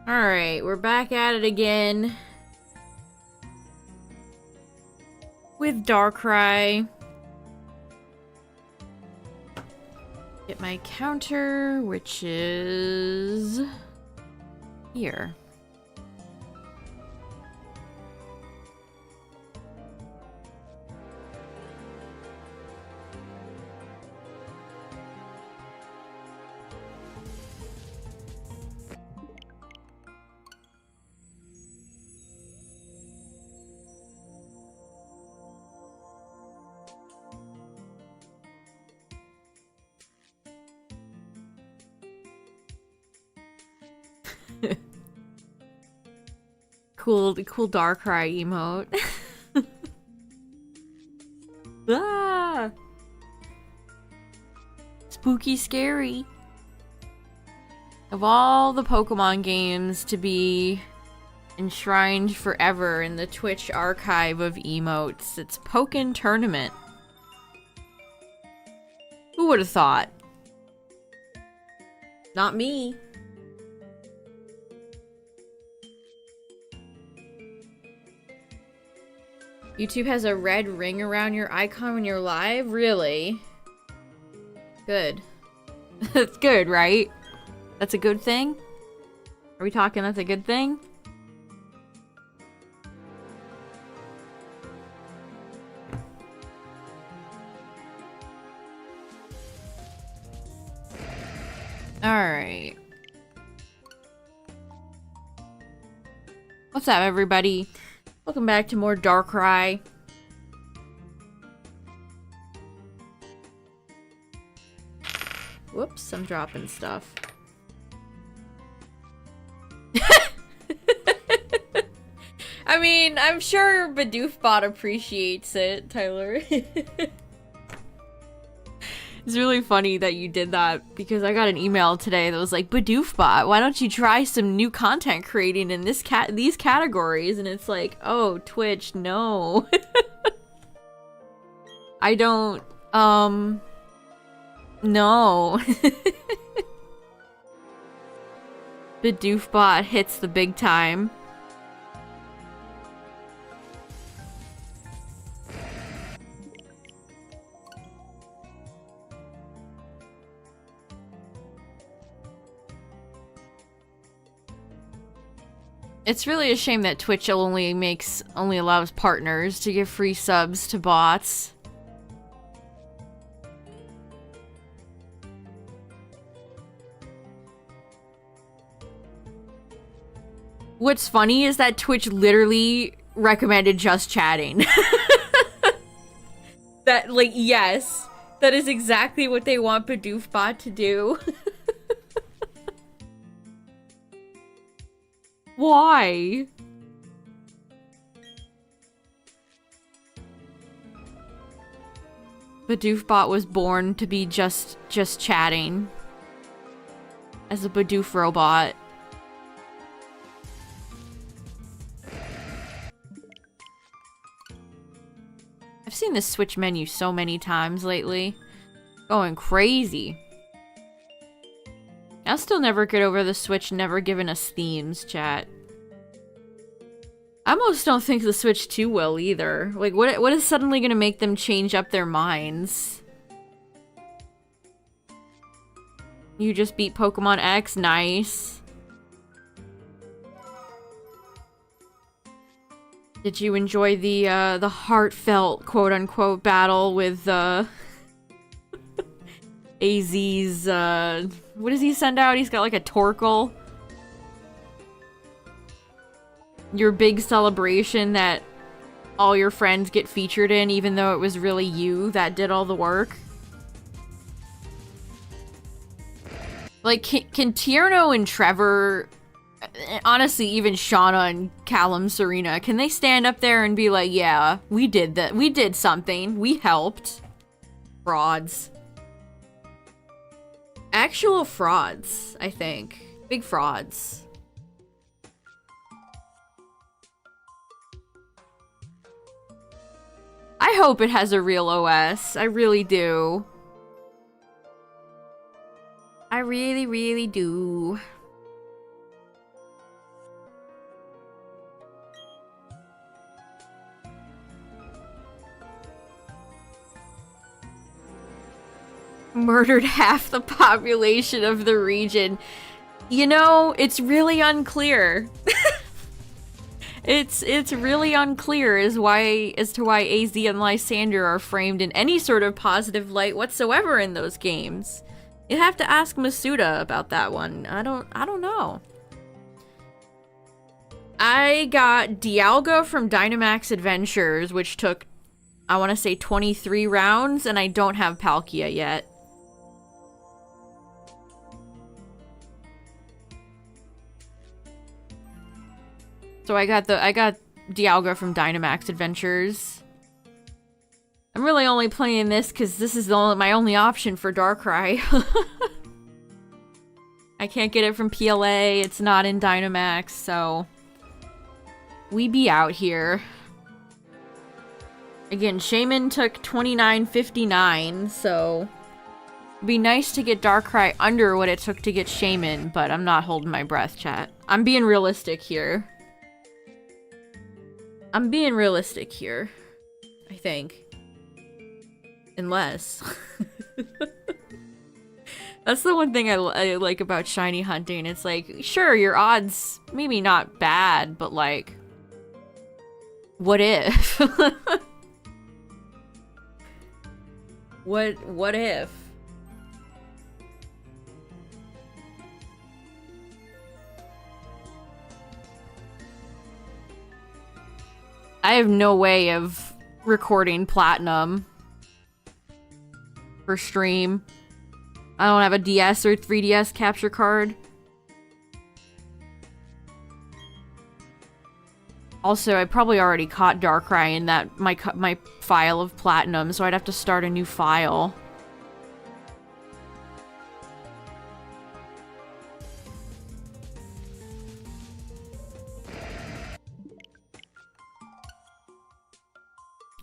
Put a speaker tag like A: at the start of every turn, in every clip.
A: Alright, we're back at it again. With Darkrai. Get my counter, which is here. Cool Darkrai emote. Ah! Spooky scary. Of all the Pokemon games to be enshrined forever in the Twitch archive of emotes, it's Pokken Tournament. Who would have thought? Not me. YouTube has a red ring around your icon when you're live? Really? Good. That's good, right? That's a good thing? Are we talking that's a good thing? Alright. What's up, everybody? Welcome back to more Darkrai. Whoops, I'm dropping stuff. I mean, I'm sure Bidoofbot appreciates it, Tyler. It's really funny that you did that because I got an email today that was like, Bidoofbot, why don't you try some new content creating in these categories? And it's like, oh, Twitch, no. I don't, no. Bidoofbot hits the big time. It's really a shame that Twitch only allows partners to give free subs to bots. What's funny is that Twitch literally recommended just chatting. That, like, yes, that is exactly what they want Bidoofbot to do. Why? Bidoofbot was born to be just chatting. As a Bidoof robot. I've seen this Switch menu so many times lately. Going crazy. I'll still never get over the Switch never giving us themes, chat. I almost don't think the Switch 2 will either. Like, what is suddenly gonna make them change up their minds? You just beat Pokemon X, nice. Did you enjoy the heartfelt quote-unquote battle with, AZ's, what does he send out? He's got like a Torkoal. Your big celebration that all your friends get featured in, even though it was really you that did all the work. Like, can Tierno and Trevor, honestly, even Shauna and Callum, Serena, can they stand up there and be like, yeah, we did that. We did something. We helped. Frauds. Actual frauds, I think. Big frauds. I hope it has a real OS. I really do. I really, really do. Murdered half the population of the region. You know, it's really unclear. It's really unclear as to why AZ and Lysander are framed in any sort of positive light whatsoever in those games. You have to ask Masuda about that one. I don't know. I got Dialga from Dynamax Adventures, which took, I want to say, 23 rounds, and I don't have Palkia yet. So I got Dialga from Dynamax Adventures. I'm really only playing this because this is my only option for Darkrai. I can't get it from PLA, it's not in Dynamax, so we be out here. Again, Shaman took 29.59, so it'd be nice to get Darkrai under what it took to get Shaman, but I'm not holding my breath, chat. I'm being realistic here. I think. Unless. That's the one thing I like about shiny hunting. It's like, sure, your odds maybe not bad, but like, what if? What if? I have no way of recording Platinum for stream. I don't have a DS or 3DS capture card. Also, I probably already caught Darkrai in that my file of Platinum, so I'd have to start a new file.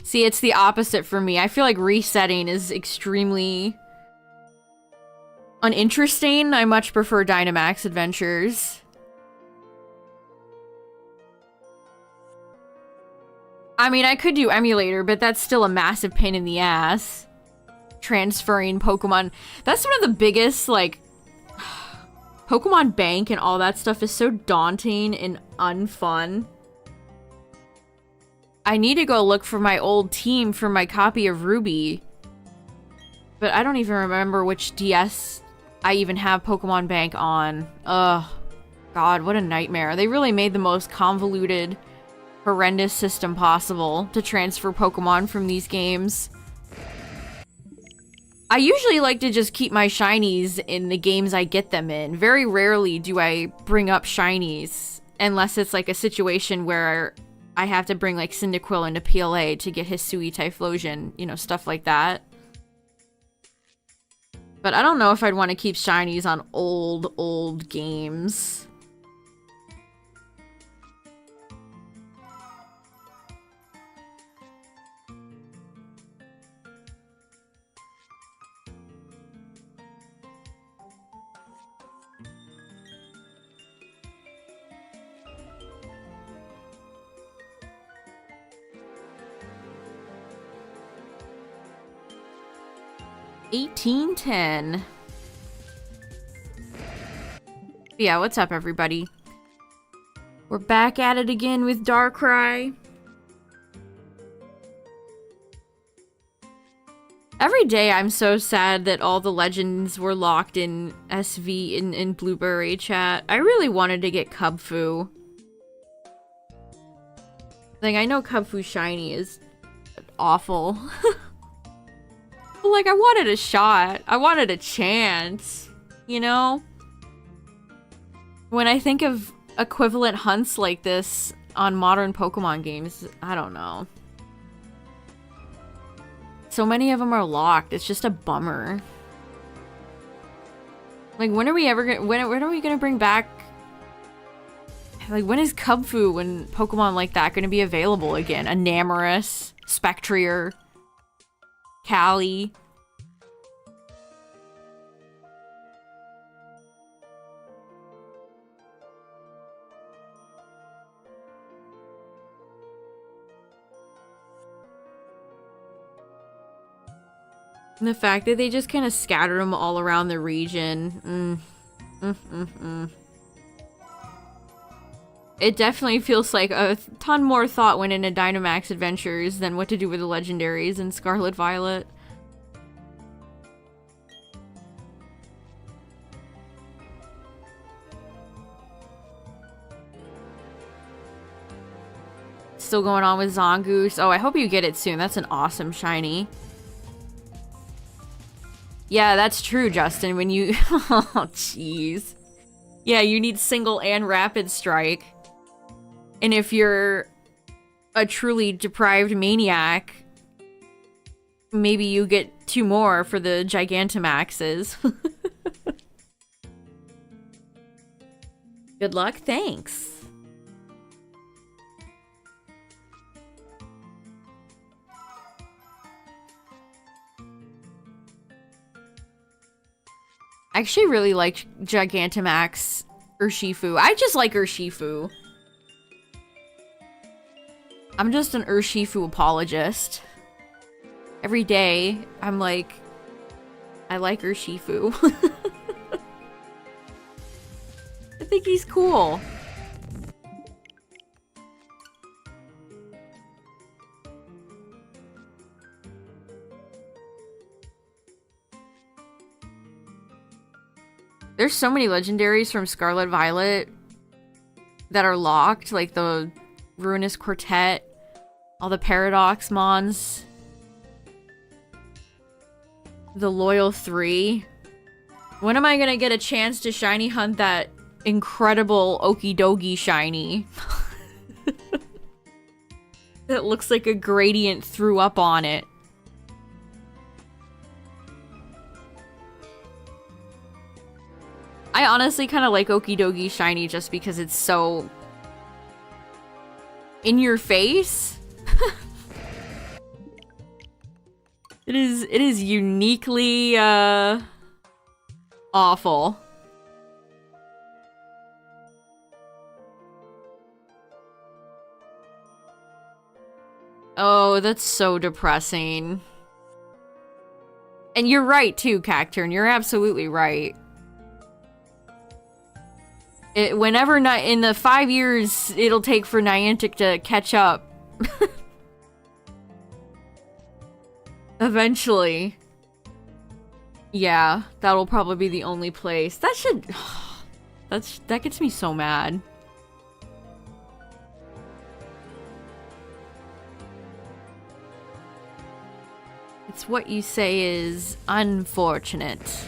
A: See, it's the opposite for me. I feel like resetting is extremely uninteresting. I much prefer Dynamax Adventures. I mean, I could do emulator, but that's still a massive pain in the ass. Transferring Pokemon. That's one of the biggest, like, Pokemon Bank and all that stuff is so daunting and unfun. I need to go look for my old team for my copy of Ruby. But I don't even remember which DS I even have Pokemon Bank on. Ugh. God, what a nightmare. They really made the most convoluted, horrendous system possible to transfer Pokemon from these games. I usually like to just keep my shinies in the games I get them in. Very rarely do I bring up shinies, unless it's like a situation where I have to bring like Cyndaquil into PLA to get Hisui Typhlosion, you know, stuff like that. But I don't know if I'd want to keep shinies on old games. $18.10. Yeah, what's up, everybody? We're back at it again with Darkrai. Every day I'm so sad that all the legends were locked in SV in Blueberry chat. I really wanted to get Cubfu. Like, I know Cubfu Shiny is awful. Like, I wanted a shot. I wanted a chance, you know? When I think of equivalent hunts like this on modern Pokemon games, I don't know. So many of them are locked. It's just a bummer. Like, when are we ever gonna, when are we gonna bring back, like, when is Cubfu and Pokemon like that gonna be available again? Enamorus, Spectrier, Callie. And the fact that they just kind of scatter them all around the region. It definitely feels like a ton more thought went into Dynamax Adventures than what to do with the legendaries in Scarlet Violet. Still going on with Zongoose. Oh, I hope you get it soon. That's an awesome shiny. Yeah, that's true, Justin. When you... Oh, jeez. Yeah, you need single and rapid strike. And if you're a truly deprived maniac, maybe you get 2 more for the Gigantamaxes. Good luck. Thanks. I actually really like Gigantamax Urshifu. I just like Urshifu. I'm just an Urshifu apologist. Every day, I'm like, I like Urshifu. I think he's cool. There's so many legendaries from Scarlet Violet that are locked, like the Ruinous Quartet, all the Paradox Mons, the Loyal 3. When am I gonna get a chance to shiny hunt that incredible Okidogi shiny? That looks like a gradient threw up on it. I honestly kind of like Okidogi shiny just because it's so in your face. It is uniquely awful. Oh, that's so depressing. And you're right too, Cacturn. You're absolutely right. Whenever in the 5 years it'll take for Niantic to catch up. Eventually. Yeah, that'll probably be the only place. That should... that gets me so mad. It's what you say is unfortunate.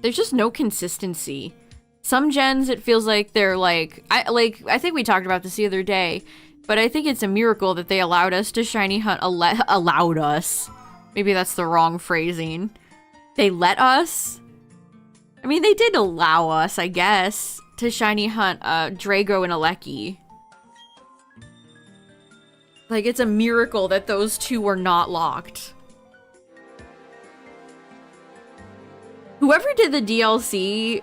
A: There's just no consistency. Some gens, it feels like they're like... I think we talked about this the other day, but I think it's a miracle that they allowed us to shiny hunt... allowed us. Maybe that's the wrong phrasing. They let us? I mean, they did allow us, I guess, to shiny hunt Drago and Aleki. Like, it's a miracle that those two were not locked. Whoever did the DLC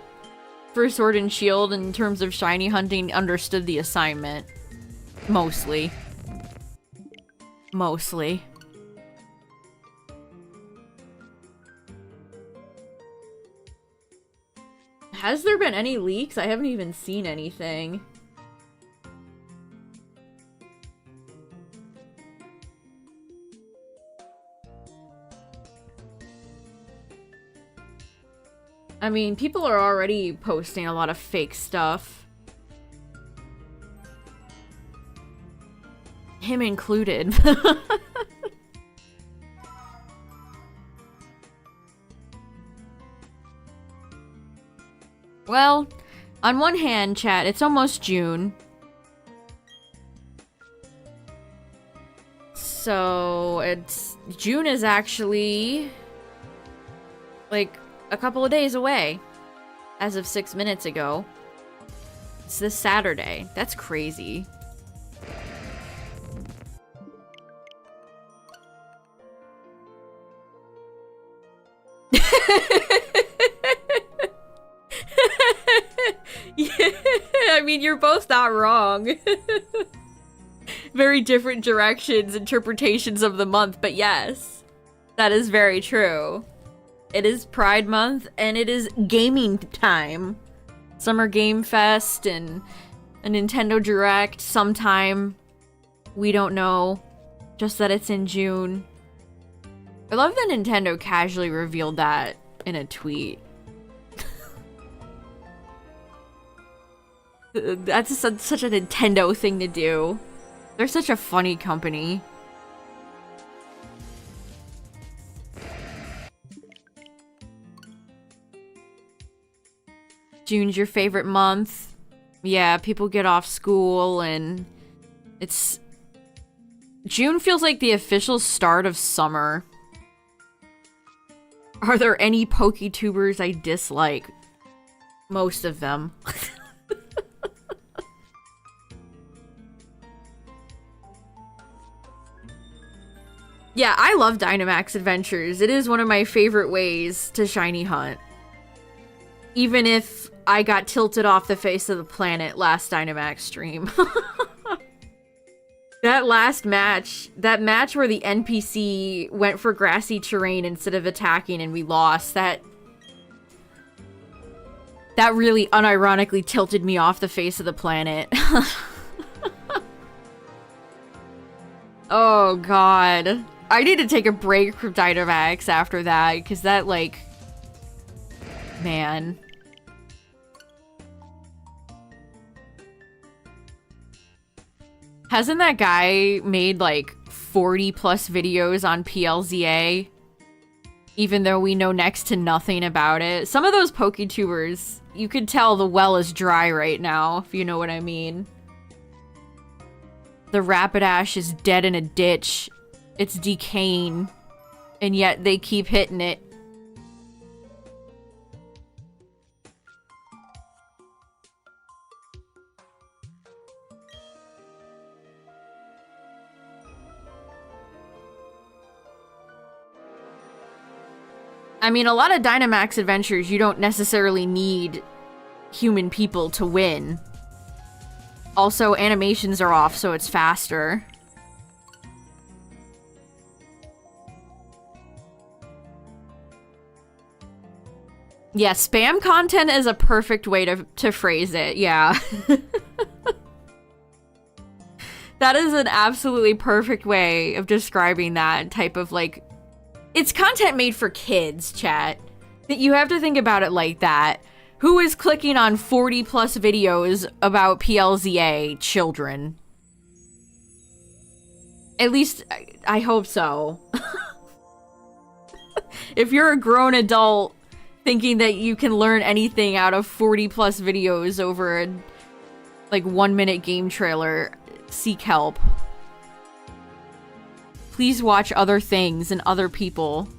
A: for Sword and Shield in terms of shiny hunting understood the assignment. Mostly. Mostly. Has there been any leaks? I haven't even seen anything. I mean, people are already posting a lot of fake stuff. Him included. Well, on one hand, chat, it's almost June. So, June is actually like a couple of days away as of 6 minutes ago. It's this Saturday. That's crazy. Yeah, I mean, you're both not wrong. Very different directions, interpretations of the month, but yes, that is very true. It is Pride Month, and it is gaming time. Summer Game Fest and a Nintendo Direct sometime. We don't know. Just that it's in June. I love that Nintendo casually revealed that in a tweet. That's such a Nintendo thing to do. They're such a funny company. June's your favorite month. Yeah, people get off school and it's... June feels like the official start of summer. Are there any PokeTubers I dislike? Most of them. Yeah, I love Dynamax Adventures. It is one of my favorite ways to shiny hunt. Even if I got tilted off the face of the planet last Dynamax stream. That last match, that match where the NPC went for grassy terrain instead of attacking and we lost, that really unironically tilted me off the face of the planet. Oh god. I need to take a break from Dynamax after that, because that, like... Man. Hasn't that guy made, like, 40 plus videos on PLZA? Even though we know next to nothing about it. Some of those PokeTubers, you could tell the well is dry right now, if you know what I mean. The Rapidash is dead in a ditch. It's decaying. And yet they keep hitting it. I mean, a lot of Dynamax Adventures, you don't necessarily need human people to win. Also, animations are off, so it's faster. Yeah, spam content is a perfect way to phrase it, yeah. That is an absolutely perfect way of describing that type of, like... It's content made for kids, chat. That you have to think about it like that. Who is clicking on 40 plus videos about PLZA? Children. At least, I hope so. If you're a grown adult thinking that you can learn anything out of 40 plus videos over a, like, 1 minute game trailer, seek help. Please watch other things and other people.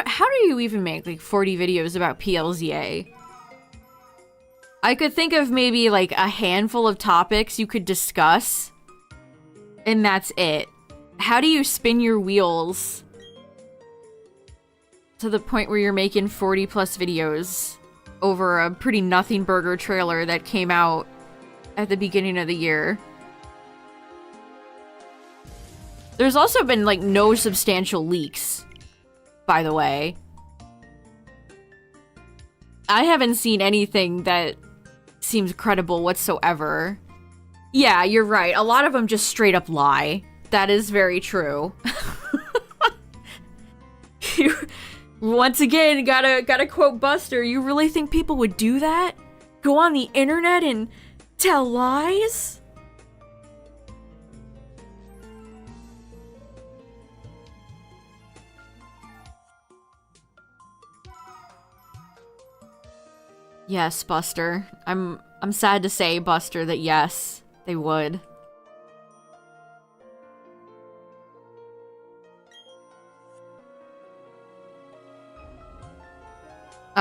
A: How do you even make, like, 40 videos about PLZA? I could think of maybe, like, a handful of topics you could discuss, and that's it. How do you spin your wheels to the point where you're making 40 plus videos over a pretty nothing burger trailer that came out at the beginning of the year? There's also been, like, no substantial leaks, by the way. I haven't seen anything that seems credible whatsoever. Yeah, you're right. A lot of them just straight up lie. That is very true. Once again, gotta quote Buster. You really think people would do that? Go on the internet and tell lies? Yes, Buster. I'm sad to say, Buster, that yes, they would.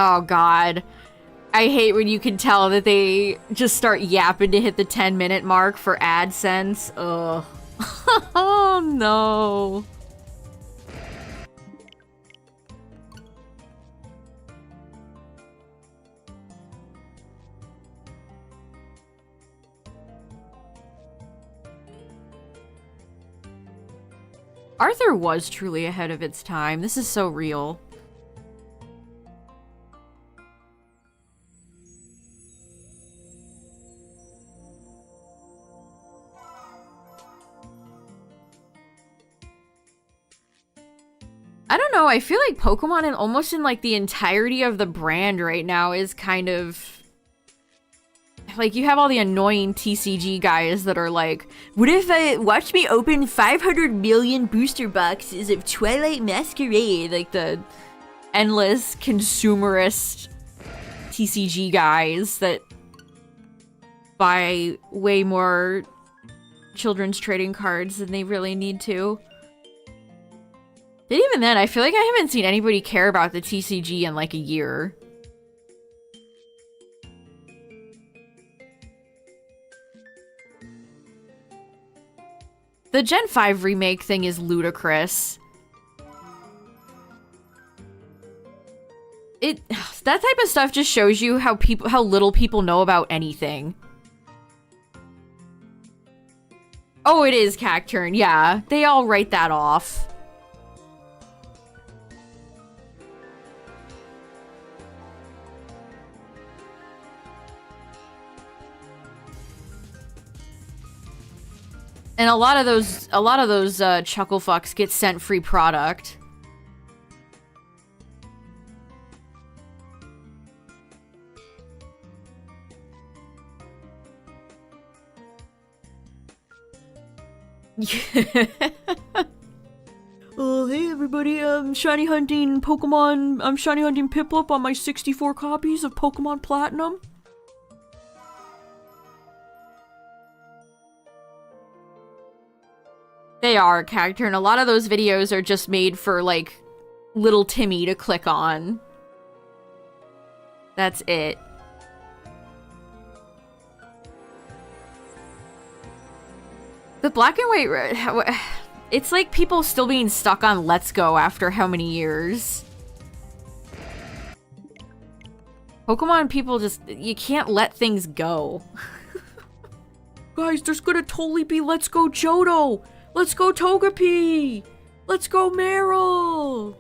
A: Oh god. I hate when you can tell that they just start yapping to hit the 10-minute mark for AdSense. Ugh. Oh no. Arthur was truly ahead of its time. This is so real. I don't know, I feel like Pokemon and almost in like the entirety of the brand right now is kind of... Like, you have all the annoying TCG guys that are like, what if I watch me open 500 million booster boxes of Twilight Masquerade? Like the endless consumerist TCG guys that buy way more children's trading cards than they really need to. But even then, I feel like I haven't seen anybody care about the TCG in like a year. The Gen 5 remake thing is ludicrous. That type of stuff just shows you how little people know about anything. Oh, it is Cacturn, yeah. They all write that off. And a lot of those chuckle fucks get sent free product. Oh, hey everybody, I'm shiny hunting Pokemon. I'm shiny hunting Piplup on my 64 copies of Pokemon Platinum. They are, Cacturn. A lot of those videos are just made for, like, little Timmy to click on. That's it. The black and white... It's like people still being stuck on Let's Go after how many years? Pokemon people just... You can't let things go. Guys, there's gonna totally be Let's Go Johto! Let's go Togepi! Let's go Meryl!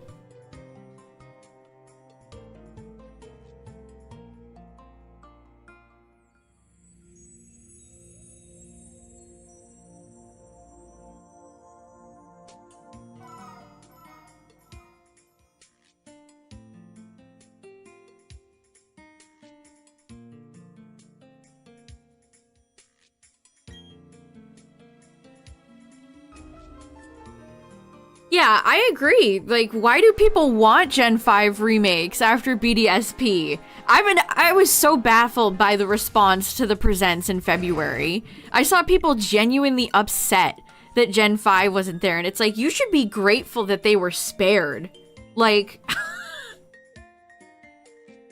A: Yeah, I agree. Like, why do people want Gen 5 remakes after BDSP? I was so baffled by the response to the presents in February. I saw people genuinely upset that Gen 5 wasn't there, and it's like, you should be grateful that they were spared. Like,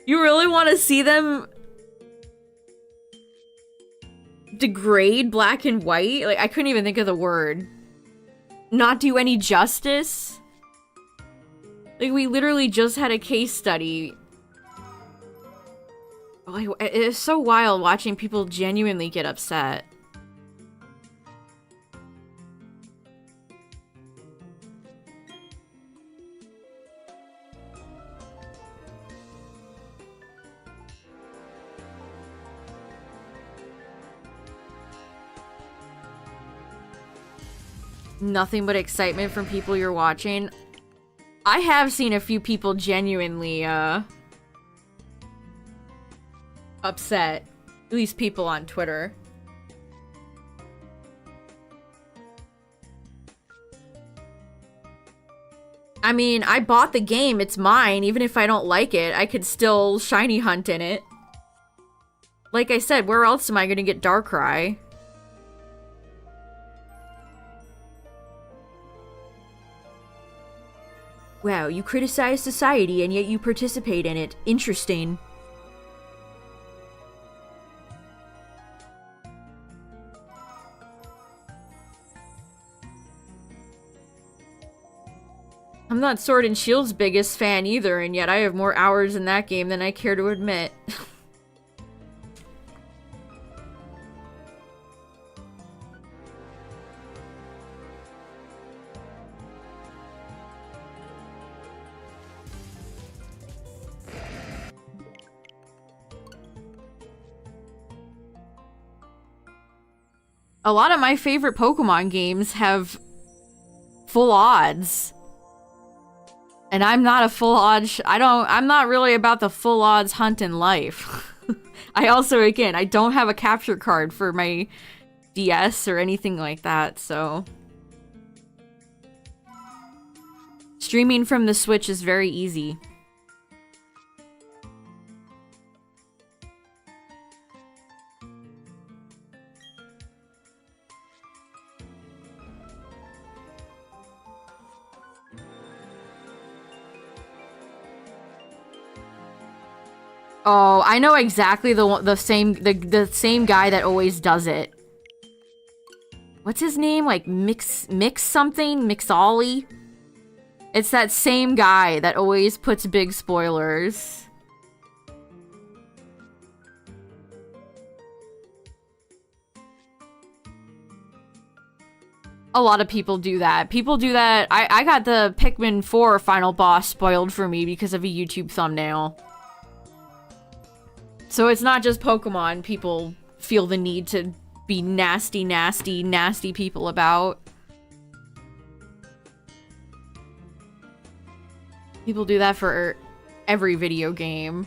A: you really want to see them degrade black and white? Like, I couldn't even think of the word. Not do any justice? Like, we literally just had a case study. Like, it's so wild watching people genuinely get upset. Nothing but excitement from people you're watching. I have seen a few people genuinely, upset. At least people on Twitter. I mean, I bought the game, it's mine. Even if I don't like it, I could still shiny hunt in it. Like I said, where else am I gonna get Darkrai? Wow, you criticize society and yet you participate in it. Interesting. I'm not Sword and Shield's biggest fan either, and yet I have more hours in that game than I care to admit. A lot of my favorite Pokemon games have full odds. And I'm not a full odds, I'm not really about the full odds hunt in life. I also, again, I don't have a capture card for my DS or anything like that, so. Streaming from the Switch is very easy. Oh, I know exactly the same guy that always does it. What's his name? Like Mix something? Mixolly? It's that same guy that always puts big spoilers. A lot of people do that. People do that. I got the Pikmin 4 final boss spoiled for me because of a YouTube thumbnail. So it's not just Pokemon people feel the need to be nasty, nasty, nasty people about. People do that for every video game.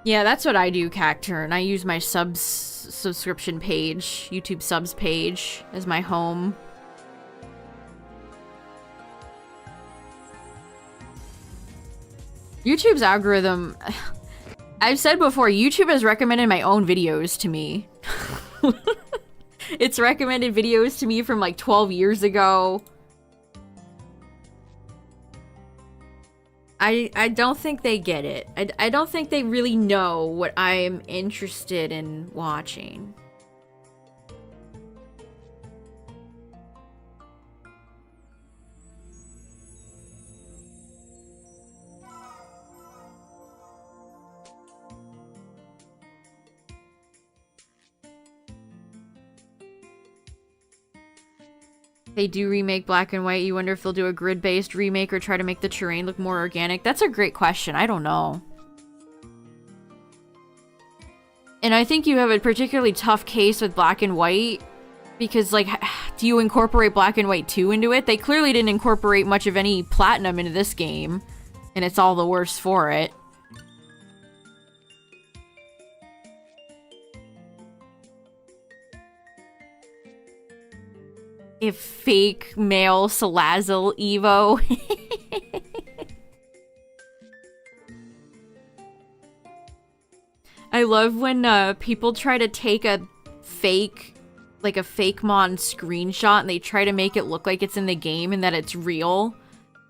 A: Yeah, that's what I do, Cacturn. I use my subscription page, YouTube subs page, as my home. YouTube's algorithm... I've said before, YouTube has recommended my own videos to me. It's recommended videos to me from like 12 years ago. I don't think they get it. I don't think they really know what I'm interested in watching. They do remake Black and White. You wonder if they'll do a grid-based remake or try to make the terrain look more organic. That's a great question. I don't know. And I think you have a particularly tough case with Black and White because, like, do you incorporate Black and White 2 into it? They clearly didn't incorporate much of any Platinum into this game, and it's all the worse for it. If fake male Salazzle Evo. I love when people try to take a fake, like a Fakemon screenshot and they try to make it look like it's in the game and that it's real.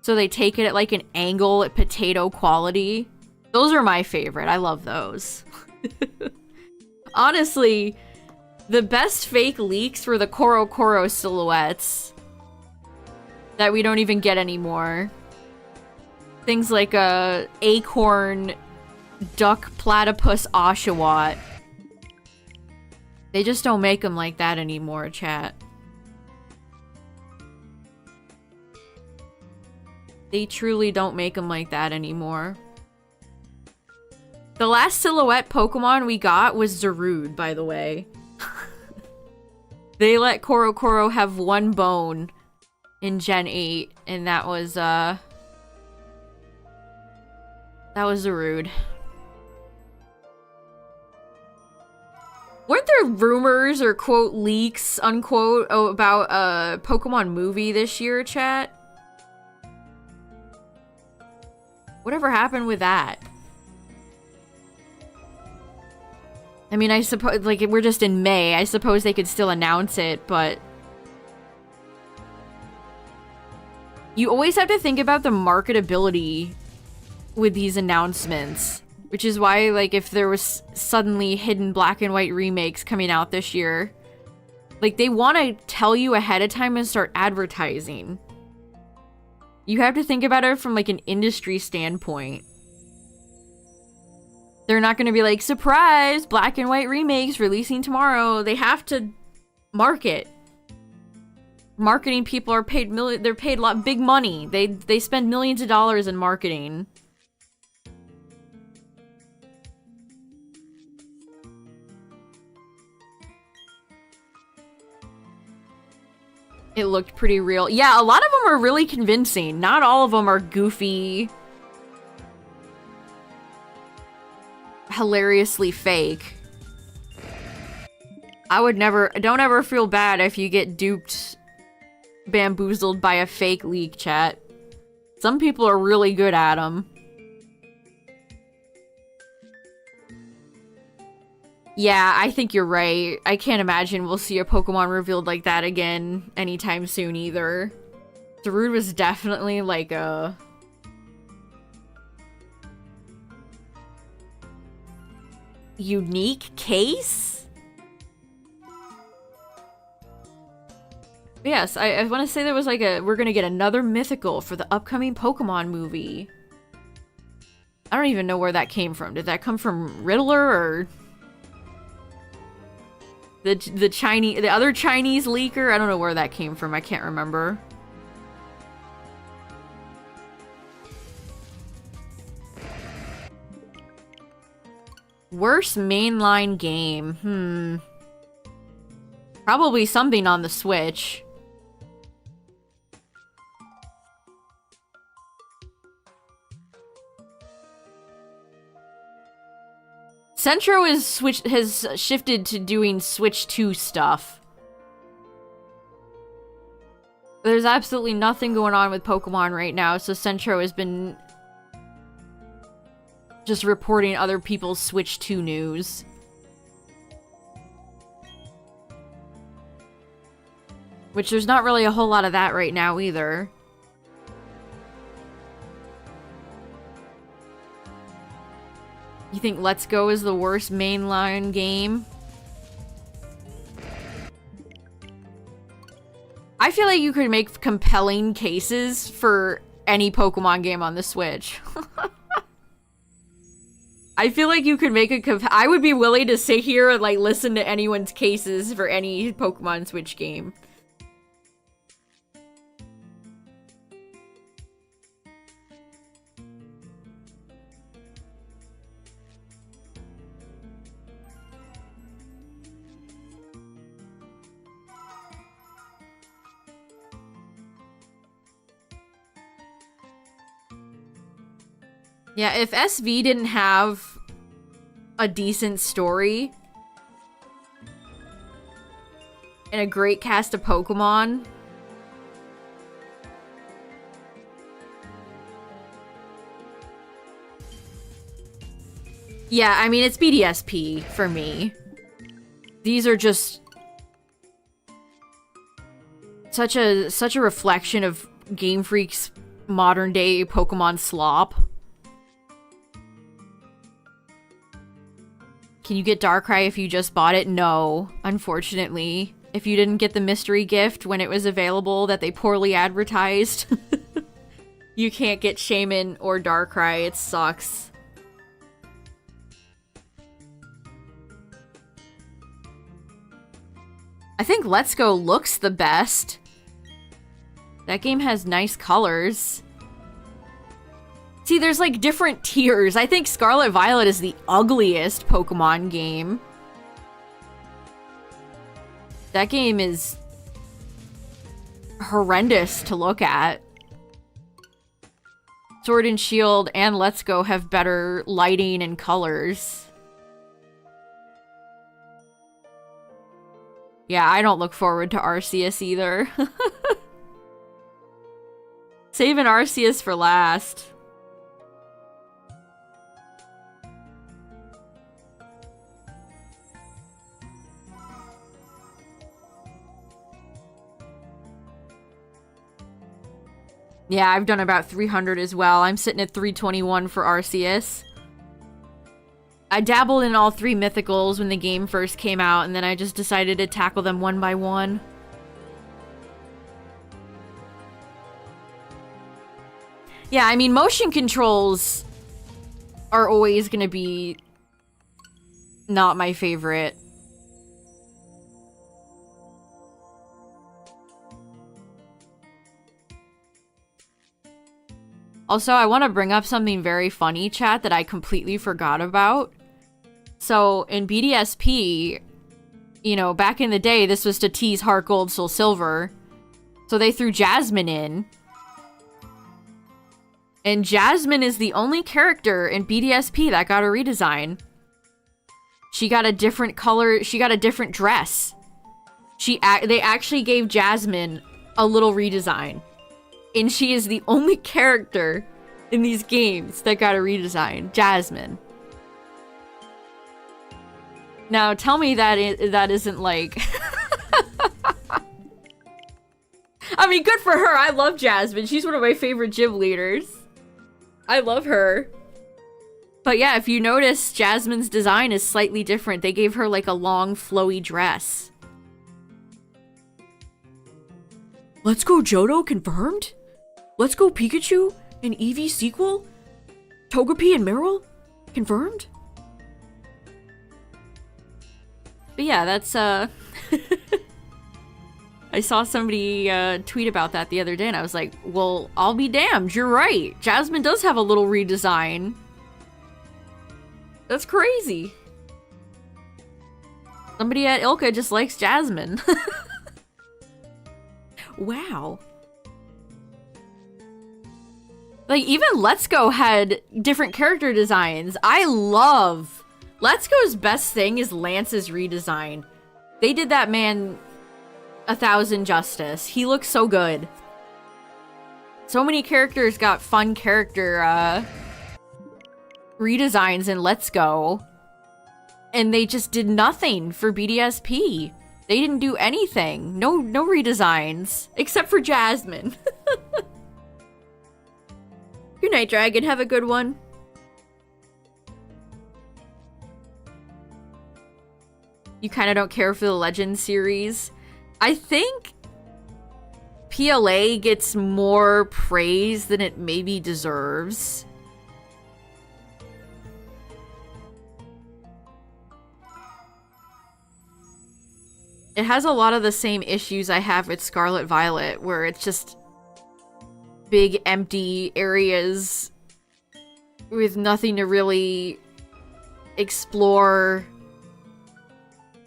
A: So they take it at like an angle at potato quality. Those are my favorite. I love those. Honestly, the best fake leaks were the Koro silhouettes that we don't even get anymore. Things like a acorn, duck, platypus, Oshawott. They just don't make them like that anymore, chat. They truly don't make them like that anymore. The last silhouette Pokemon we got was Zarude, by the way. They let Koro have one bone in Gen 8, and that was, That was rude. Weren't there rumors or quote leaks, unquote, about a Pokemon movie this year, chat? Whatever happened with that? I mean, I suppose, like, we're just in May. I suppose they could still announce it, but... You always have to think about the marketability with these announcements. Which is why, like, if there was suddenly hidden black and white remakes coming out this year, like, they want to tell you ahead of time and start advertising. You have to think about it from, like, an industry standpoint. They're not going to be like, surprise, black and white remakes releasing tomorrow. They have to market. Marketing people are paid they're paid big money. They spend millions of dollars in marketing. It looked pretty real. Yeah, a lot of them are really convincing. Not all of them are goofy, hilariously fake. I would never... Don't ever feel bad if you get duped, bamboozled by a fake leak, chat. Some people are really good at them. Yeah, I think you're right. I can't imagine we'll see a Pokemon revealed like that again anytime soon either. Darude was definitely like a... unique case? Yes, I want to say there was like a... We're gonna get another mythical for the upcoming Pokemon movie. I don't even know where that came from. Did that come from Riddler or... The other Chinese leaker? I don't know where that came from. I can't remember. Worst mainline game. Probably something on the Switch. Centro has shifted to doing Switch 2 stuff. There's absolutely nothing going on with Pokemon right now, so Centro has been just reporting other people's Switch 2 news. Which there's not really a whole lot of that right now either. You think Let's Go is the worst mainline game? I feel like you could make compelling cases for any Pokemon game on the Switch. I feel like you could make I would be willing to sit here and like listen to anyone's cases for any Pokemon Switch game. Yeah, if SV didn't have a decent story and a great cast of Pokemon, yeah, I mean, it's BDSP for me. These are just such a reflection of Game Freak's modern day Pokemon slop. Can you get Darkrai if you just bought it? No, unfortunately. If you didn't get the mystery gift when it was available that they poorly advertised, you can't get Shaman or Darkrai. It sucks. I think Let's Go looks the best. That game has nice colors. See, there's like different tiers. I think Scarlet Violet is the ugliest Pokemon game. That game is horrendous to look at. Sword and Shield and Let's Go have better lighting and colors. Yeah, I don't look forward to Arceus either. Saving Arceus for last. Yeah, I've done about 300 as well. I'm sitting at 321 for Arceus. I dabbled in all 3 mythicals when the game first came out, and then I just decided to tackle them one by one. Yeah, I mean, motion controls are always gonna be not my favorite. Also, I want to bring up something very funny, chat, that I completely forgot about. So, in BDSP, you know, back in the day, this was to tease Heart Gold, Soul Silver. So they threw Jasmine in. And Jasmine is the only character in BDSP that got a redesign. She got a different color, she got a different dress. They actually gave Jasmine a little redesign. And she is the only character in these games that got a redesign. Jasmine. Now, tell me that isn't like... I mean, good for her. I love Jasmine. She's one of my favorite gym leaders. I love her. But yeah, if you notice, Jasmine's design is slightly different. They gave her like a long, flowy dress. Let's Go Johto confirmed? Let's Go Pikachu and Eevee sequel? Togepi and Meryl confirmed? But yeah, that's I saw somebody tweet about that the other day, and I was like, well, I'll be damned, you're right. Jasmine does have a little redesign. That's crazy. Somebody at Ilka just likes Jasmine. Wow. Like, even Let's Go had different character designs. I love... Let's Go's best thing is Lance's redesign. They did that man 1,000 justice. He looks so good. So many characters got fun character redesigns in Let's Go. And they just did nothing for BDSP. They didn't do anything. No redesigns. Except for Jasmine. Good night, Dragon. Have a good one. You kind of don't care for the Legends series. I think PLA gets more praise than it maybe deserves. It has a lot of the same issues I have with Scarlet Violet, where it's just big empty areas with nothing to really explore.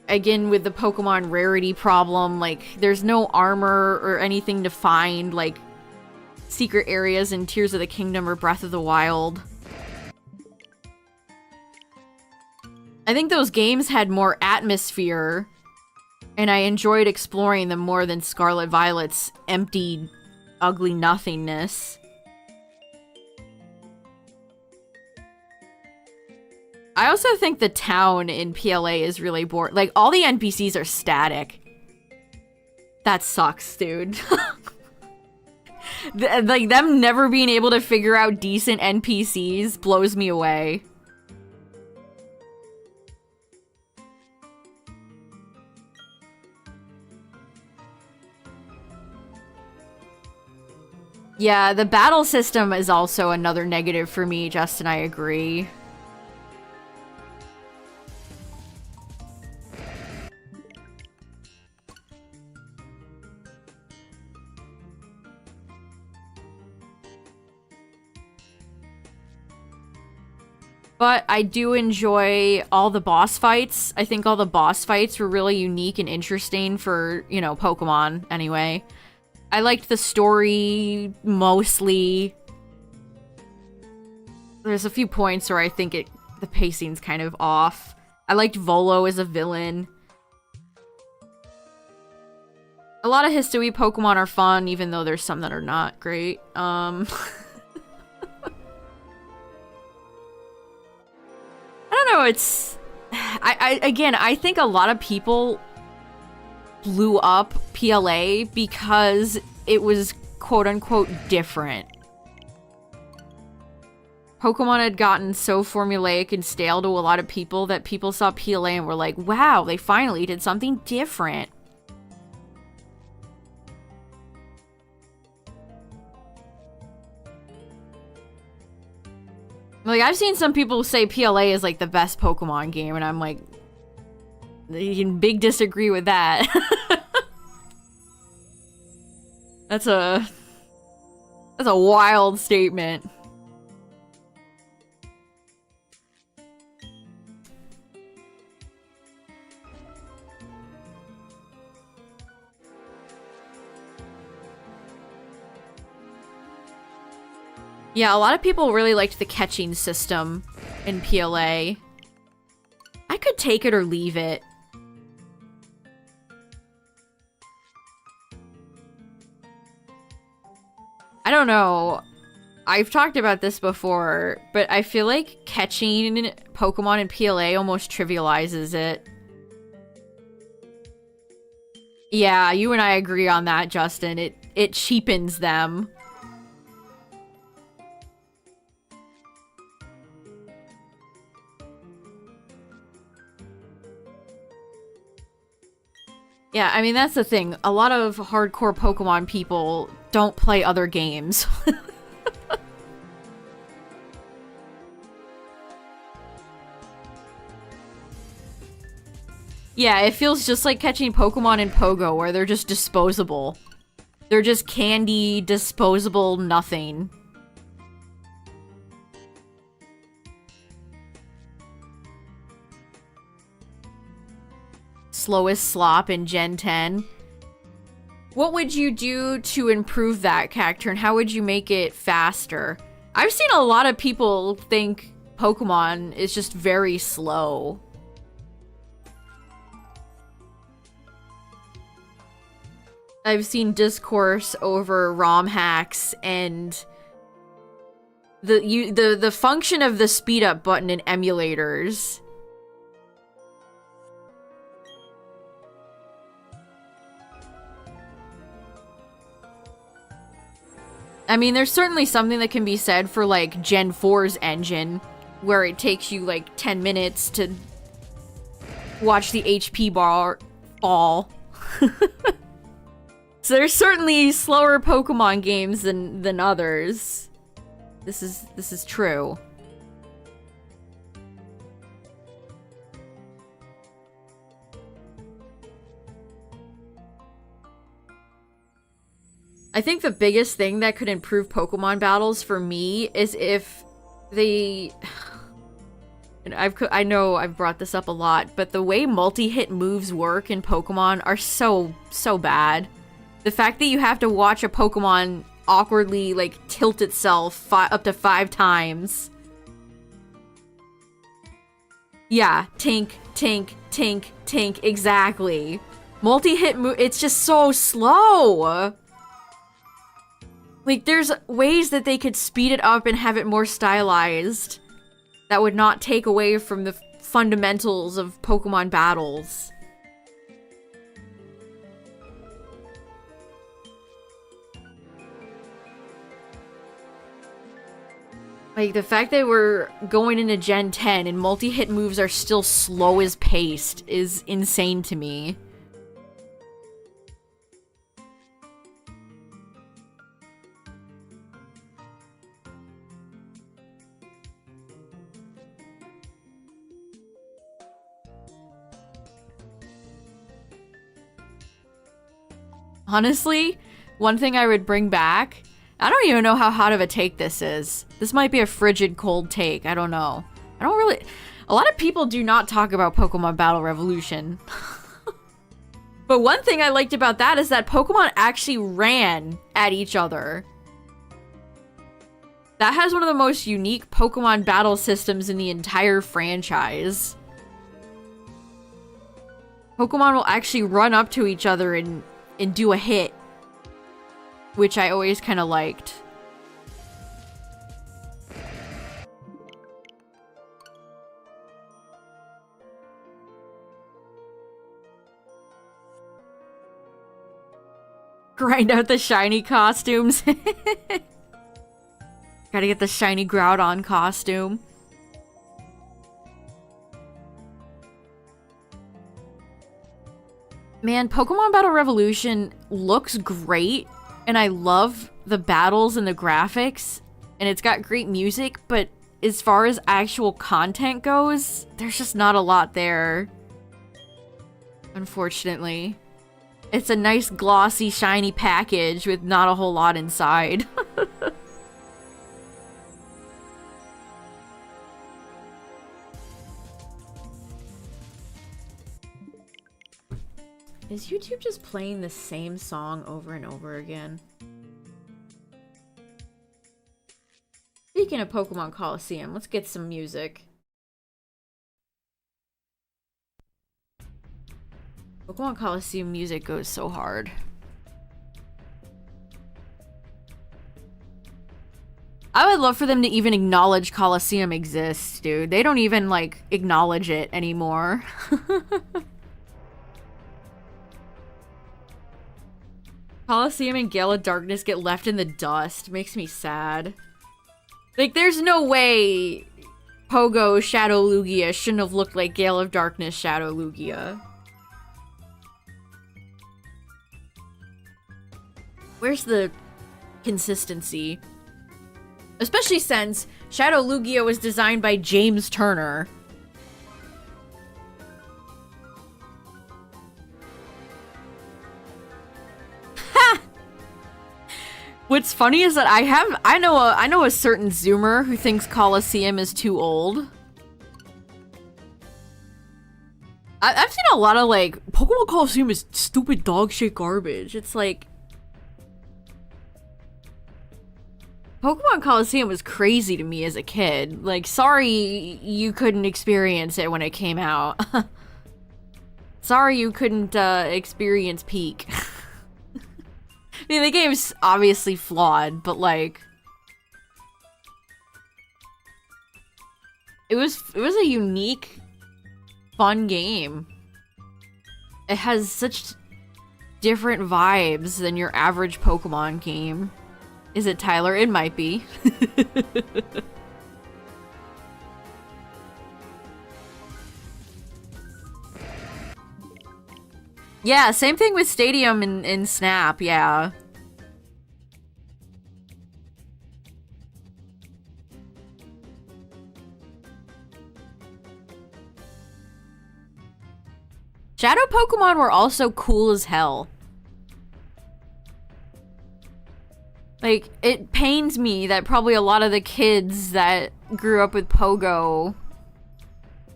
A: Again, with the Pokemon rarity problem, like, there's no armor or anything to find, like secret areas in Tears of the Kingdom or Breath of the Wild. I think those games had more atmosphere, and I enjoyed exploring them more than Scarlet Violet's empty, ugly nothingness. I also think the town in PLA is really boring. Like, all the NPCs are static. That sucks, dude. Like, them never being able to figure out decent NPCs blows me away. Yeah, the battle system is also another negative for me, Justin, I agree. But I do enjoy all the boss fights. I think all the boss fights were really unique and interesting for, you know, Pokemon, anyway. I liked the story, mostly. there's a few points where I think the pacing's kind of off. I liked Volo as a villain. A lot of Histoi Pokemon are fun, even though there's some that are not great. I don't know, it's... Again, I think a lot of people blew up PLA because it was quote-unquote different. Pokemon had gotten so formulaic and stale to a lot of people that people saw PLA and were like, wow, they finally did something different. Like, I've seen some people say PLA is like the best Pokemon game, and I'm like, you can big disagree with that. That's a wild statement. Yeah, a lot of people really liked the catching system in PLA. I could take it or leave it. I don't know. I've talked about this before, but I feel like catching Pokemon in PLA almost trivializes it. Yeah, you and I agree on that, Justin. It cheapens them. Yeah, I mean, that's the thing. A lot of hardcore Pokemon people don't play other games. Yeah, it feels just like catching Pokemon in Pogo, where they're just disposable. They're just candy, disposable nothing. Slowest slop in Gen 10. What would you do to improve that character, and how would you make it faster? I've seen a lot of people think Pokemon is just very slow. I've seen discourse over ROM hacks and the function of the speed up button in emulators. I mean, there's certainly something that can be said for, like, Gen 4's engine, where it takes you, like, 10 minutes to watch the HP bar fall. So there's certainly slower Pokemon games than others. This is true. I think the biggest thing that could improve Pokemon battles for me is if they... And I know I've brought this up a lot, but the way multi-hit moves work in Pokemon are so bad. The fact that you have to watch a Pokemon awkwardly, like, tilt itself up to 5 times. Yeah, tink, tink, tink, tink, exactly. Multi-hit move, it's just so slow! Like, there's ways that they could speed it up and have it more stylized that would not take away from the fundamentals of Pokemon battles. Like, the fact that we're going into Gen 10 and multi-hit moves are still slow as paced is insane to me. Honestly, one thing I would bring back... I don't even know how hot of a take this is. This might be a frigid cold take. I don't know. I don't really... A lot of people do not talk about Pokemon Battle Revolution. But one thing I liked about that is that Pokemon actually ran at each other. That has one of the most unique Pokemon battle systems in the entire franchise. Pokemon will actually run up to each other and do a hit, which I always kind of liked. Grind out the shiny costumes. Gotta get the shiny Groudon costume. Man, Pokemon Battle Revolution looks great, and I love the battles and the graphics, and it's got great music, but as far as actual content goes, there's just not a lot there. Unfortunately. It's a nice, glossy, shiny package with not a whole lot inside. Is YouTube just playing the same song over and over again? Speaking of Pokemon Coliseum, let's get some music. Pokemon Coliseum music goes so hard. I would love for them to even acknowledge Coliseum exists, dude. They don't even, like, acknowledge it anymore. Coliseum and Gale of Darkness get left in the dust. Makes me sad. Like, there's no way Pogo Shadow Lugia shouldn't have looked like Gale of Darkness Shadow Lugia. Where's the consistency? Especially since Shadow Lugia was designed by James Turner. What's funny is that I know a certain Zoomer who thinks Coliseum is too old. I've seen a lot of, like, Pokemon Coliseum is stupid dog shit garbage. It's like, Pokemon Coliseum was crazy to me as a kid. Like, sorry you couldn't experience it when it came out. Sorry you couldn't experience Peak. I mean, the game's obviously flawed, but, like, it was a unique, fun game. It has such different vibes than your average Pokemon game. Is it Tyler? It might be. Yeah, same thing with Stadium in Snap, yeah. Shadow Pokemon were also cool as hell. Like, it pains me that probably a lot of the kids that grew up with Pogo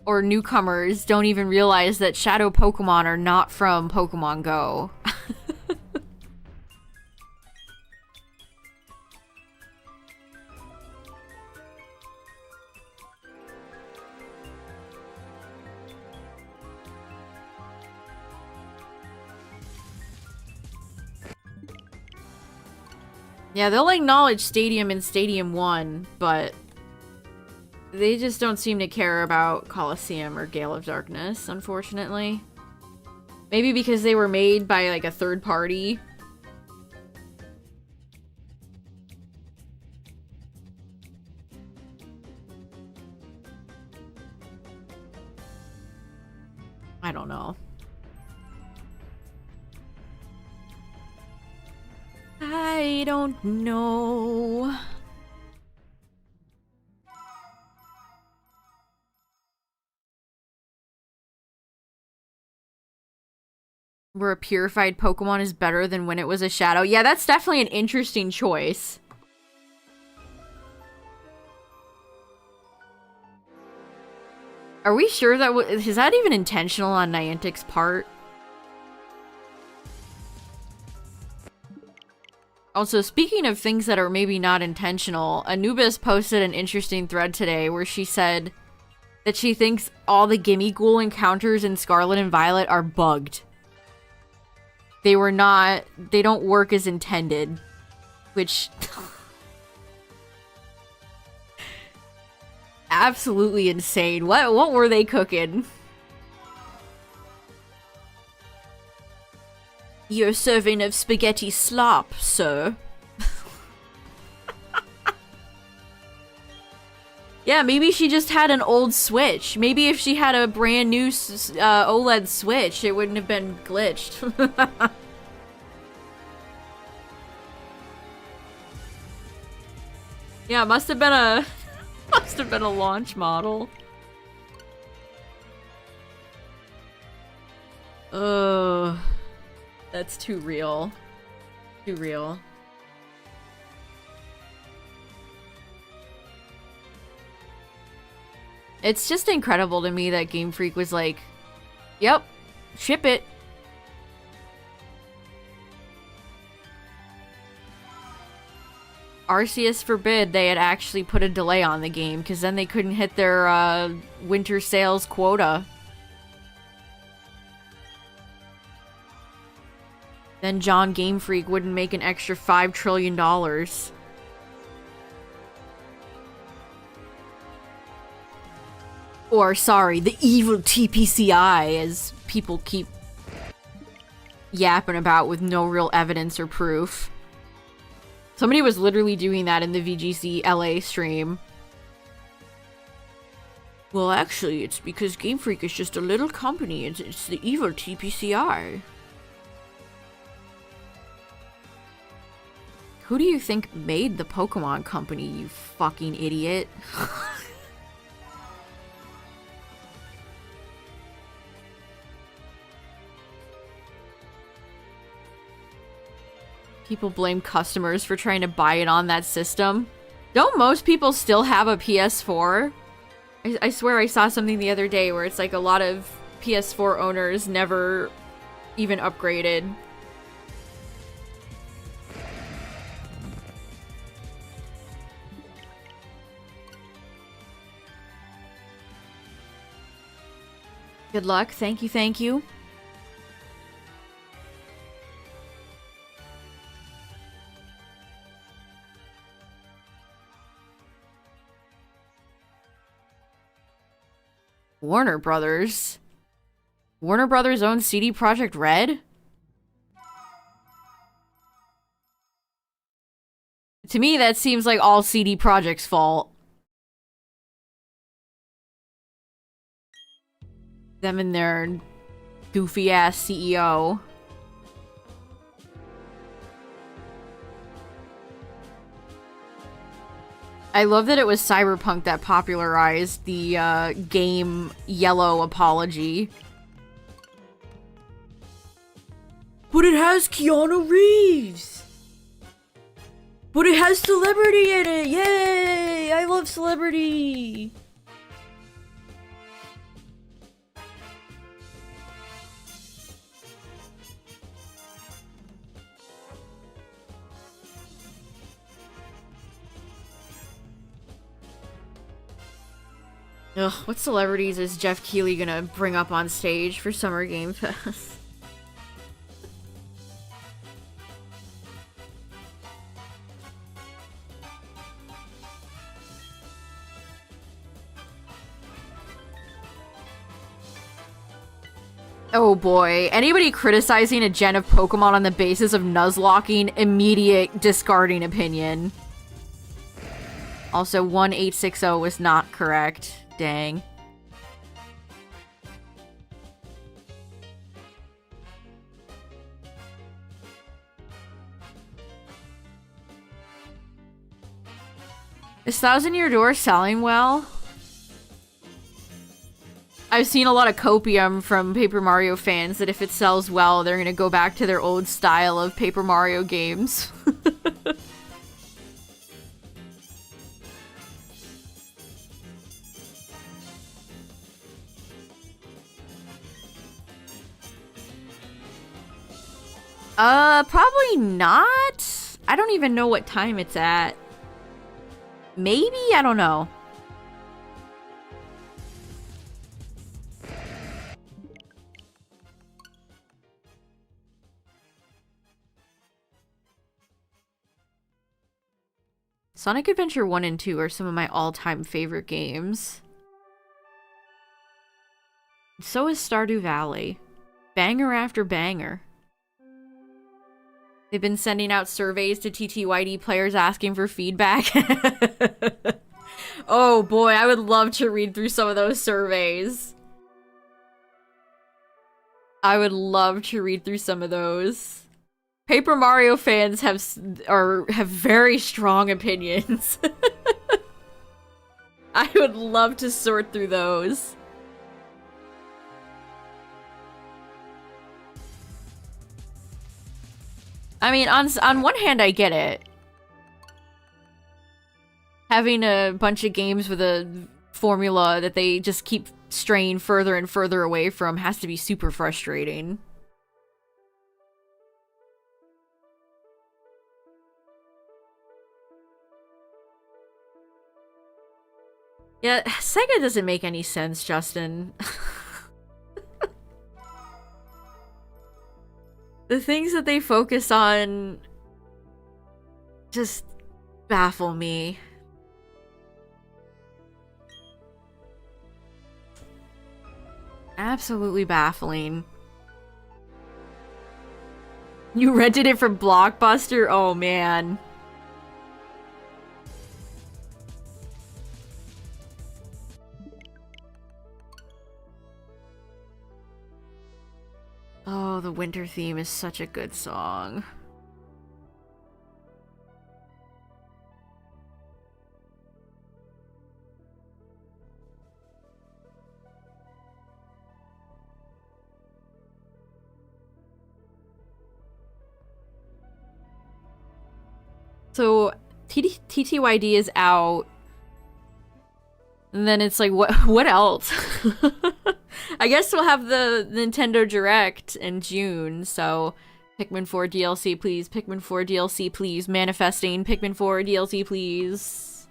A: or newcomers don't even realize that Shadow Pokemon are not from Pokemon Go. Yeah, they'll acknowledge Stadium and Stadium 1, but they just don't seem to care about Coliseum or Gale of Darkness, unfortunately. Maybe because they were made by, like, a third party. I don't know. I don't know. Where a purified Pokemon is better than when it was a shadow. Yeah, that's definitely an interesting choice. Are we sure that is that even intentional on Niantic's part? Also, speaking of things that are maybe not intentional, Anubis posted an interesting thread today where she said that she thinks all the Gimmighoul encounters in Scarlet and Violet are bugged. They don't work as intended. Which... absolutely insane. What were they cooking? You're serving of spaghetti slop, sir. Yeah, maybe she just had an old Switch. Maybe if she had a brand new OLED Switch, it wouldn't have been glitched. Yeah, must have been a launch model. Ugh. That's too real. Too real. It's just incredible to me that Game Freak was like, yep, ship it. Arceus forbid they had actually put a delay on the game, because then they couldn't hit their winter sales quota. Then John Game Freak wouldn't make an extra $5 trillion. Or, sorry, the evil TPCI, as people keep yapping about with no real evidence or proof. Somebody was literally doing that in the VGC LA stream. Well, actually, it's because Game Freak is just a little company. It's the evil TPCI. Who do you think made the Pokemon Company, you fucking idiot? People blame customers for trying to buy it on that system. Don't most people still have a PS4? I swear I saw something the other day where it's like a lot of PS4 owners never even upgraded. Good luck. Thank you, thank you. Warner Brothers? Warner Brothers owns CD Projekt Red? To me, that seems like all CD Projekt's fault. Them and their goofy-ass CEO. I love that it was Cyberpunk that popularized the game yellow apology. But it has Keanu Reeves! But it has celebrity in it! Yay! I love celebrity! Ugh, what celebrities is Jeff Keighley gonna bring up on stage for Summer Game Fest? Oh boy, anybody criticizing a gen of Pokemon on the basis of Nuzlocking, immediate discarding opinion. Also, 1860 was not correct. Dang. Is Thousand Year Door selling well? I've seen a lot of copium from Paper Mario fans that if it sells well, they're gonna go back to their old style of Paper Mario games. Probably not. I don't even know what time it's at. Maybe? I don't know. Sonic Adventure 1 and 2 are some of my all-time favorite games. So is Stardew Valley. Banger after banger. They've been sending out surveys to TTYD players asking for feedback. Oh boy, I would love to read through some of those surveys. I would love to read through some of those. Paper Mario fans have very strong opinions. I would love to sort through those. I mean, on one hand, I get it. Having a bunch of games with a formula that they just keep straying further and further away from has to be super frustrating. Yeah, Sega doesn't make any sense, Justin. The things that they focus on just baffle me. Absolutely baffling. You rented it from Blockbuster? Oh, man. Oh, the winter theme is such a good song. So, TTYD is out. And then it's like, what else? I guess we'll have the Nintendo Direct in June, so Pikmin 4 DLC, please. Pikmin 4 DLC, please. Manifesting Pikmin 4 DLC, please.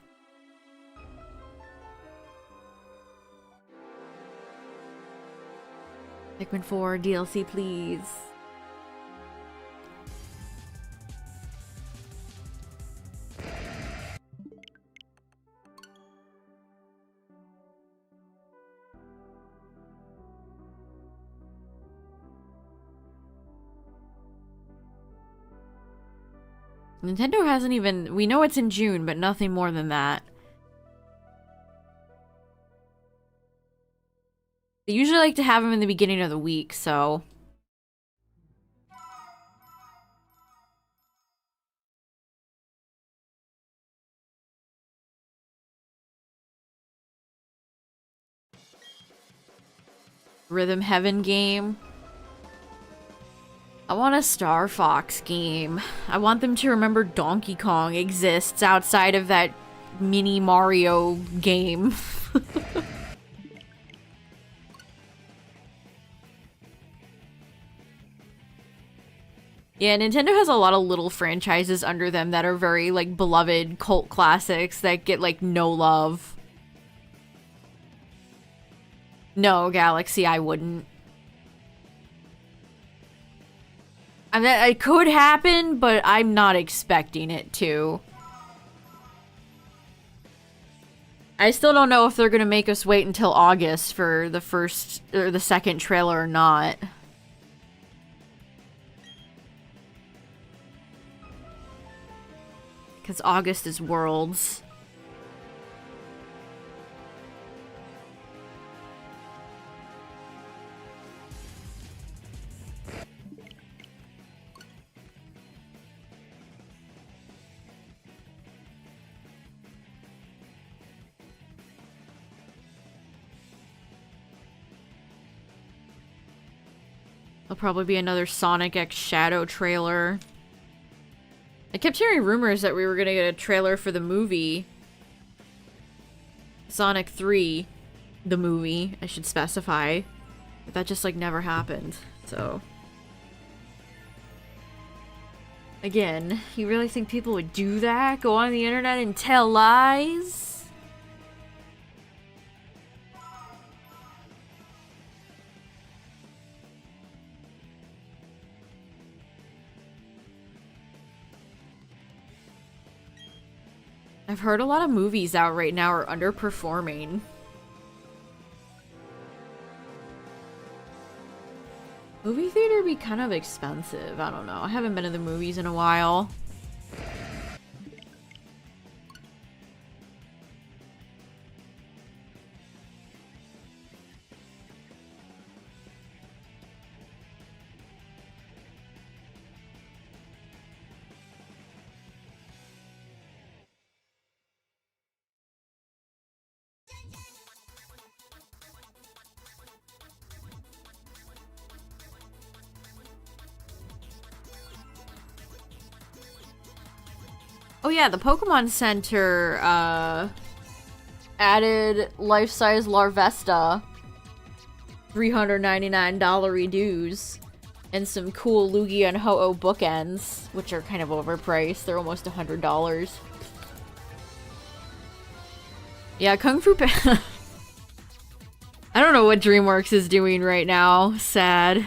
A: Pikmin 4 DLC, please. Nintendo hasn't even... We know it's in June, but nothing more than that. They usually like to have them in the beginning of the week, so... Rhythm Heaven game. I want a Star Fox game. I want them to remember Donkey Kong exists outside of that mini Mario game. Yeah, Nintendo has a lot of little franchises under them that are very, like, beloved cult classics that get, like, no love. No, Galaxy, I wouldn't. I mean, it could happen, but I'm not expecting it to. I still don't know if they're gonna make us wait until August for the first or the second trailer or not. Because August is Worlds. There'll probably be another Sonic X Shadow trailer. I kept hearing rumors that we were gonna get a trailer for the movie. Sonic 3. The movie, I should specify. But that just, like, never happened, so... Again, you really think people would do that? Go on the internet and tell lies? I've heard a lot of movies out right now are underperforming. Movie theater be kind of expensive. I don't know. I haven't been to the movies in a while. Oh yeah, the Pokemon Center, added life-size Larvesta, $399 redues, and some cool Lugia and Ho-Oh bookends, which are kind of overpriced. They're almost $100. Yeah, Kung Fu Panda. I don't know what DreamWorks is doing right now. Sad.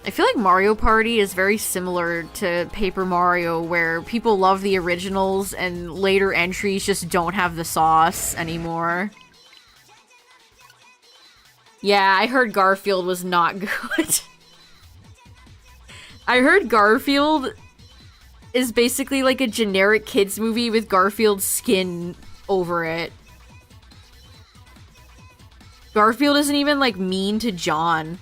A: I feel like Mario Party is very similar to Paper Mario, where people love the originals and later entries just don't have the sauce anymore. Yeah, I heard Garfield was not good. I heard Garfield is basically like a generic kids movie with Garfield's skin over it. Garfield isn't even like mean to John.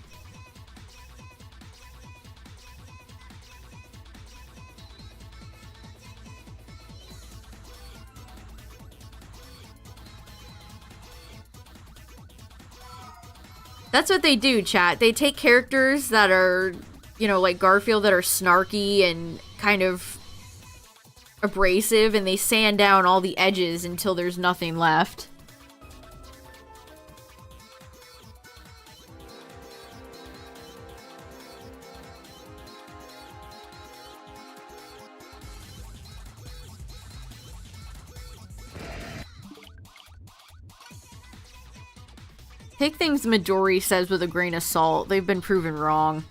A: That's what they do, chat. They take characters that are, you know, like Garfield, that are snarky and kind of abrasive, and they sand down all the edges until there's nothing left. Take things Midori says with a grain of salt. They've been proven wrong.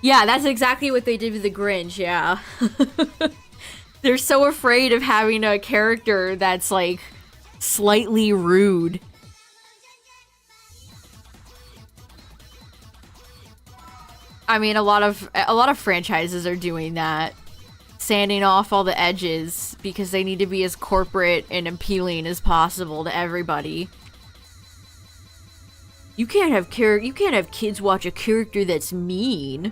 A: Yeah, that's exactly what they did with the Grinch, yeah. They're so afraid of having a character that's, like, slightly rude. I mean, a lot of franchises are doing that. Sanding off all the edges because they need to be as corporate and appealing as possible to everybody. You can't have kids watch a character that's mean.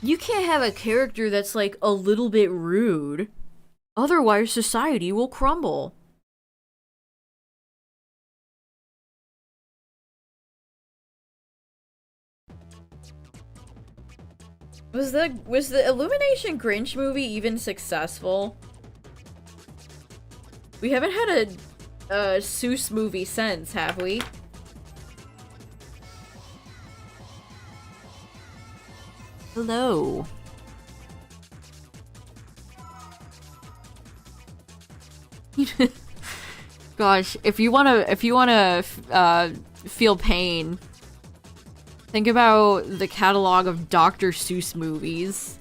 A: You can't have a character that's like a little bit rude. Otherwise society will crumble. Was the Illumination Grinch movie even successful? We haven't had a Seuss movie since, have we? Hello. Gosh, if you wanna feel pain, think about the catalog of Dr. Seuss movies.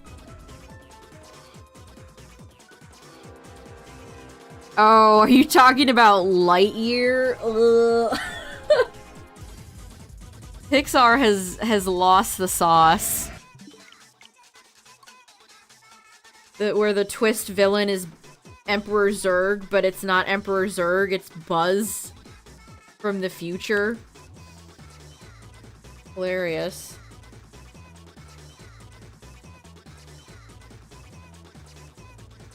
A: Oh, are you talking about Lightyear? Ugh. Pixar has lost the sauce. Where the twist villain is Emperor Zurg, but it's not Emperor Zurg, it's Buzz from the future. Hilarious.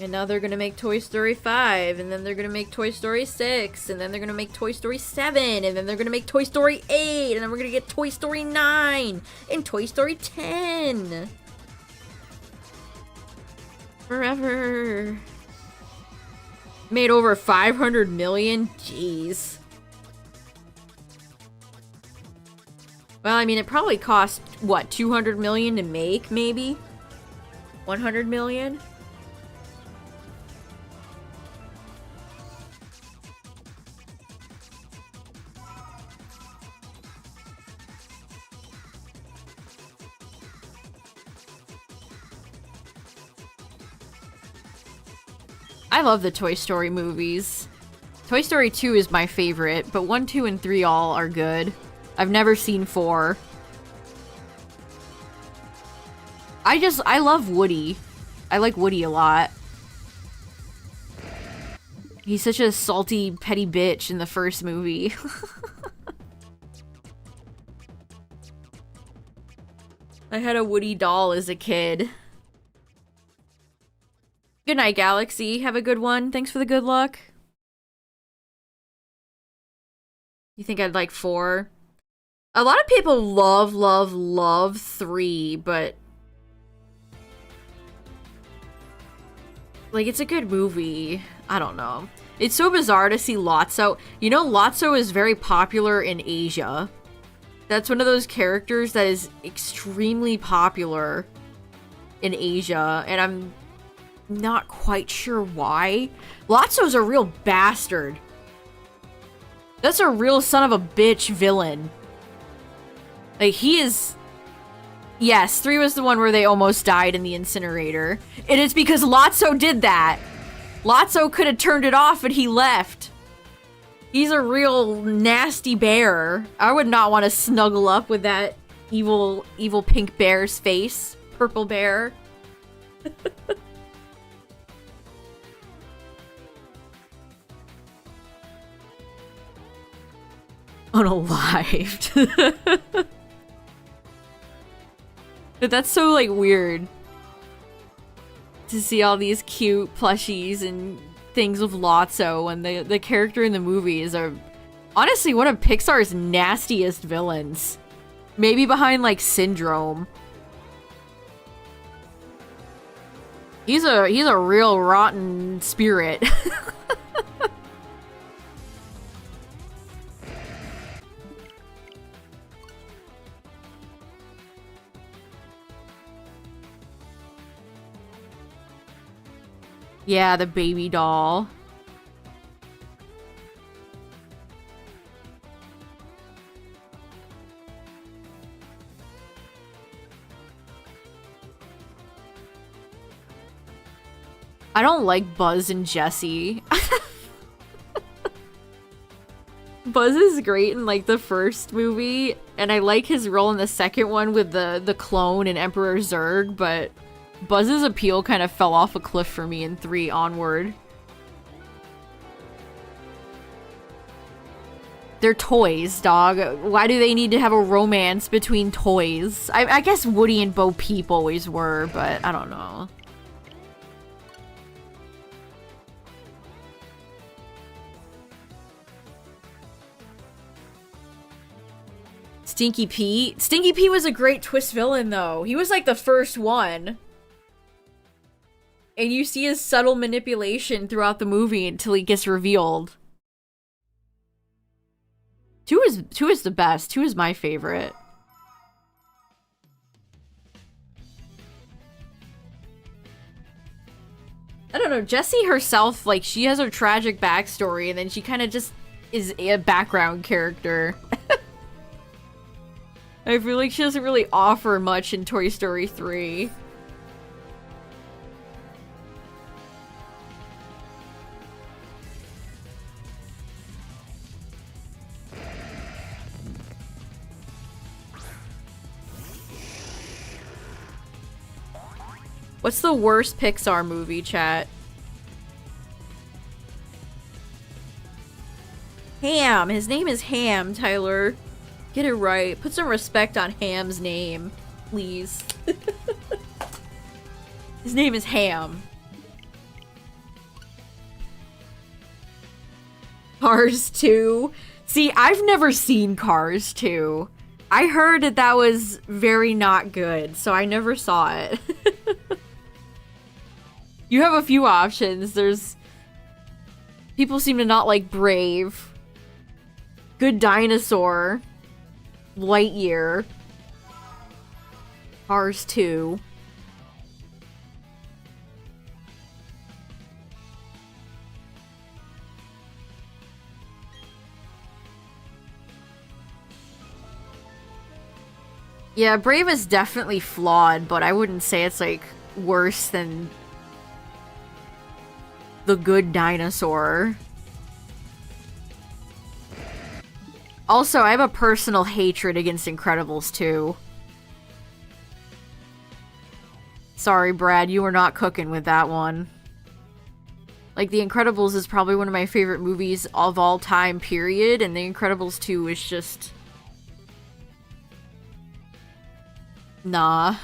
A: And now they're gonna make Toy Story 5, and then they're gonna make Toy Story 6, and then they're gonna make Toy Story 7, and then they're gonna make Toy Story 8, and then we're gonna get Toy Story 9, and Toy Story 10. Forever. Made over 500 million? Jeez. Well, I mean, it probably cost, what, 200 million to make, maybe? 100 million? I love the Toy Story movies. Toy Story 2 is my favorite, but 1, 2, and 3 all are good. I've never seen 4. I love Woody. I like Woody a lot. He's such a salty, petty bitch in the first movie. I had a Woody doll as a kid. Good night, Galaxy. Have a good one. Thanks for the good luck. You think I'd like 4? A lot of people love 3, but... like, it's a good movie. I don't know. It's so bizarre to see Lotso. You know, Lotso is very popular in Asia. That's one of those characters that is extremely popular in Asia, and I'm not quite sure why. Lotso's a real bastard. That's a real son of a bitch villain. Like, he is... Yes, 3 was the one where they almost died in the incinerator. And it's because Lotso did that. Lotso could have turned it off, but he left. He's a real nasty bear. I would not want to snuggle up with that evil pink bear's face. Purple bear. Unalived. But that's so, like, weird. To see all these cute plushies and things of Lotso, and the character in the movies are honestly one of Pixar's nastiest villains. Maybe behind, like, Syndrome. He's a real rotten spirit. Yeah, the baby doll. I don't like Buzz and Jessie. Buzz is great in, like, the first movie, and I like his role in the second one with the clone and Emperor Zurg, but Buzz's appeal kind of fell off a cliff for me in 3 onward. They're toys, dog. Why do they need to have a romance between toys? I guess Woody and Bo Peep always were, but I don't know. Stinky Pete? Stinky Pete was a great twist villain, though. He was like the first one. And you see his subtle manipulation throughout the movie until he gets revealed. 2 is the best. 2 is my favorite. I don't know, Jessie herself, like, she has her tragic backstory, and then she kind of just is a background character. I feel like she doesn't really offer much in Toy Story 3. What's the worst Pixar movie, chat? Ham! His name is Ham, Tyler. Get it right. Put some respect on Ham's name, please. His name is Ham. Cars 2. See, I've never seen Cars 2. I heard that that was very not good, so I never saw it. You have a few options. There's... People seem to not like Brave. Good Dinosaur. Lightyear. Cars 2. Yeah, Brave is definitely flawed, but I wouldn't say it's, like, worse than The Good Dinosaur. Also, I have a personal hatred against Incredibles 2. Sorry, Brad, you were not cooking with that one. Like, The Incredibles is probably one of my favorite movies of all time, period, and The Incredibles 2 is just... Nah.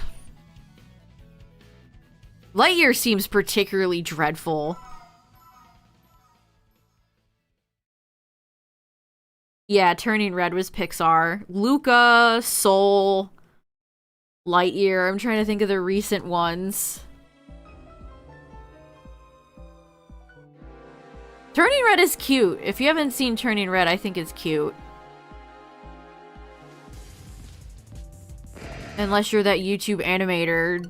A: Lightyear seems particularly dreadful. Yeah, Turning Red was Pixar. Luca, Soul, Lightyear. I'm trying to think of the recent ones. Turning Red is cute. If you haven't seen Turning Red, I think it's cute. Unless you're that YouTube animator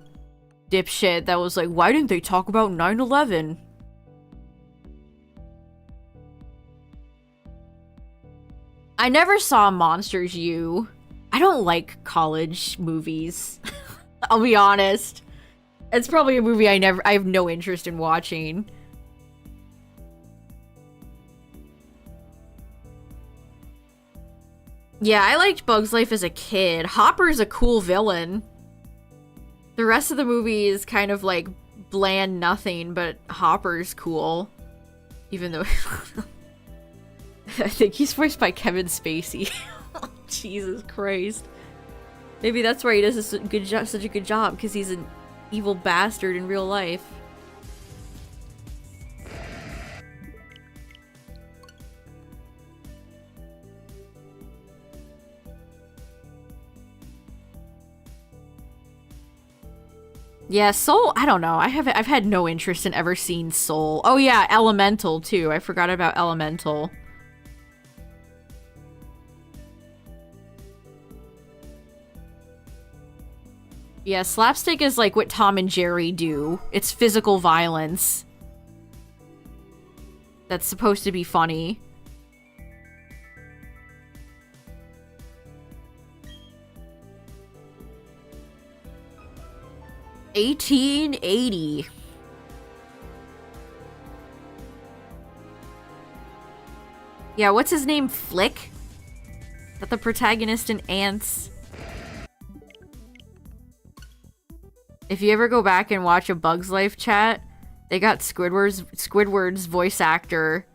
A: dipshit that was like, why didn't they talk about 9/11? I never saw Monsters U. I don't like college movies. I'll be honest. It's probably a movie I have no interest in watching. Yeah, I liked Bug's Life as a kid. Hopper's a cool villain. The rest of the movie is kind of like bland nothing, but Hopper's cool. Even though... I think he's voiced by Kevin Spacey. Jesus Christ. Maybe that's why he does such a good job, because he's an evil bastard in real life. Yeah, Soul, I don't know. I've had no interest in ever seeing Soul. Oh yeah, Elemental too. I forgot about Elemental. Yeah, slapstick is like what Tom and Jerry do. It's physical violence. That's supposed to be funny. $18.80. Yeah, what's his name? Flick? Is that the protagonist in Ants? If you ever go back and watch a Bug's Life chat, they got Squidward's voice actor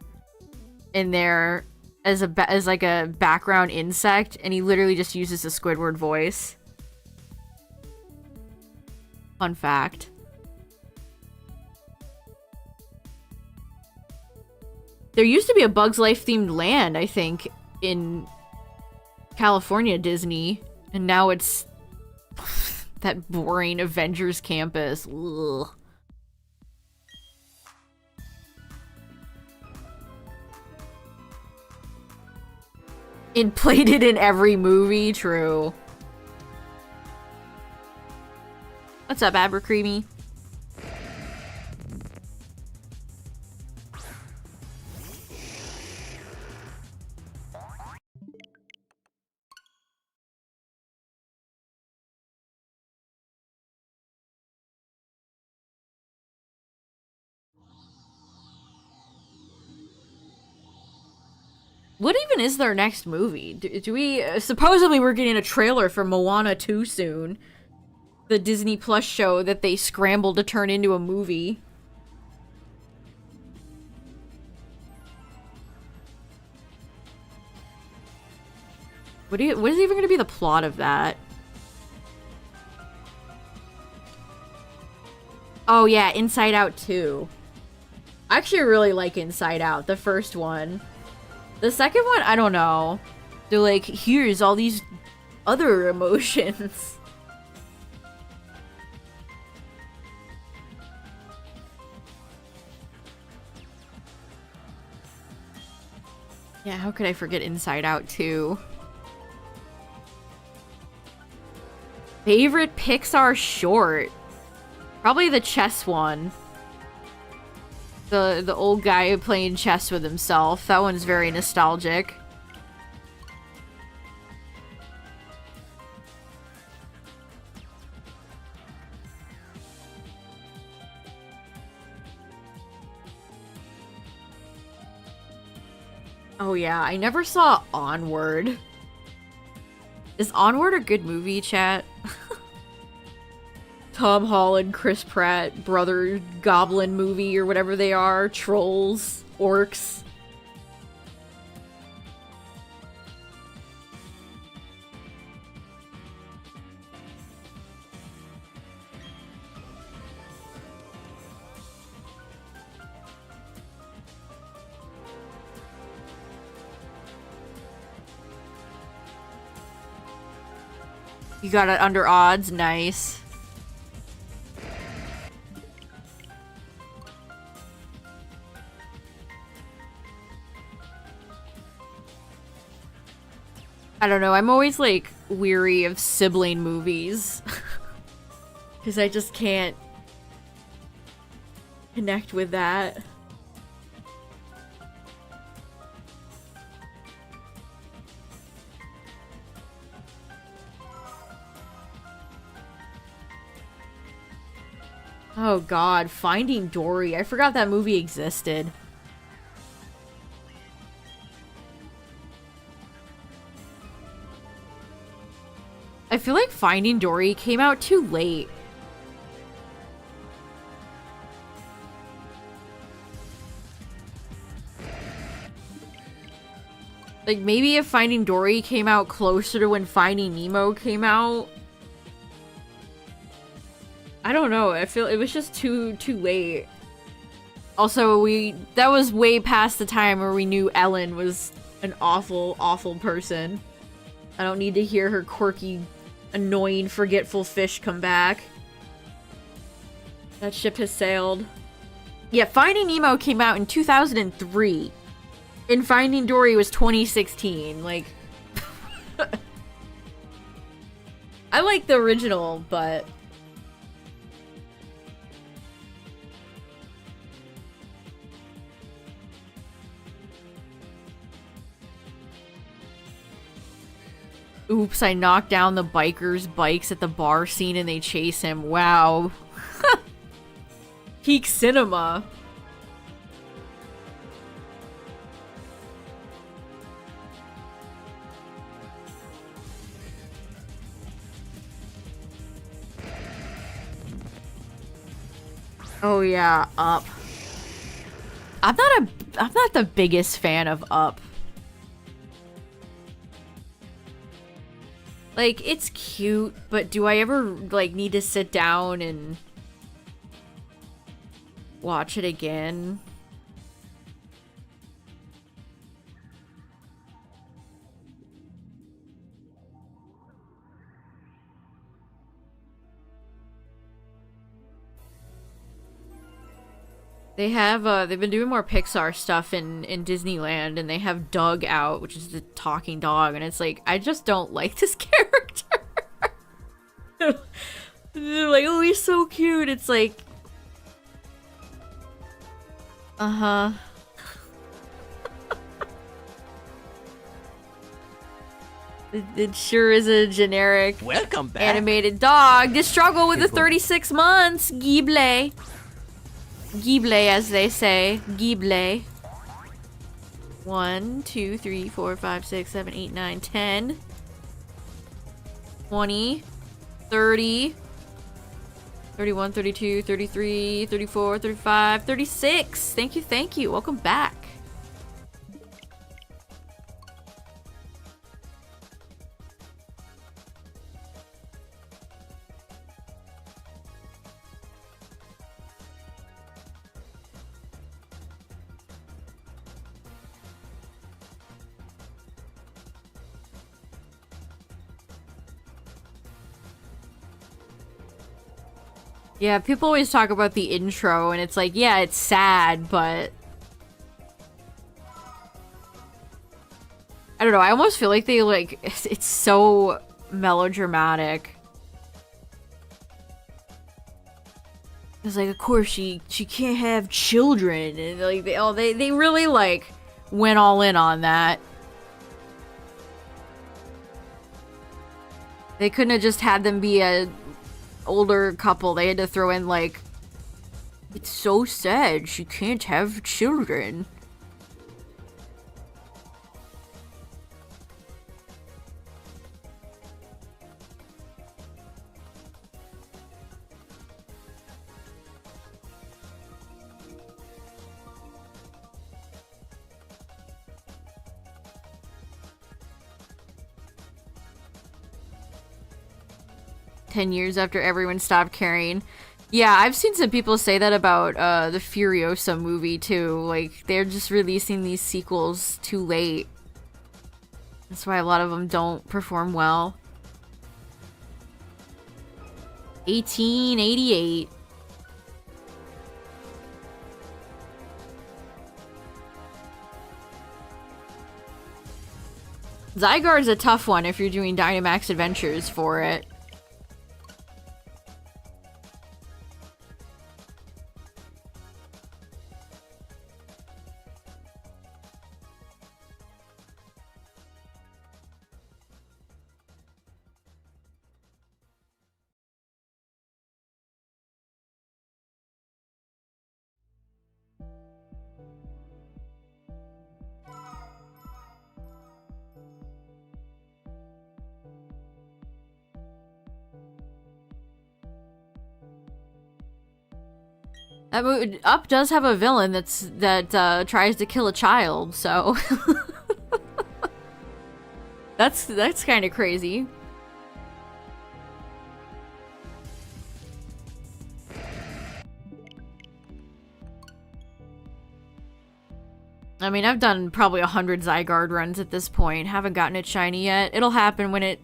A: in there as like a background insect, and he literally just uses the Squidward voice. Fun fact. There used to be a Bug's Life themed land, I think, in California Disney, and now it's that boring Avengers campus. Ugh. It played it in every movie, true. What's up, Abercreamy? What even is their next movie? Do we... supposedly we're getting a trailer for Moana 2 soon. The Disney Plus show that they scrambled to turn into a movie. What is even going to be the plot of that? Oh yeah, Inside Out 2. I actually really like Inside Out, the first one. The second one, I don't know. They're like, here's all these other emotions. Yeah, how could I forget Inside Out too? Favorite Pixar short? Probably the chess one. The old guy playing chess with himself. That one's very nostalgic. Oh yeah, I never saw Onward. Is Onward a good movie, chat? Tom Holland, Chris Pratt, brother goblin movie or whatever they are. Trolls, orcs. You got it under odds, nice. I don't know, I'm always like weary of sibling movies. Because I just can't connect with that. Oh god, Finding Dory. I forgot that movie existed. I feel like Finding Dory came out too late. Like, maybe if Finding Dory came out closer to when Finding Nemo came out. I don't know, I feel it was just too late. Also, that was way past the time where we knew Ellen was an awful, awful person. I don't need to hear her quirky, annoying, forgetful fish come back. That ship has sailed. Yeah, Finding Nemo came out in 2003. And Finding Dory was 2016. Like... I like the original, but... Oops, I knocked down the bikers' bikes at the bar scene and they chase him. Wow. Peak cinema. Oh yeah, Up. I'm not the biggest fan of Up. Like, it's cute, but do I ever, like, need to sit down and watch it again? They have, they've been doing more Pixar stuff in Disneyland, and they have Doug out, which is the talking dog, and it's like, I just don't like this character. They're like, oh, he's so cute. It's like... Uh-huh. It sure is a generic
B: Welcome back.
A: Animated dog. The struggle with the 36 months. Ghibli. Ghibli, as they say. Ghibli. 1, 2, 3, 4, 5, 6, 7, 8, 9, 10. 20. 30. 31, 32, 33, 34, 35, 36. Thank you, thank you. Welcome back. Yeah, people always talk about the intro, and it's like, yeah, it's sad, but... I don't know, I almost feel like they, like, it's so melodramatic. It's like, of course, she can't have children, and like, they really, like, went all in on that. They couldn't have just had them be a older couple. They had to throw in, like, it's so sad she can't have children. Years after everyone stopped caring. Yeah, I've seen some people say that about the Furiosa movie too. Like, they're just releasing these sequels too late. That's why a lot of them don't perform well. 1888. Zygarde's a tough one if you're doing Dynamax Adventures for it. Up does have a villain that tries to kill a child, so that's kind of crazy. I mean, I've done probably 100 Zygarde runs at this point. Haven't gotten it shiny yet. It'll happen when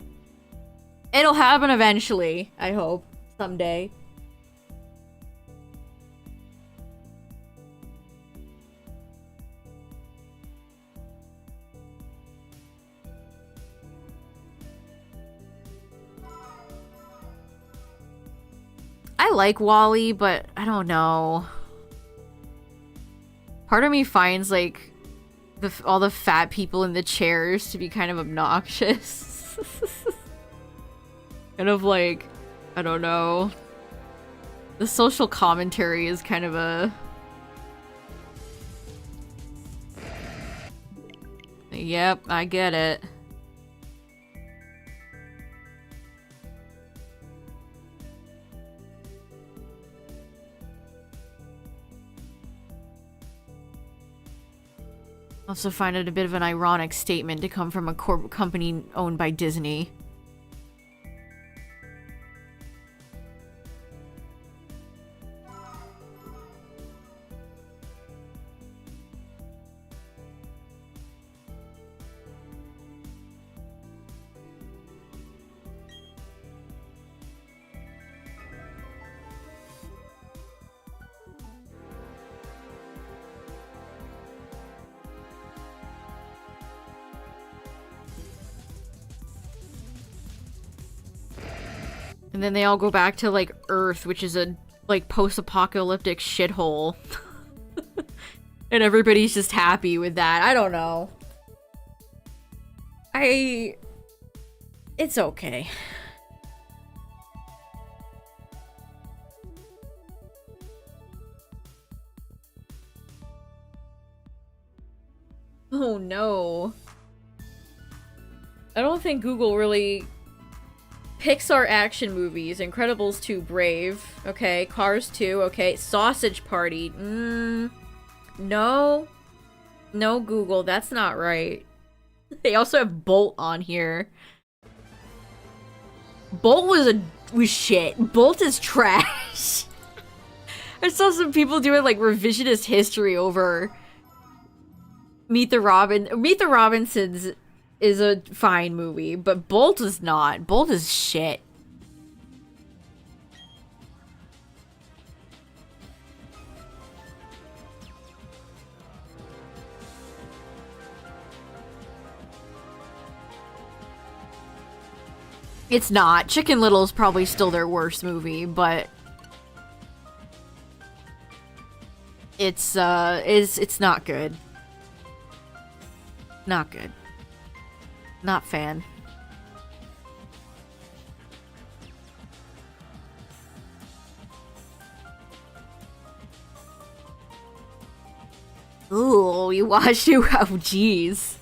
A: it'll happen eventually, I hope, someday. I like Wally, but I don't know. Part of me finds, like, all the fat people in the chairs to be kind of obnoxious. Kind of like, I don't know. The social commentary is kind of a... Yep, I get it. Also find it a bit of an ironic statement to come from a company owned by Disney. And then they all go back to, like, Earth, which is a, like, post-apocalyptic shithole. And everybody's just happy with that. I don't know. It's okay. Oh no. I don't think Google really... Pixar action movies. Incredibles 2, Brave. Okay. Cars 2, okay. Sausage Party. No. No, Google. That's not right. They also have Bolt on here. Bolt was shit. Bolt is trash. I saw some people doing, like, revisionist history over Meet the Robinsons is a fine movie, but Bolt is not. Bolt is shit. It's not. Chicken Little is probably still their worst movie, but it's not good. Not good. Not fan. Ooh, you watched it? Oh, jeez.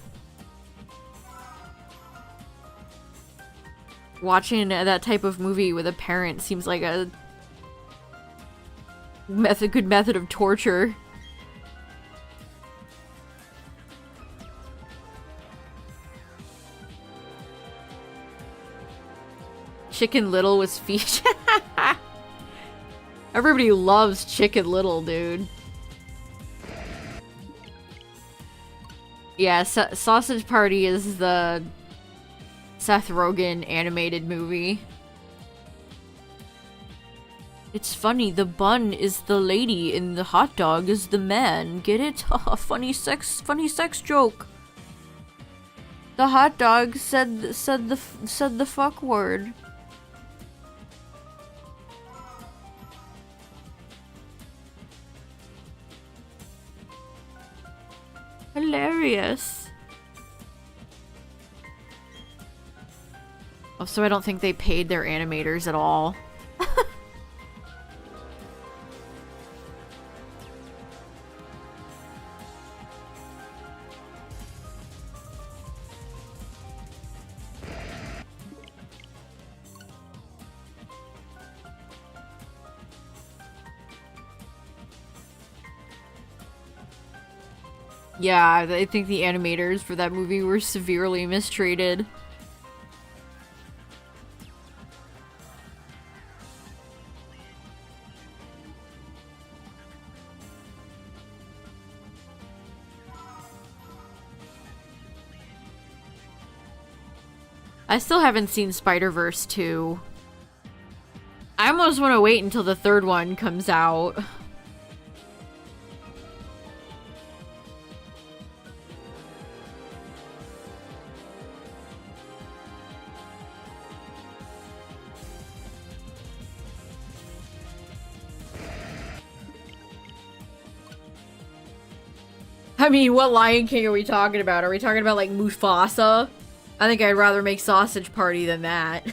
A: Watching that type of movie with a parent seems like a good method of torture. Chicken Little was featured. Everybody loves Chicken Little, dude. Yeah, Sausage Party is the Seth Rogen animated movie. It's funny, the bun is the lady and the hot dog is the man. Get it? funny sex joke. The hot dog said the fuck word. Hilarious. Oh, so I don't think they paid their animators at all. Yeah, I think the animators for that movie were severely mistreated. I still haven't seen Spider-Verse 2. I almost want to wait until the third one comes out. I mean, what Lion King are we talking about? Are we talking about, like, Mufasa? I think I'd rather make Sausage Party than that.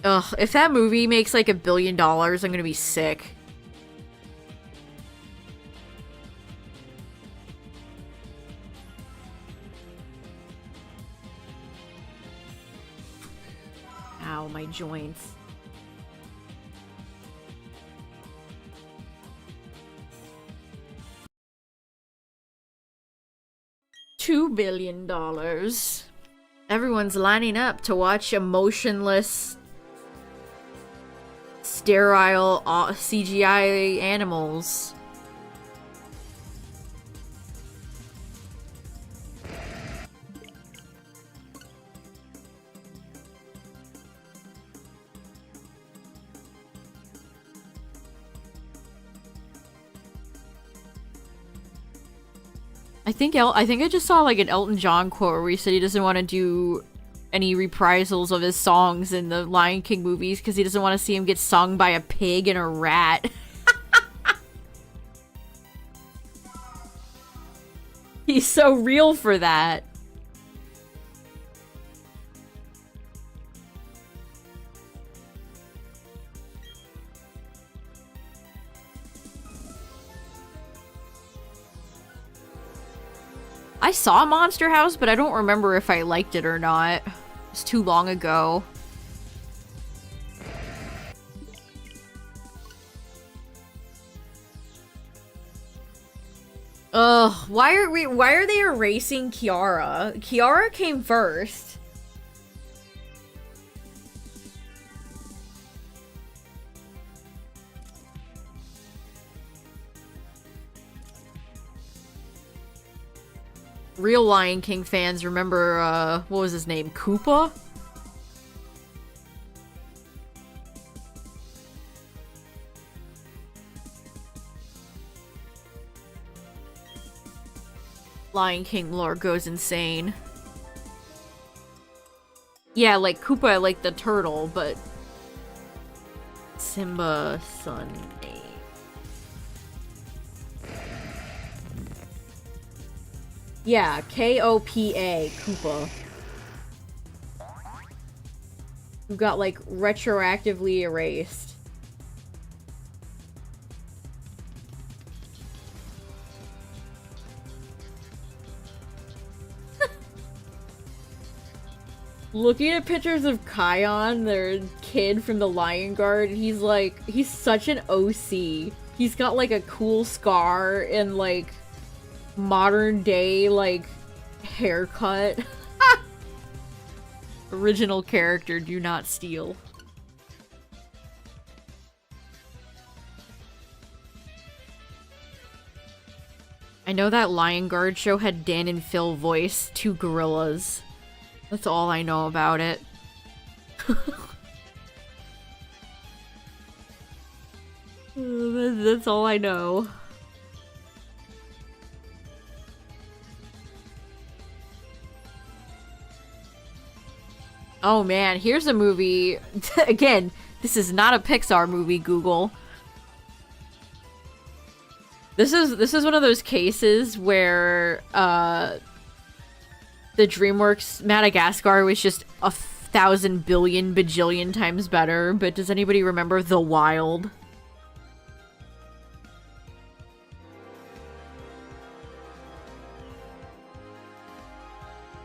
A: Ugh, if that movie makes, like, $1 billion, I'm gonna be sick. Ow, my joints. $2 billion. Everyone's lining up to watch emotionless, sterile CGI animals. I think I just saw like an Elton John quote where he said he doesn't want to do any reprisals of his songs in the Lion King movies because he doesn't want to see him get sung by a pig and a rat. He's so real for that. I saw Monster House, but I don't remember if I liked it or not. It's too long ago. Ugh, why are they erasing Kiara? Kiara came first. Real Lion King fans remember, what was his name? Koopa? Lion King lore goes insane. Yeah, like Koopa, like the turtle, but Simba son name. Yeah, K-O-P-A, Koopa. Who got like retroactively erased. Looking at pictures of Kion, their kid from the Lion Guard, he's like, he's such an OC. He's got like a cool scar and like modern day like haircut. Original character, do not steal. I know that Lion Guard show had Dan and Phil voice, two gorillas. That's all I know about it. That's all I know. Oh man, here's a movie. Again, this is not a Pixar movie, Google. This is one of those cases where the DreamWorks Madagascar was just 1,000 billion bajillion times better, but does anybody remember The Wild?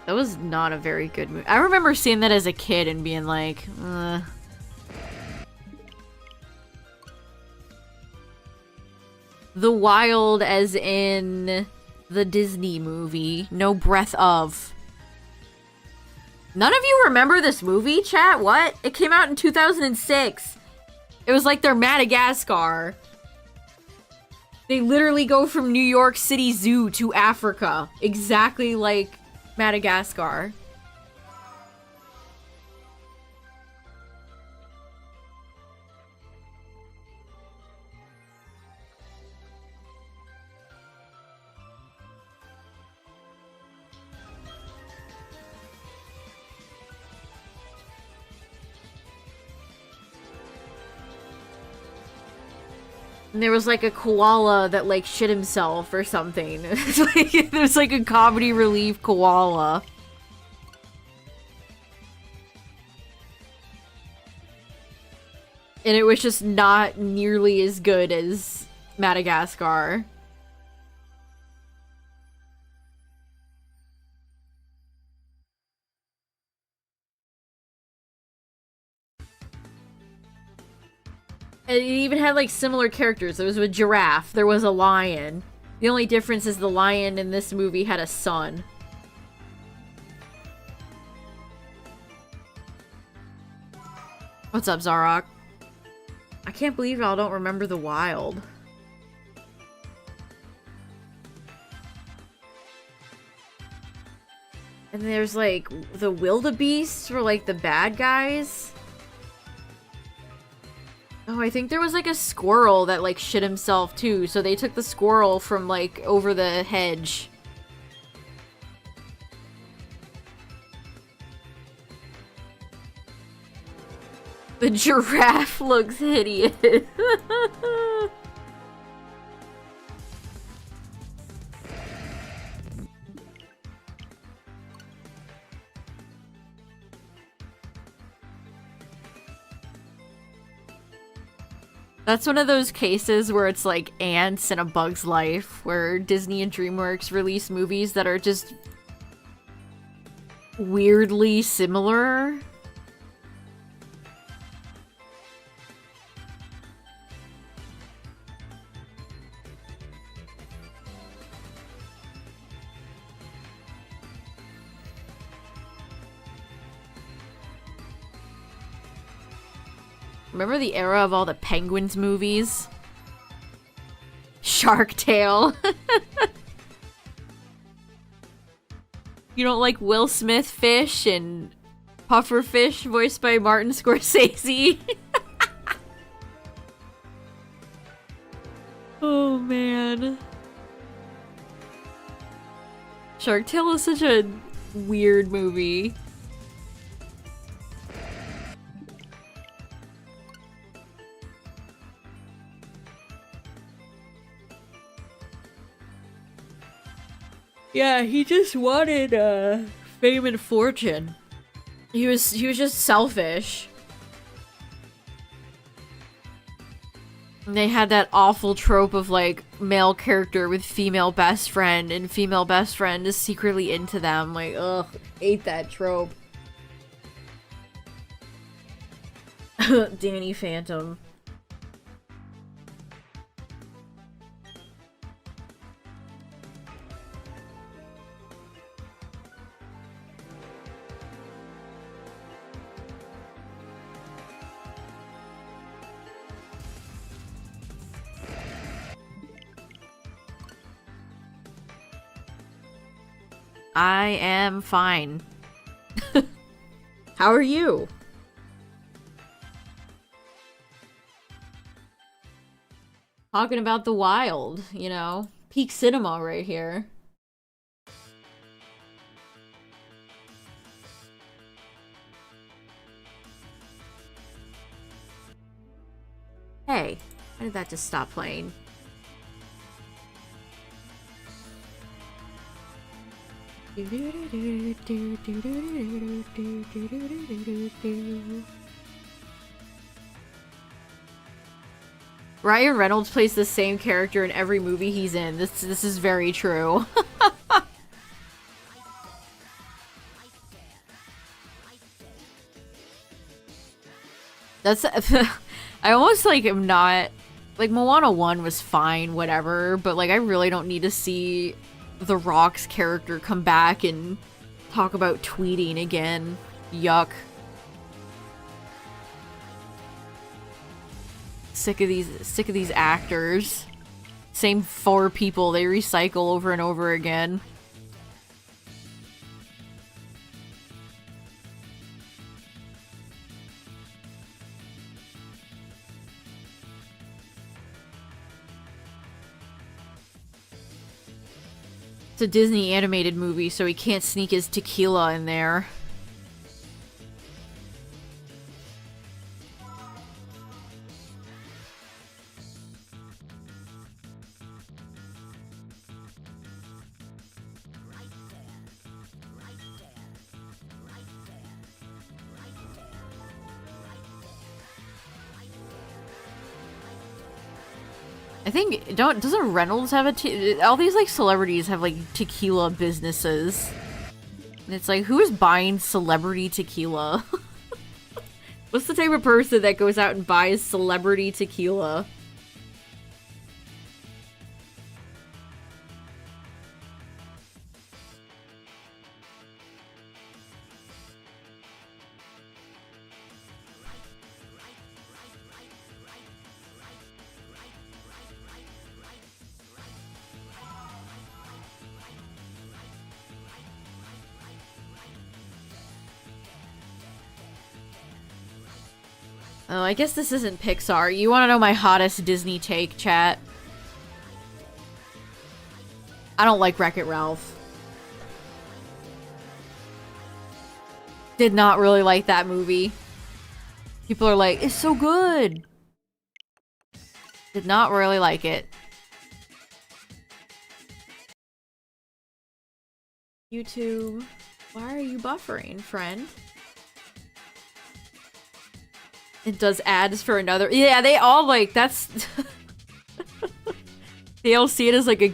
A: That was not a very good movie. I remember seeing that as a kid and being like, The Wild as in the Disney movie. No breath of. None of you remember this movie, chat? What? It came out in 2006. It was like their Madagascar. They literally go from New York City Zoo to Africa. Exactly like Madagascar. And there was like a koala that like shit himself or something. There's like a comedy relief koala. And it was just not nearly as good as Madagascar. And it even had like similar characters. There was a giraffe, there was a lion. The only difference is the lion in this movie had a son. What's up, Zarok? I can't believe y'all don't remember The Wild. And there's like the wildebeests were like the bad guys. Oh, I think there was like a squirrel that like shit himself too, so they took the squirrel from like over the hedge. The giraffe looks hideous. That's one of those cases where it's like Ants and A Bug's Life, where Disney and DreamWorks release movies that are just weirdly similar. Remember the era of all the Penguins movies? Shark Tale. You don't like Will Smith fish and Puffer Fish voiced by Martin Scorsese? Oh man. Shark Tale is such a weird movie. Yeah, he just wanted fame and fortune. He was just selfish. And they had that awful trope of like male character with female best friend, and female best friend is secretly into them. Like, ugh, hate that trope. Danny Phantom. I am fine. How are you? Talking about the wild, you know? Peak cinema right here. Hey, why did that just stop playing? Ryan Reynolds plays the same character in every movie he's in. This is very true. That's I almost like am not like Moana 1 was fine, whatever, but like I really don't need to see The Rock's character come back and talk about tweeting again. Yuck. Sick of these actors. Same 4 people they recycle over and over again. It's a Disney animated movie, so he can't sneak his tequila in there. I think, doesn't Reynolds have all these like celebrities have like tequila businesses. And it's like, who is buying celebrity tequila? What's the type of person that goes out and buys celebrity tequila? Oh, I guess this isn't Pixar. You want to know my hottest Disney take, chat? I don't like Wreck-It Ralph. Did not really like that movie. People are like, it's so good. Did not really like it. YouTube, why are you buffering, friend? It does ads for another. Yeah, they all like that's. They all see it as like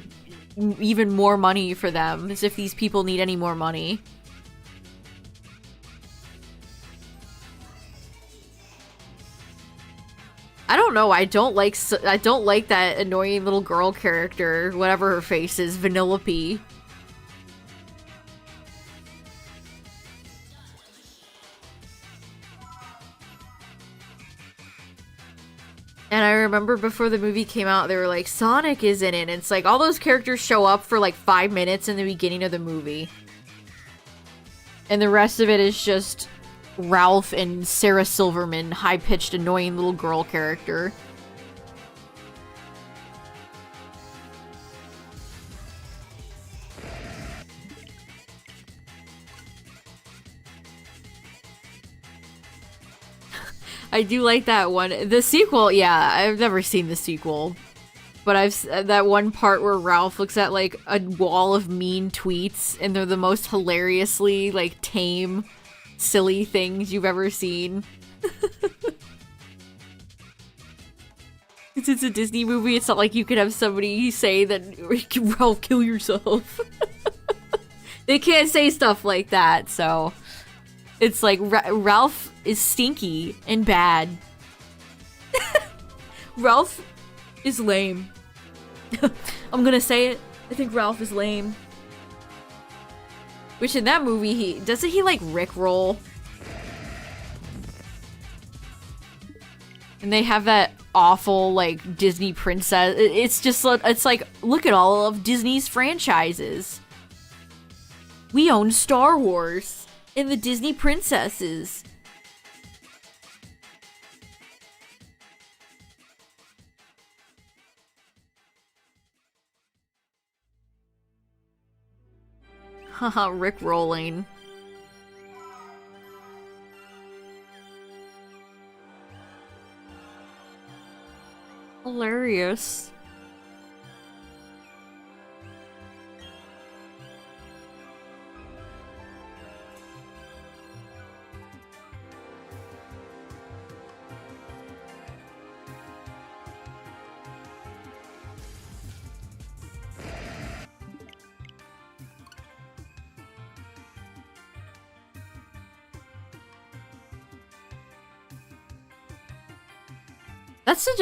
A: even more money for them, as if these people need any more money. I don't know. I don't like that annoying little girl character, whatever her face is, Vanellope. And I remember before the movie came out, they were like, Sonic is in it. And it's like, all those characters show up for like 5 minutes in the beginning of the movie. And the rest of it is just Ralph and Sarah Silverman, high-pitched, annoying little girl character. I do like that one. The sequel, yeah, I've never seen the sequel. But that one part where Ralph looks at, like, a wall of mean tweets, and they're the most hilariously, like, tame, silly things you've ever seen. Since it's a Disney movie, it's not like you could have somebody say that, Ralph, kill yourself. They can't say stuff like that, so... It's like, Ralph is stinky and bad. Ralph is lame. I'm gonna say it. I think Ralph is lame. Which in that movie, doesn't he like Rickroll? And they have that awful like Disney princess. It's just, it's like, look at all of Disney's franchises. We own Star Wars and the Disney princesses. Haha, Rick rolling. Hilarious.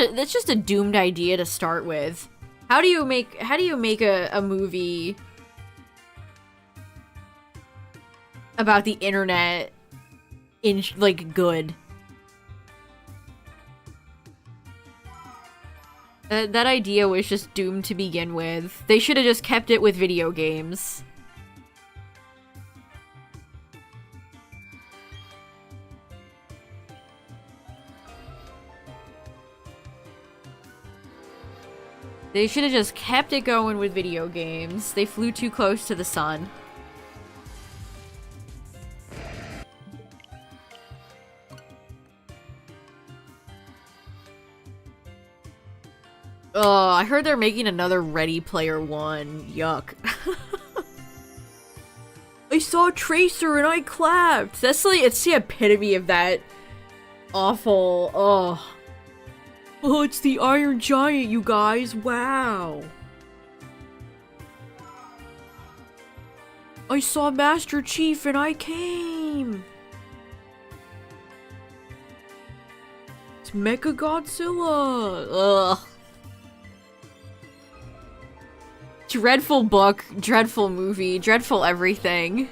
A: That's just a doomed idea to start with. How do you make a movie about the internet in like good? That idea was just doomed to begin with. They should have just kept it with video games. They should have just kept it going with video games. They flew too close to the sun. Oh, I heard they're making another Ready Player One. Yuck. I saw Tracer and I clapped. That's like, it's the epitome of that awful, oh, it's the Iron Giant, you guys. Wow. I saw Master Chief and I came. It's Mecha Godzilla. Ugh. Dreadful book, dreadful movie, dreadful everything.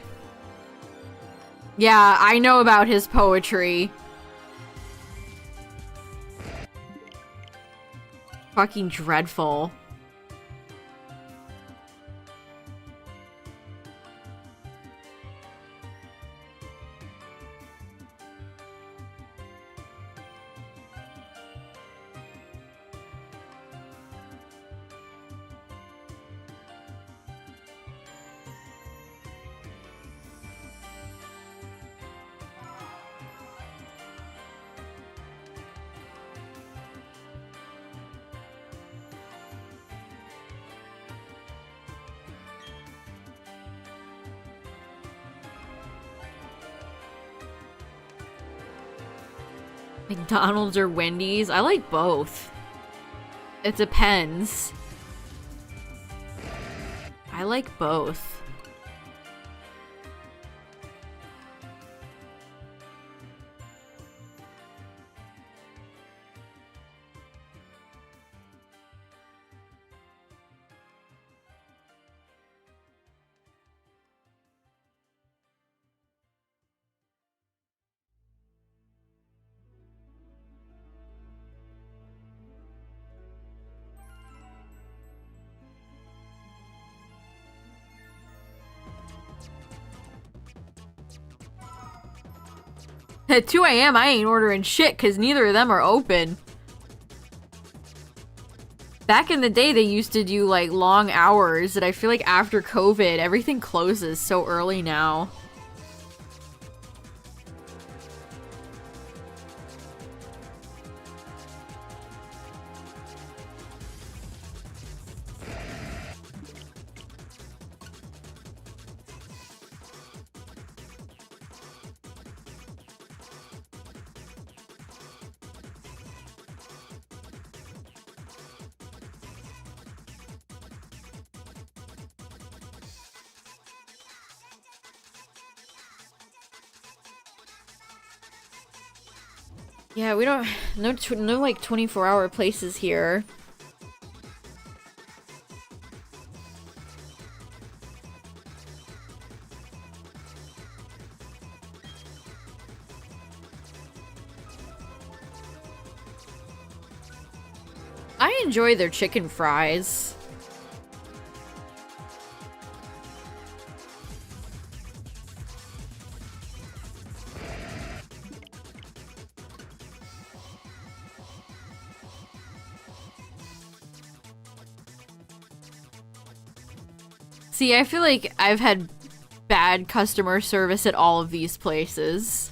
A: Yeah, I know about his poetry. Fucking dreadful. McDonald's or Wendy's? I like both. It depends. I like both. At 2 AM, I ain't ordering shit because neither of them are open. Back in the day, they used to do, like, long hours, and I feel like after COVID, everything closes so early now. Yeah, we don't... No like, 24-hour places here. I enjoy their chicken fries. See, I feel like I've had bad customer service at all of these places.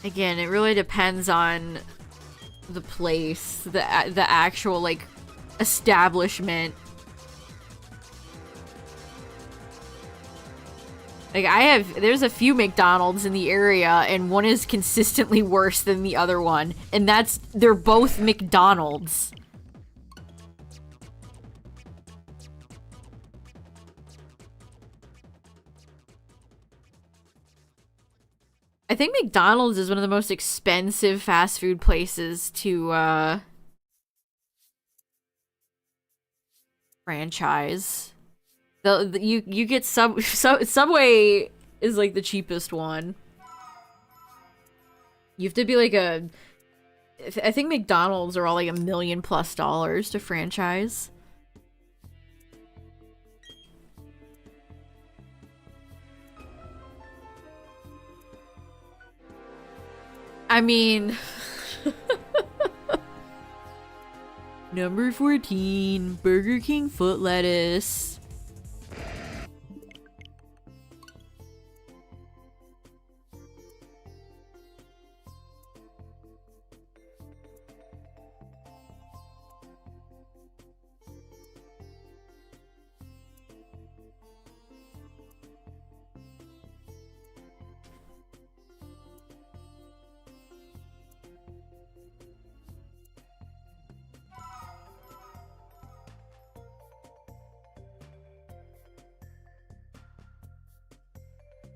A: Again, it really depends on the place, the actual, like, establishment. Like, there's a few McDonald's in the area, and one is consistently worse than the other one. And they're both McDonald's. I think McDonald's is one of the most expensive fast food places to, franchise. You get Subway is like the cheapest one. You have to be like I think McDonald's are all like $1 million+ to franchise. I mean, number 14, Burger King foot lettuce.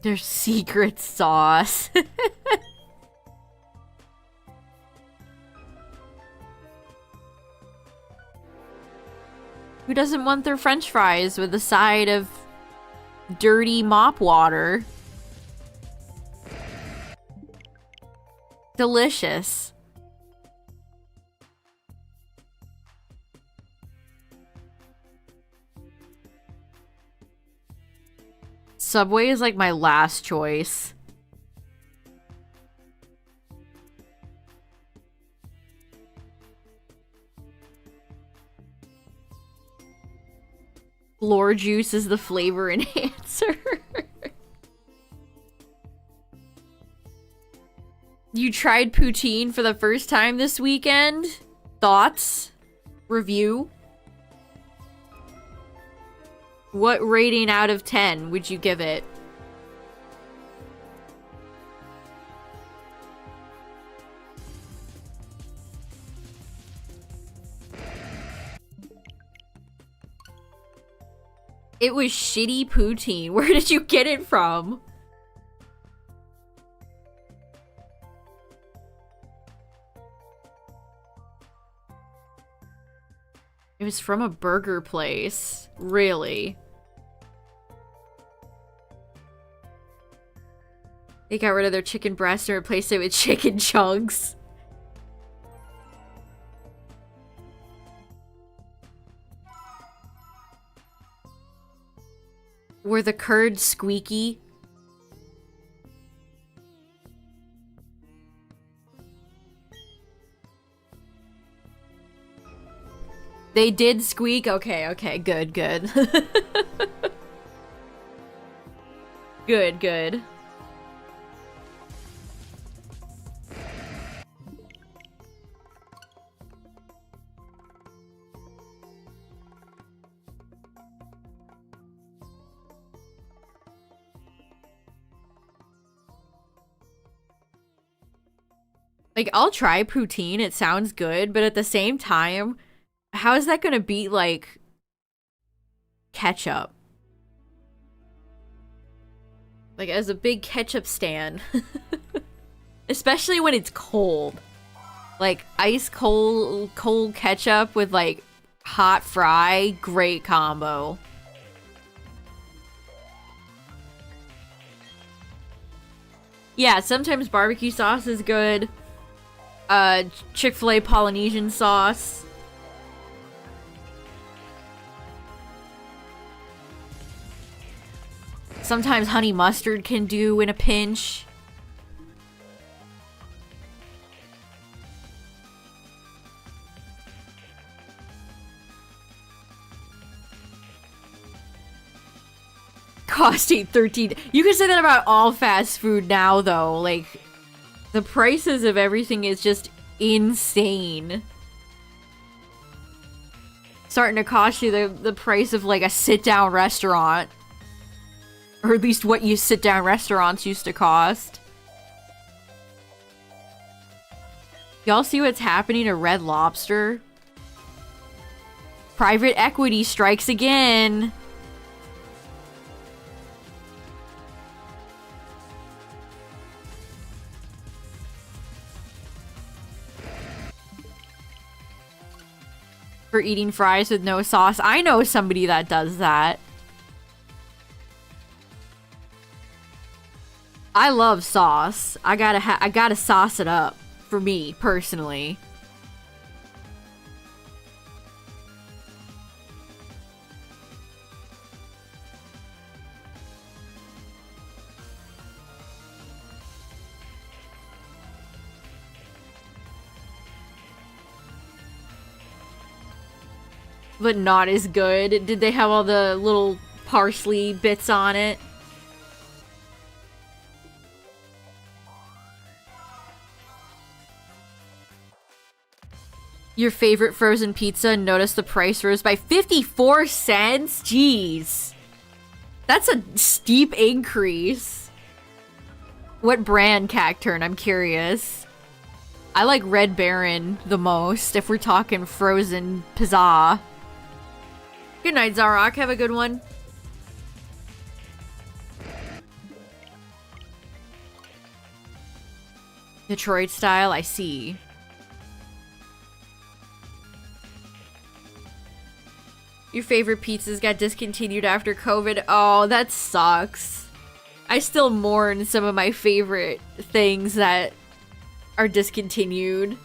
A: Their secret sauce. Who doesn't want their french fries with a side of dirty mop water? Delicious. Subway is like my last choice. Lore juice is the flavor enhancer. You tried poutine for the first time this weekend? Thoughts? Review? What rating out of 10 would you give it? It was shitty poutine. Where did you get it from? It was from a burger place. Really? They got rid of their chicken breast and replaced it with chicken chunks. Were the curds squeaky? They did squeak? Okay, okay, good, good. Good, good. Like, I'll try poutine, it sounds good, but at the same time, how is that gonna beat, like, ketchup? Like, as a big ketchup stan. Especially when it's cold. Like, ice cold ketchup with, like, hot fry, great combo. Yeah, sometimes barbecue sauce is good. Chick-fil-A Polynesian sauce. Sometimes honey mustard can do in a pinch. Costing 13. You can say that about all fast food now, though. Like, the prices of everything is just insane. Starting to cost you the price of, like, a sit-down restaurant. Or at least what you sit-down restaurants used to cost. Y'all see what's happening to Red Lobster? Private equity strikes again. For eating fries with no sauce. I know somebody that does that. I love sauce. I gotta sauce it up. For me, personally. But not as good. Did they have all the little parsley bits on it? Your favorite frozen pizza, and notice the price rose by 54 cents? Jeez. That's a steep increase. What brand, Cacturn? I'm curious. I like Red Baron the most, if we're talking frozen pizza. Good night, Zarok. Have a good one. Detroit style, I see. Your favorite pizzas got discontinued after COVID. Oh, that sucks. I still mourn some of my favorite things that are discontinued.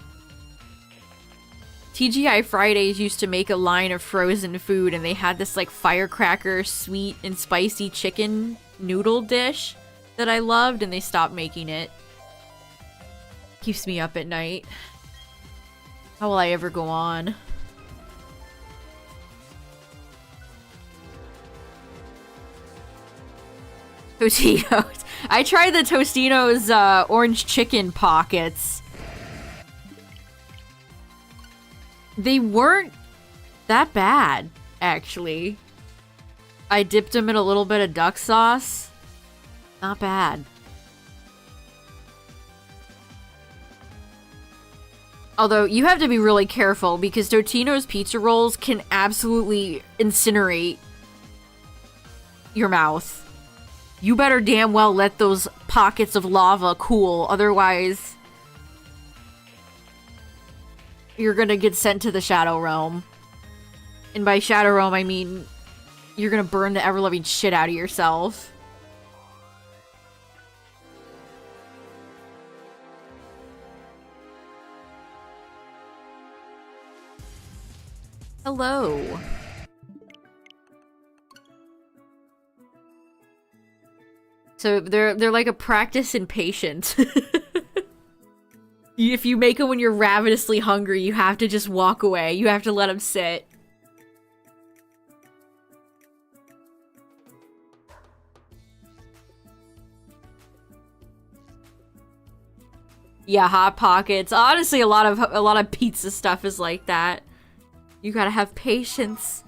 A: TGI Fridays used to make a line of frozen food, and they had this like firecracker sweet and spicy chicken noodle dish that I loved, and they stopped making it. Keeps me up at night. How will I ever go on? Tostitos. I tried the Tostitos orange chicken pockets. They weren't that bad, actually. I dipped them in a little bit of duck sauce. Not bad. Although, you have to be really careful because Totino's pizza rolls can absolutely incinerate your mouth. You better damn well let those pockets of lava cool, otherwise you're gonna get sent to the Shadow Realm. And by Shadow Realm, I mean you're gonna burn the ever-loving shit out of yourself. Hello. So they're like a practice in patience. If you make them when you're ravenously hungry, you have to just walk away. You have to let them sit. Yeah, Hot Pockets. Honestly, a lot of pizza stuff is like that. You gotta have patience.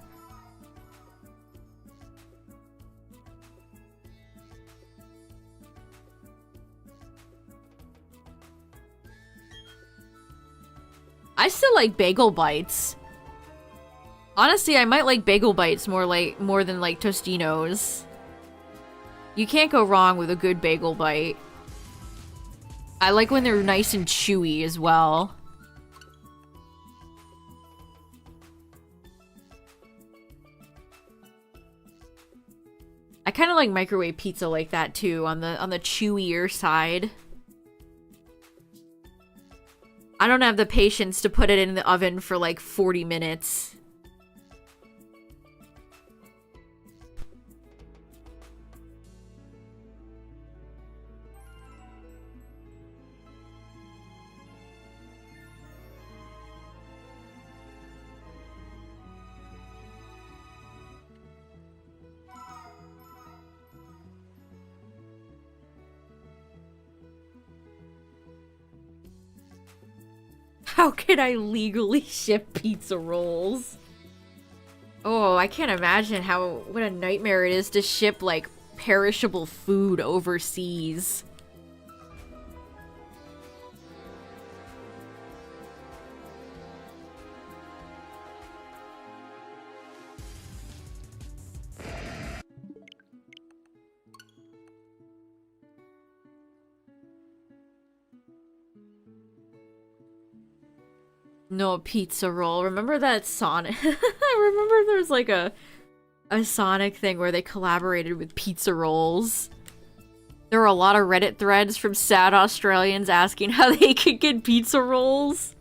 A: I still like bagel bites. Honestly, I might like bagel bites more than like Tostinos. You can't go wrong with a good bagel bite. I like when they're nice and chewy as well. I kind of like microwave pizza like that too, on the chewier side. I don't have the patience to put it in the oven for like 40 minutes. How can I legally ship pizza rolls? Oh, I can't imagine what a nightmare it is to ship, like, perishable food overseas. No pizza roll. Remember that Sonic? I remember there was like a Sonic thing where they collaborated with pizza rolls. There were a lot of Reddit threads from sad Australians asking how they could get pizza rolls.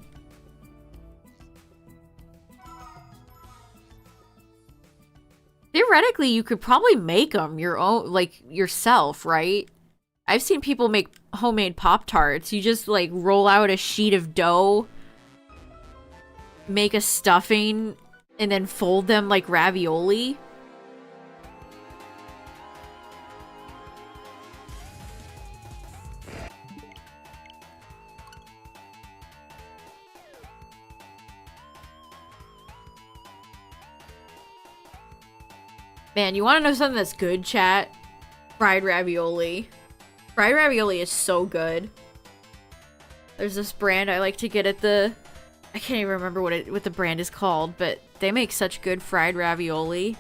A: Theoretically, you could probably make them your own, like, yourself, right? I've seen people make homemade Pop-Tarts. You just, like, roll out a sheet of dough, make a stuffing, and then fold them like ravioli. Man, you want to know something that's good, chat? Fried ravioli. Fried ravioli is so good. There's this brand I like to get at the... I can't even remember what the brand is called, but they make such good fried ravioli.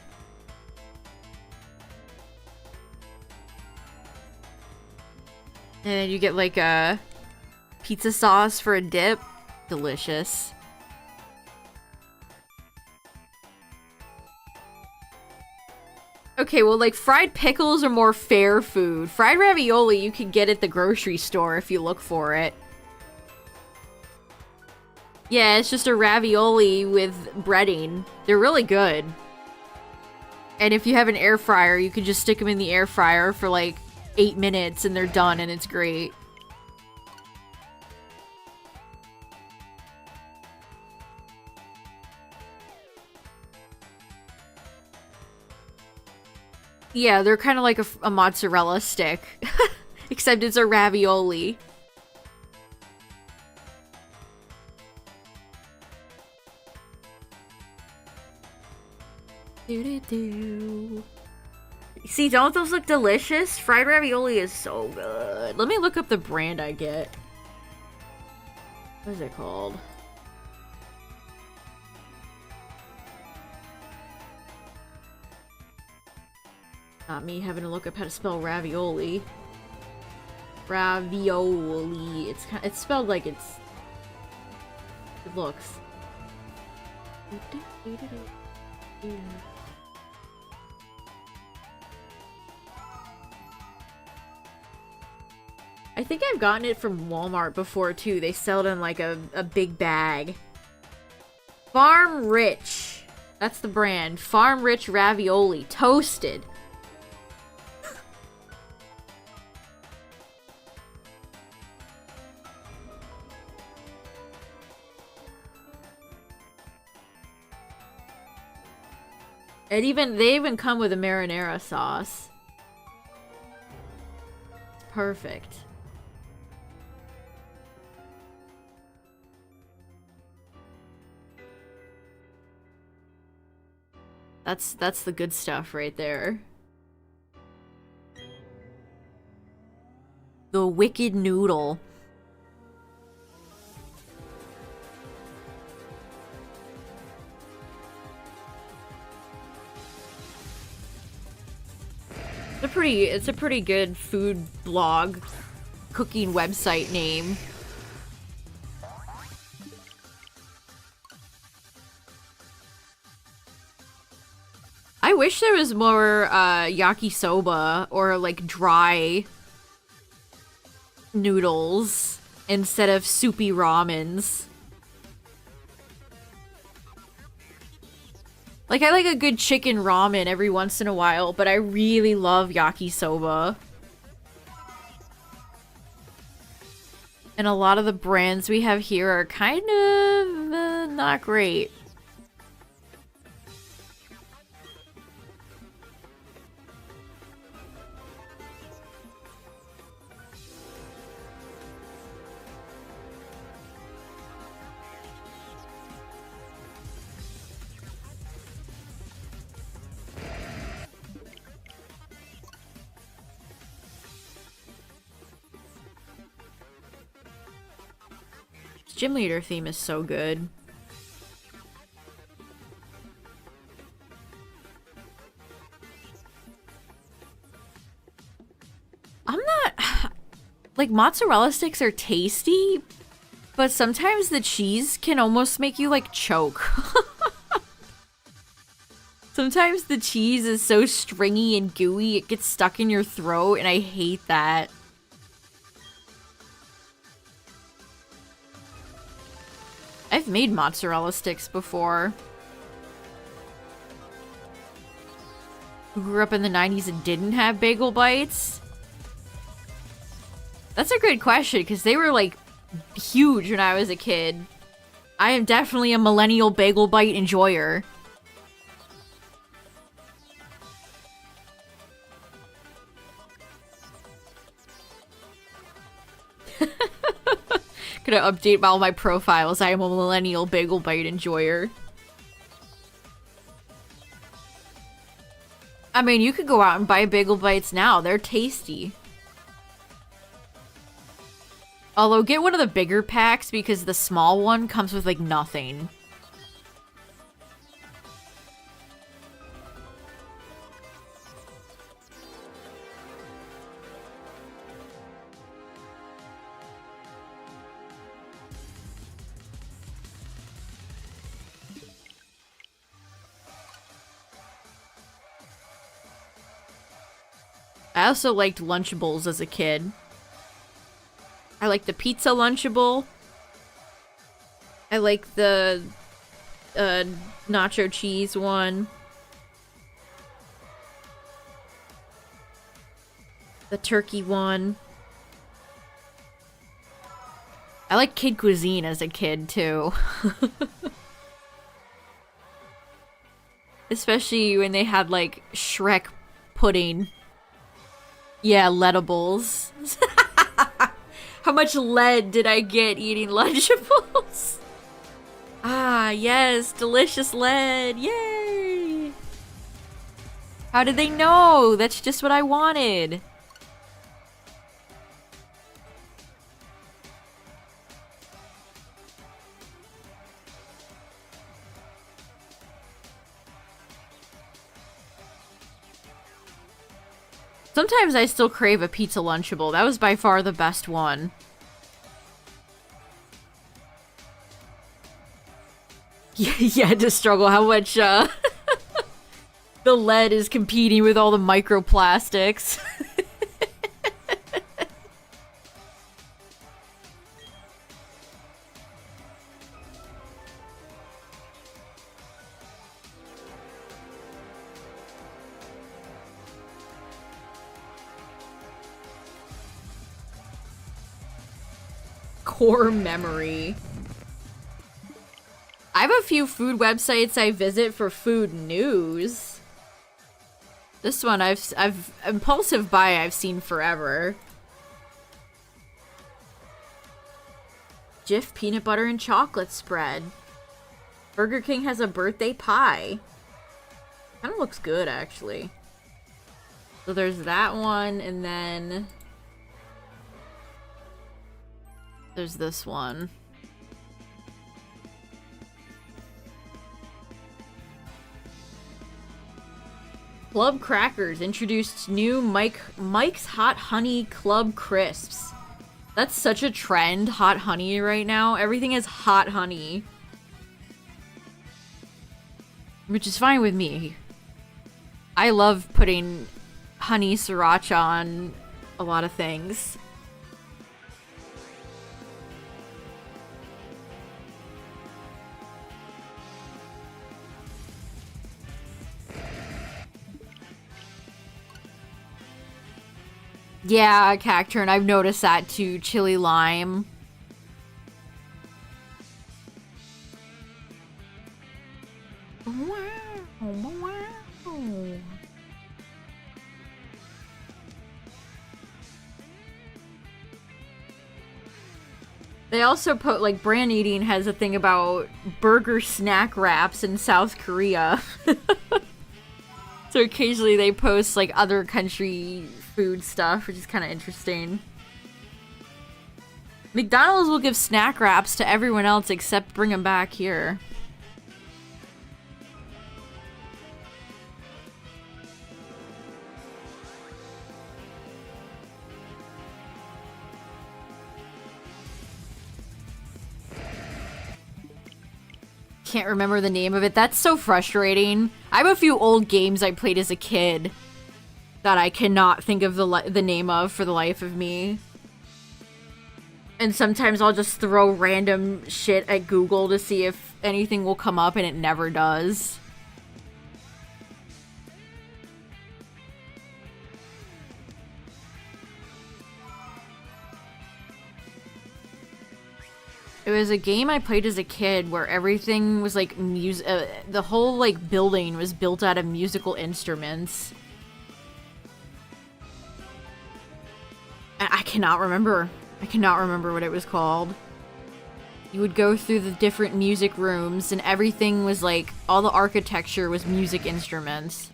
A: And then you get like a pizza sauce for a dip. Delicious. Okay, well, like, fried pickles are more fair food. Fried ravioli you can get at the grocery store if you look for it. Yeah, it's just a ravioli with breading. They're really good. And if you have an air fryer, you can just stick them in the air fryer for like 8 minutes and they're done and it's great. Yeah, they're kind of like a mozzarella stick. Except it's a ravioli. See, don't those look delicious? Fried ravioli is so good. Let me look up the brand I get. What is it called? Not me having to look up how to spell ravioli. Ravioli. It's spelled like it looks. I think I've gotten it from Walmart before too. They sell it in like a big bag. Farm Rich. That's the brand. Farm Rich Ravioli. Toasted. They even come with a marinara sauce. It's perfect. That's the good stuff right there. The Wicked Noodle. It's a pretty good food blog, cooking website name. I wish there was more yakisoba or like dry noodles instead of soupy ramens. Like, I like a good chicken ramen every once in a while, but I really love yakisoba. And a lot of the brands we have here are kind of not great. Gym leader theme is so good. I'm not... Like, mozzarella sticks are tasty, but sometimes the cheese can almost make you, like, choke. Sometimes the cheese is so stringy and gooey, it gets stuck in your throat, and I hate that. I've made mozzarella sticks before. Who grew up in the 90s and didn't have bagel bites? That's a good question, because they were, like, huge when I was a kid. I am definitely a millennial bagel bite enjoyer. Gonna update all my profiles. I am a millennial bagel bite enjoyer. I mean, you could go out and buy bagel bites now. They're tasty. Although, get one of the bigger packs because the small one comes with, like, nothing. I also liked Lunchables as a kid. I like the pizza Lunchable. I like the nacho cheese one. The turkey one. I like Kid Cuisine as a kid, too. Especially when they had, like, Shrek pudding. Yeah, Leadables. How much lead did I get eating Lunchables? Ah, yes, delicious lead. Yay! How did they know? That's just what I wanted. Sometimes I still crave a pizza Lunchable. That was by far the best one. Yeah, to struggle how much, the lead is competing with all the microplastics. Core memory. I have a few food websites I visit for food news. This one I've Impulsive Buy I've seen forever. Jif peanut butter and chocolate spread. Burger King has a birthday pie. Kind of looks good, actually. So there's that one, and then there's this one. Club Crackers introduced new Mike's Hot Honey Club Crisps. That's such a trend, hot honey right now. Everything is hot honey. Which is fine with me. I love putting honey sriracha on a lot of things. Yeah, Cacturn, I've noticed that too. Chili lime. They also put, like, Brand Eating has a thing about burger snack wraps in South Korea. So occasionally they post, like, other country food stuff, which is kind of interesting. McDonald's will give snack wraps to everyone else except bring them back here. Can't remember the name of it. That's so frustrating. I have a few old games I played as a kid that I cannot think of the name of for the life of me. And sometimes I'll just throw random shit at Google to see if anything will come up, and it never does. It was a game I played as a kid where everything was like music. The whole like building was built out of musical instruments. I cannot remember. I cannot remember what it was called. You would go through the different music rooms and everything was like, all the architecture was music instruments.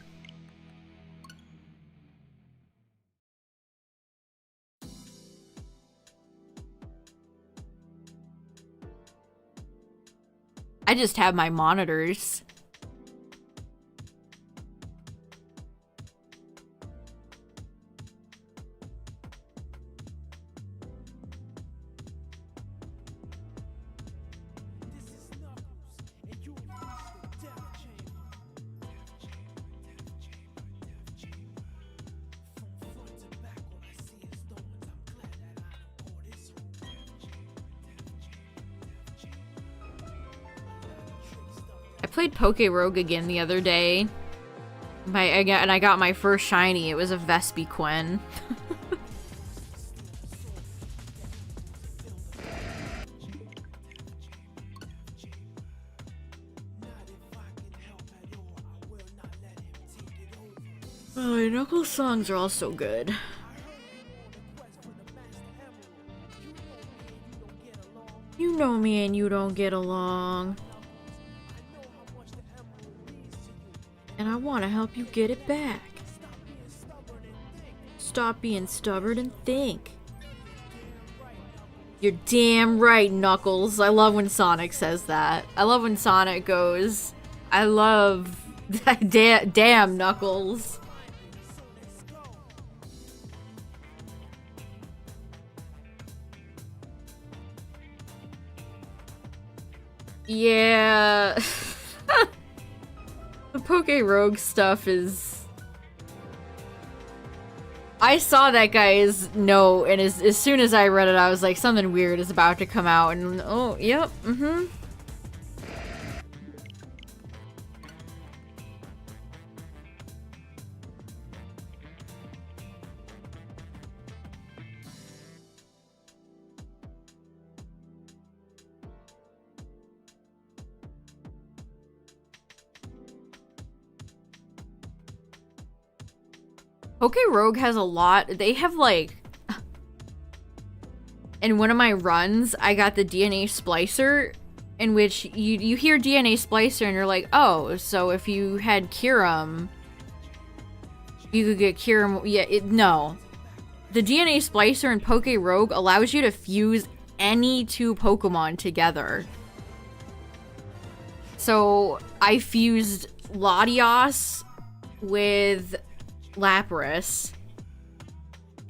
A: I just have my monitors. I played Poke Rogue again the other day. And I got my first shiny. It was a Vespiquen. Oh, Knuckles songs are all so good. You know me and you don't get along. And I want to help you get it back. Stop being stubborn and think. You're damn right, Knuckles. I love when Sonic says that. I love when Sonic goes, I love that damn Knuckles. Yeah. The Poke Rogue stuff is... I saw that guy's note, and as soon as I read it, I was like, something weird is about to come out, and oh, yep, mm-hmm. Poke Rogue has a lot. They have like... In one of my runs, I got the DNA Splicer, in which you hear DNA Splicer and you're like, oh, so if you had Kyurem, you could get Kyurem. Yeah, no. The DNA Splicer in Poke Rogue allows you to fuse any two Pokemon together. So I fused Latios with Lapras,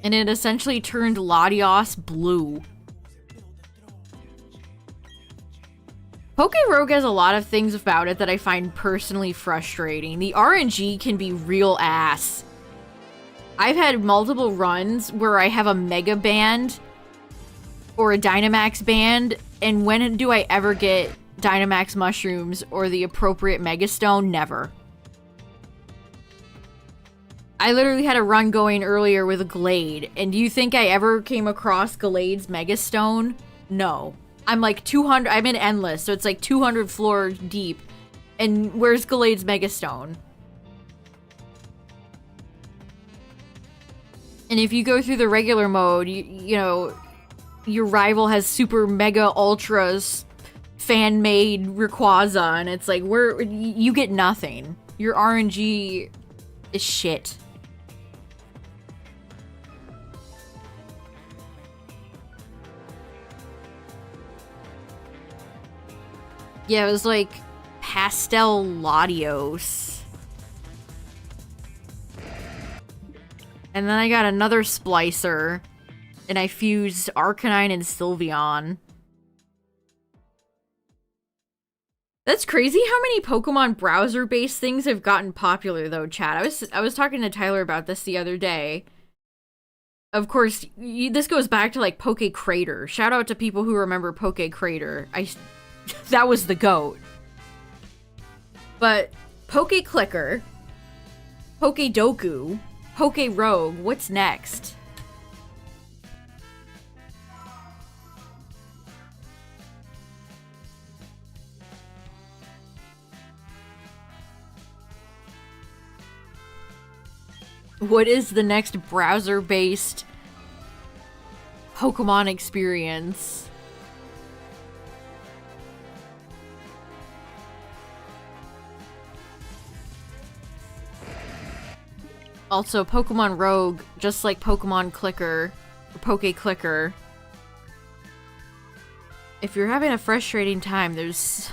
A: and it essentially turned Latios blue. Pokerogue has a lot of things about it that I find personally frustrating. The RNG can be real ass. I've had multiple runs where I have a Mega Band or a Dynamax Band, and when do I ever get Dynamax Mushrooms or the appropriate Mega Stone? Never. I literally had a run going earlier with a Glade, and do you think I ever came across Glade's Mega Stone? No. I'm like 200, I'm in Endless, so it's like 200 floors deep. And where's Glade's Mega Stone? And if you go through the regular mode, you know, your rival has super mega ultras fan-made Rayquaza, and it's like, you get nothing. Your RNG is shit. Yeah, it was like Pastel Latios. And then I got another Splicer, and I fused Arcanine and Sylveon. That's crazy how many Pokemon browser-based things have gotten popular, though, chat. I was talking to Tyler about this the other day. Of course, this goes back to, like, Poke Crater. Shout out to people who remember Poke Crater. That was the GOAT. But Poke Clicker, Poke Doku, Poke Rogue, what's next? What is the next browser-based Pokemon experience? Also, Pokemon Rogue, just like Pokemon Clicker, or Poke Clicker, if you're having a frustrating time, there's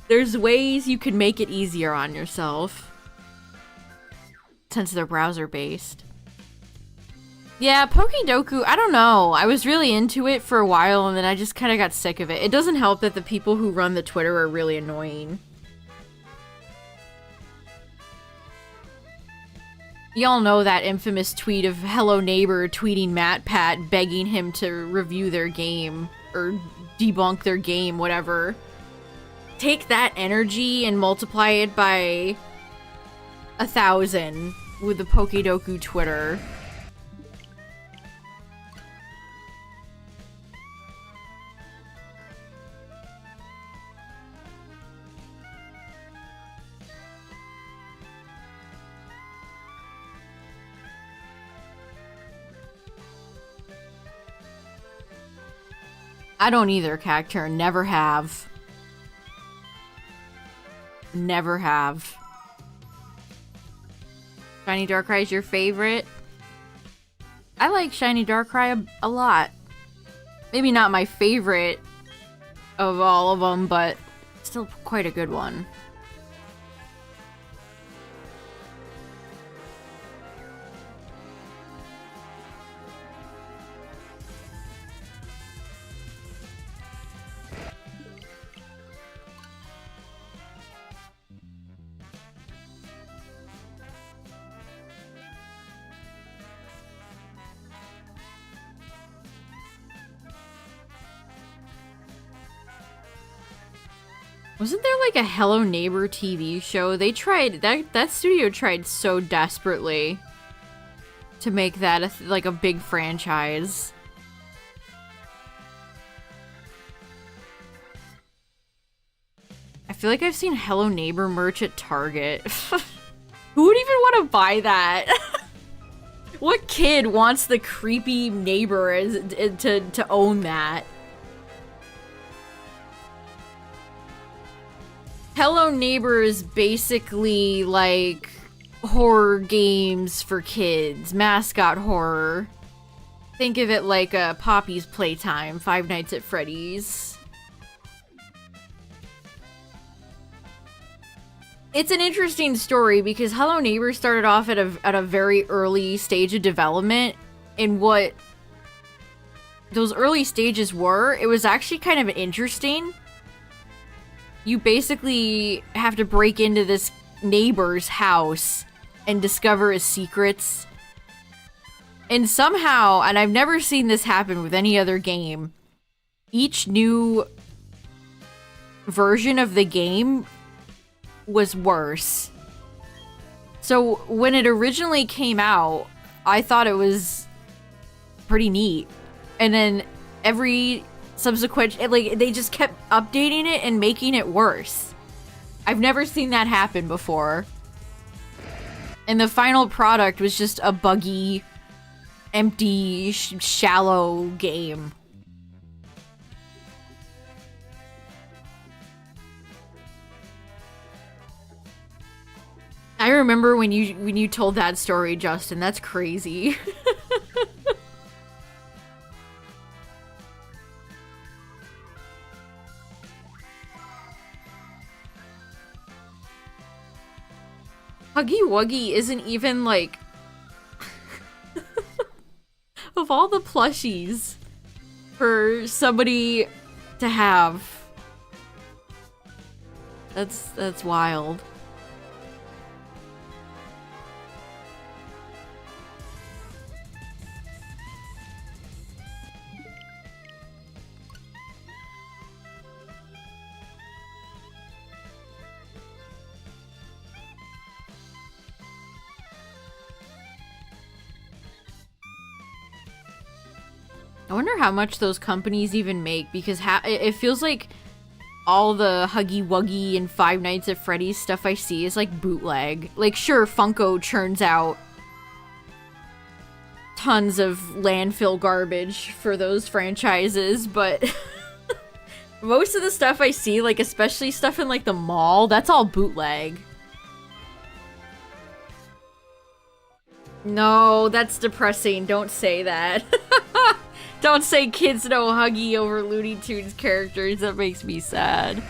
A: there's ways you can make it easier on yourself, since they're browser-based. Yeah, Pokedoku, I don't know. I was really into it for a while, and then I just kind of got sick of it. It doesn't help that the people who run the Twitter are really annoying. Y'all know that infamous tweet of Hello Neighbor tweeting MatPat begging him to review their game, or debunk their game, whatever. Take that energy and multiply it by 1,000 with the Pokedoku Twitter. I don't either, Cacturn. Never have. Never have. Shiny Darkrai is your favorite? I like Shiny Darkrai a lot. Maybe not my favorite of all of them, but still quite a good one. Wasn't there like a Hello Neighbor TV show? They tried, that studio tried so desperately to make that like a big franchise. I feel like I've seen Hello Neighbor merch at Target. Who would even want to buy that? What kid wants the creepy neighbor to own that? Hello Neighbor is basically like horror games for kids, mascot horror. Think of it like a Poppy's Playtime, Five Nights at Freddy's. It's an interesting story because Hello Neighbor started off at a very early stage of development, and what those early stages were, it was actually kind of interesting. You basically have to break into this neighbor's house and discover his secrets. And somehow, and I've never seen this happen with any other game, each new version of the game was worse. So when it originally came out, I thought it was pretty neat. And then every subsequent, like, they just kept updating it and making it worse. I've never seen that happen before. And the final product was just a buggy, empty, shallow game. I remember when you told that story, Justin. That's crazy. Huggy Wuggy isn't even like of all the plushies for somebody to have. That's wild. I wonder how much those companies even make, because it feels like all the Huggy Wuggy and Five Nights at Freddy's stuff I see is like bootleg. Like, sure, Funko churns out tons of landfill garbage for those franchises, but most of the stuff I see, like especially stuff in like the mall, that's all bootleg. No, that's depressing. Don't say that. Don't say kids know Huggy over Looney Tunes characters. That makes me sad.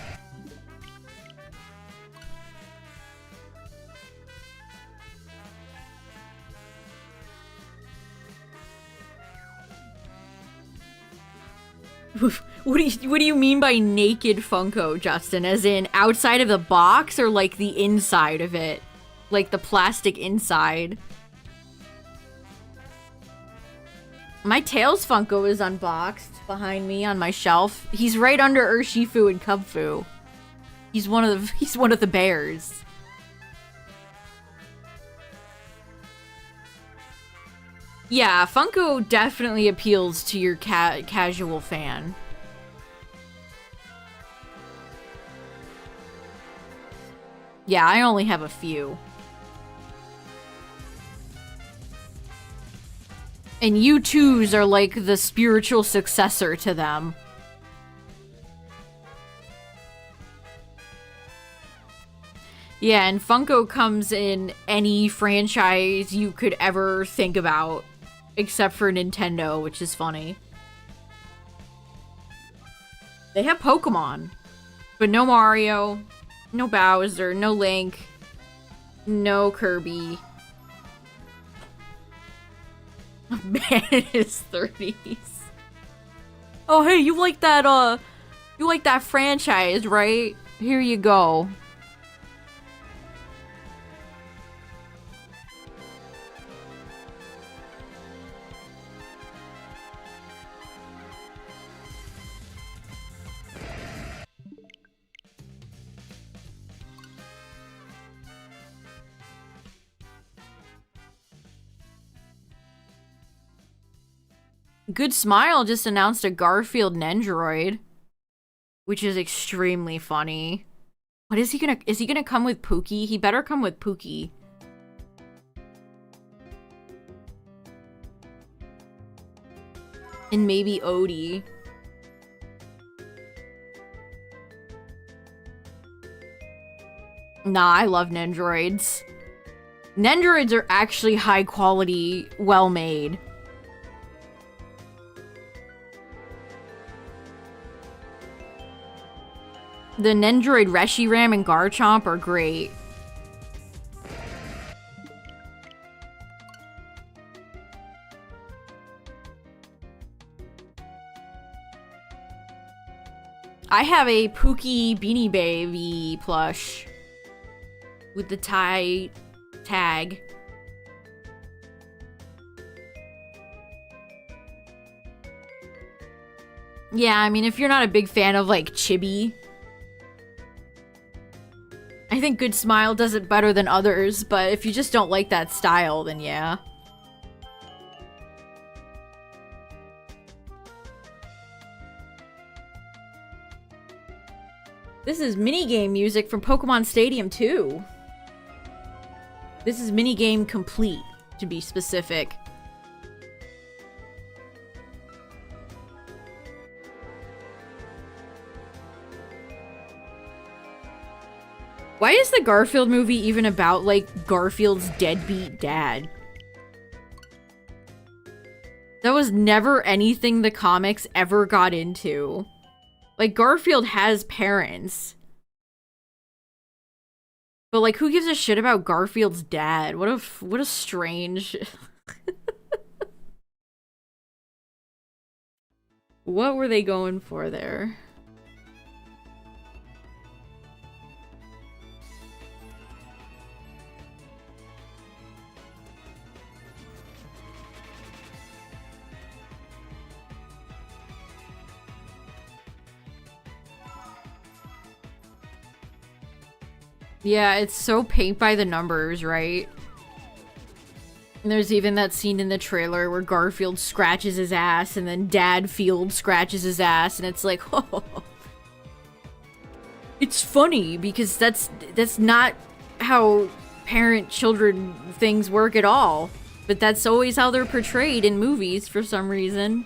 A: What do you mean by naked Funko, Justin? As in outside of the box or like the inside of it? Like the plastic inside? My Tails Funko is unboxed behind me on my shelf. He's right under Urshifu and Kubfu. He's one of the bears. Yeah, Funko definitely appeals to your casual fan. Yeah, I only have a few. And U2s are like the spiritual successor to them. Yeah, and Funko comes in any franchise you could ever think about, except for Nintendo, which is funny. They have Pokemon, but no Mario, no Bowser, no Link, no Kirby. Man in his 30s. Oh, hey, you like that franchise, right? Here you go. Good Smile just announced a Garfield Nendoroid, which is extremely funny. What is he gonna come with Pookie? He better come with Pookie. And maybe Odie. Nah, I love Nendoroids. Nendoroids are actually high quality, well made. The Nendoroid Reshiram and Garchomp are great. I have a Pookie Beanie Baby plush with the tie tag. Yeah, I mean, if you're not a big fan of, like, chibi, I think Good Smile does it better than others, but if you just don't like that style, then yeah. This is minigame music from Pokemon Stadium 2. This is minigame complete, to be specific. Why is the Garfield movie even about, like, Garfield's deadbeat dad? That was never anything the comics ever got into. Like, Garfield has parents. But, like, who gives a shit about Garfield's dad? What a strange... What were they going for there? Yeah, it's so paint by the numbers, right? And there's even that scene in the trailer where Garfield scratches his ass and then Dad Field scratches his ass and it's like, oh. It's funny because that's not how parent-children things work at all. But that's always how they're portrayed in movies for some reason.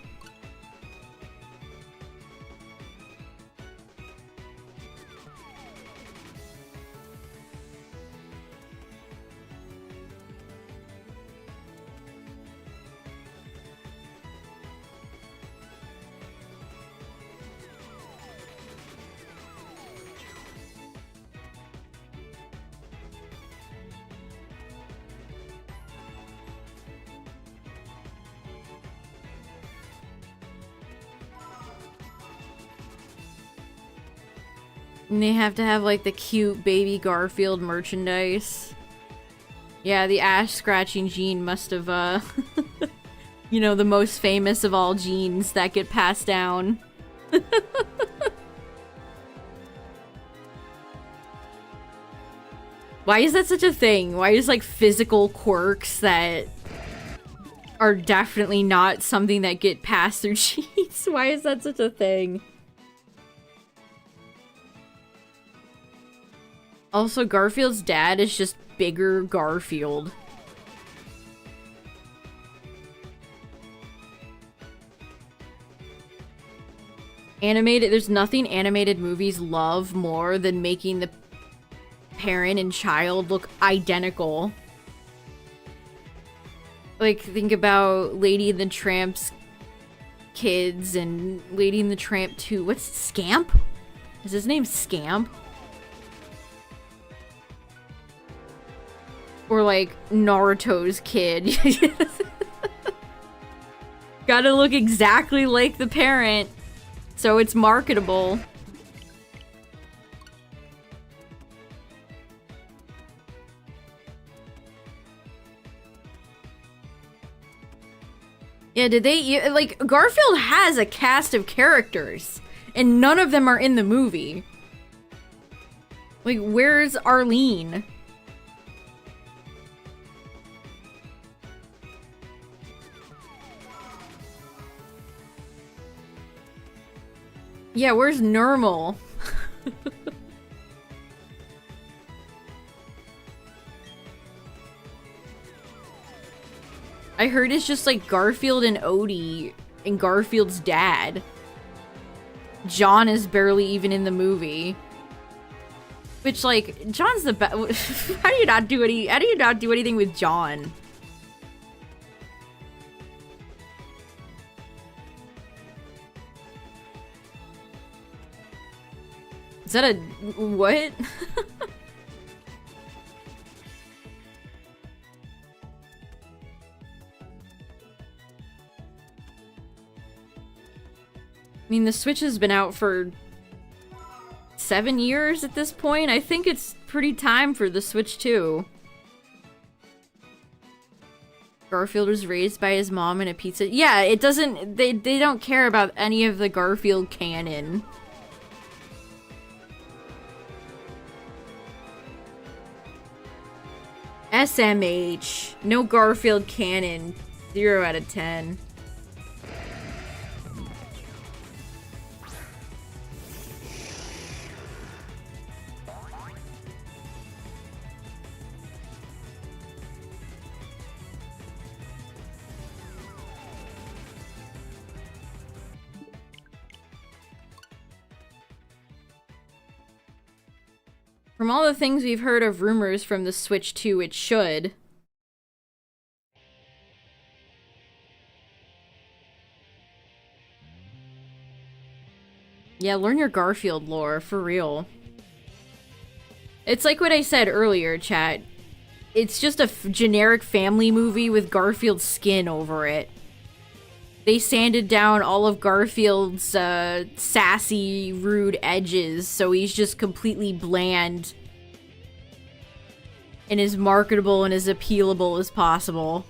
A: And they have to have, like, the cute baby Garfield merchandise. Yeah, the ass-scratching gene must have, you know, the most famous of all genes that get passed down. Why is that such a thing? Why is, like, physical quirks that are definitely not something that get passed through genes? Why is that such a thing? Also, Garfield's dad is just bigger Garfield. Animated, there's nothing animated movies love more than making the parent and child look identical. Like, think about Lady and the Tramp's kids and Lady and the Tramp 2. What's Scamp? Is his name Scamp? Or like Naruto's kid. Gotta look exactly like the parent, so it's marketable. Yeah, did they, like, Garfield has a cast of characters, and none of them are in the movie. Like, where's Arlene? Yeah, where's Normal? I heard it's just like Garfield and Odie and Garfield's dad. John is barely even in the movie. Which, like, John's the best. How do you not do anything with John? Is that a what? I mean, the Switch has been out for 7 years at this point. I think it's pretty time for the Switch 2. Garfield was raised by his mom in a pizza. Yeah, it doesn't... They don't care about any of the Garfield canon. SMH. No Garfield canon. 0 out of 10. From all the things we've heard of rumors from the Switch 2, it should. Yeah, learn your Garfield lore, for real. It's like what I said earlier, chat. It's just a generic family movie with Garfield's skin over it. They sanded down all of Garfield's sassy, rude edges, so he's just completely bland and as marketable and as appealable as possible.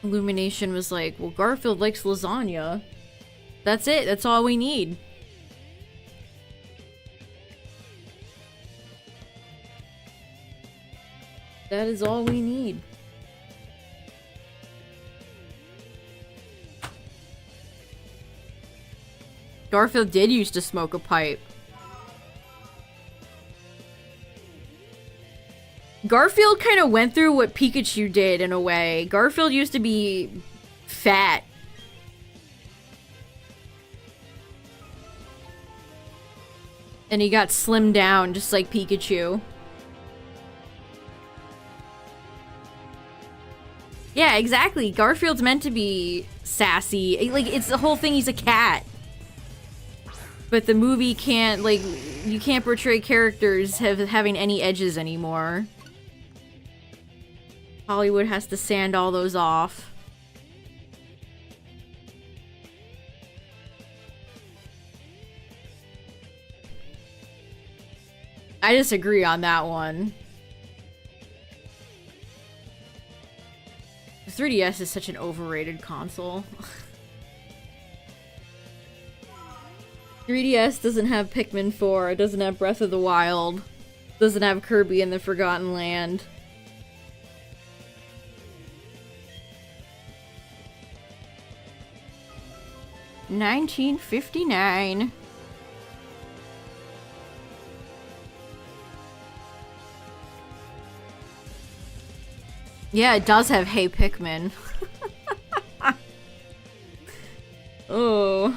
A: Illumination was like, well, Garfield likes lasagna. That's it. That's all we need. That is all we need. Garfield did used to smoke a pipe. Garfield kind of went through what Pikachu did in a way. Garfield used to be fat. And he got slimmed down just like Pikachu. Yeah, exactly. Garfield's meant to be sassy. Like, it's the whole thing, he's a cat. But the movie can't, like, you can't portray characters having any edges anymore. Hollywood has to sand all those off. I disagree on that one. The 3DS is such an overrated console. 3DS doesn't have Pikmin 4, it doesn't have Breath of the Wild, doesn't have Kirby and the Forgotten Land. $19.59. Yeah, it does have Hey Pikmin. Oh.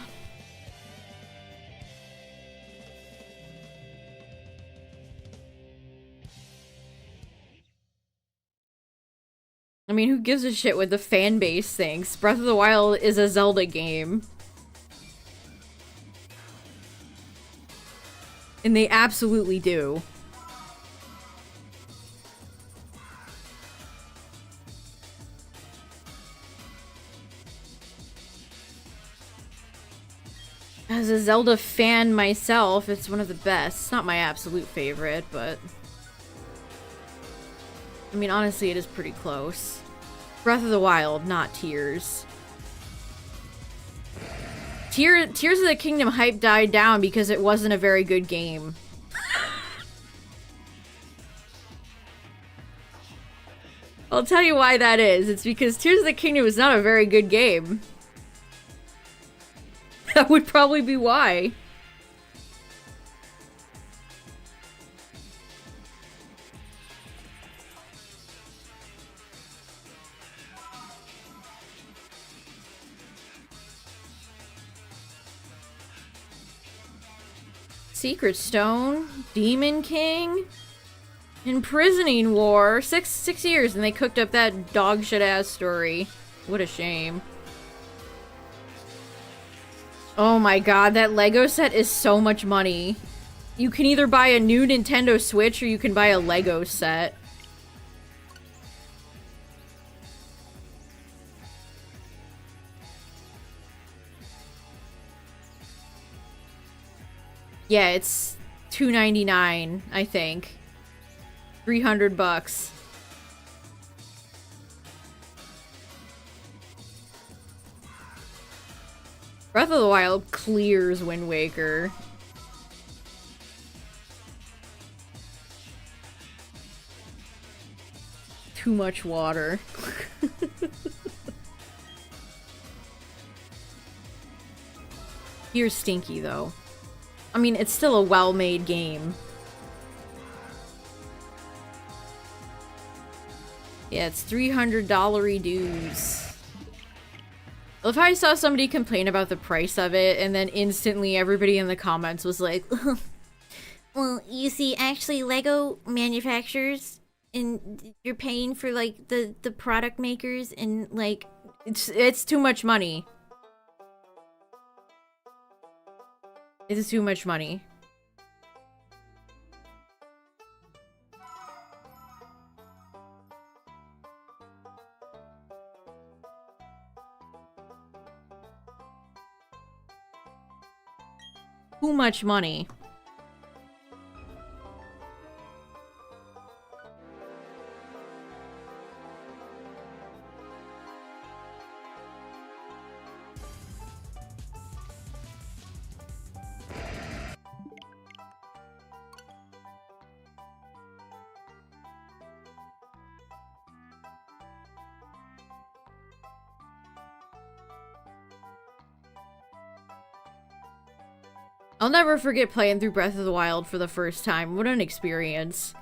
A: I mean, who gives a shit what the fan base thinks? Breath of the Wild is a Zelda game. And they absolutely do. As a Zelda fan myself, it's one of the best. It's not my absolute favorite, but... I mean, honestly, it is pretty close. Breath of the Wild, not Tears. Tears of the Kingdom hype died down because it wasn't a very good game. I'll tell you why that is. It's because Tears of the Kingdom is not a very good game. That would probably be why. Secret Stone, Demon King, Imprisoning War, six years, and they cooked up that dog shit ass story. What a shame. Oh my god, that Lego set is so much money. You can either buy a new Nintendo Switch or you can buy a Lego set. Yeah, it's $299, I think. 300 bucks. Breath of the Wild clears Wind Waker. Too much water. Here's stinky, though. I mean, it's still a well-made game. Yeah, it's $300 dues. Well, if I saw somebody complain about the price of it, and then instantly everybody in the comments was like, well, you see, actually, Lego manufacturers, and you're paying for, like, the product makers, and, like, it's too much money. It is too much money. Too much money. I'll never forget playing through Breath of the Wild for the first time. What an experience.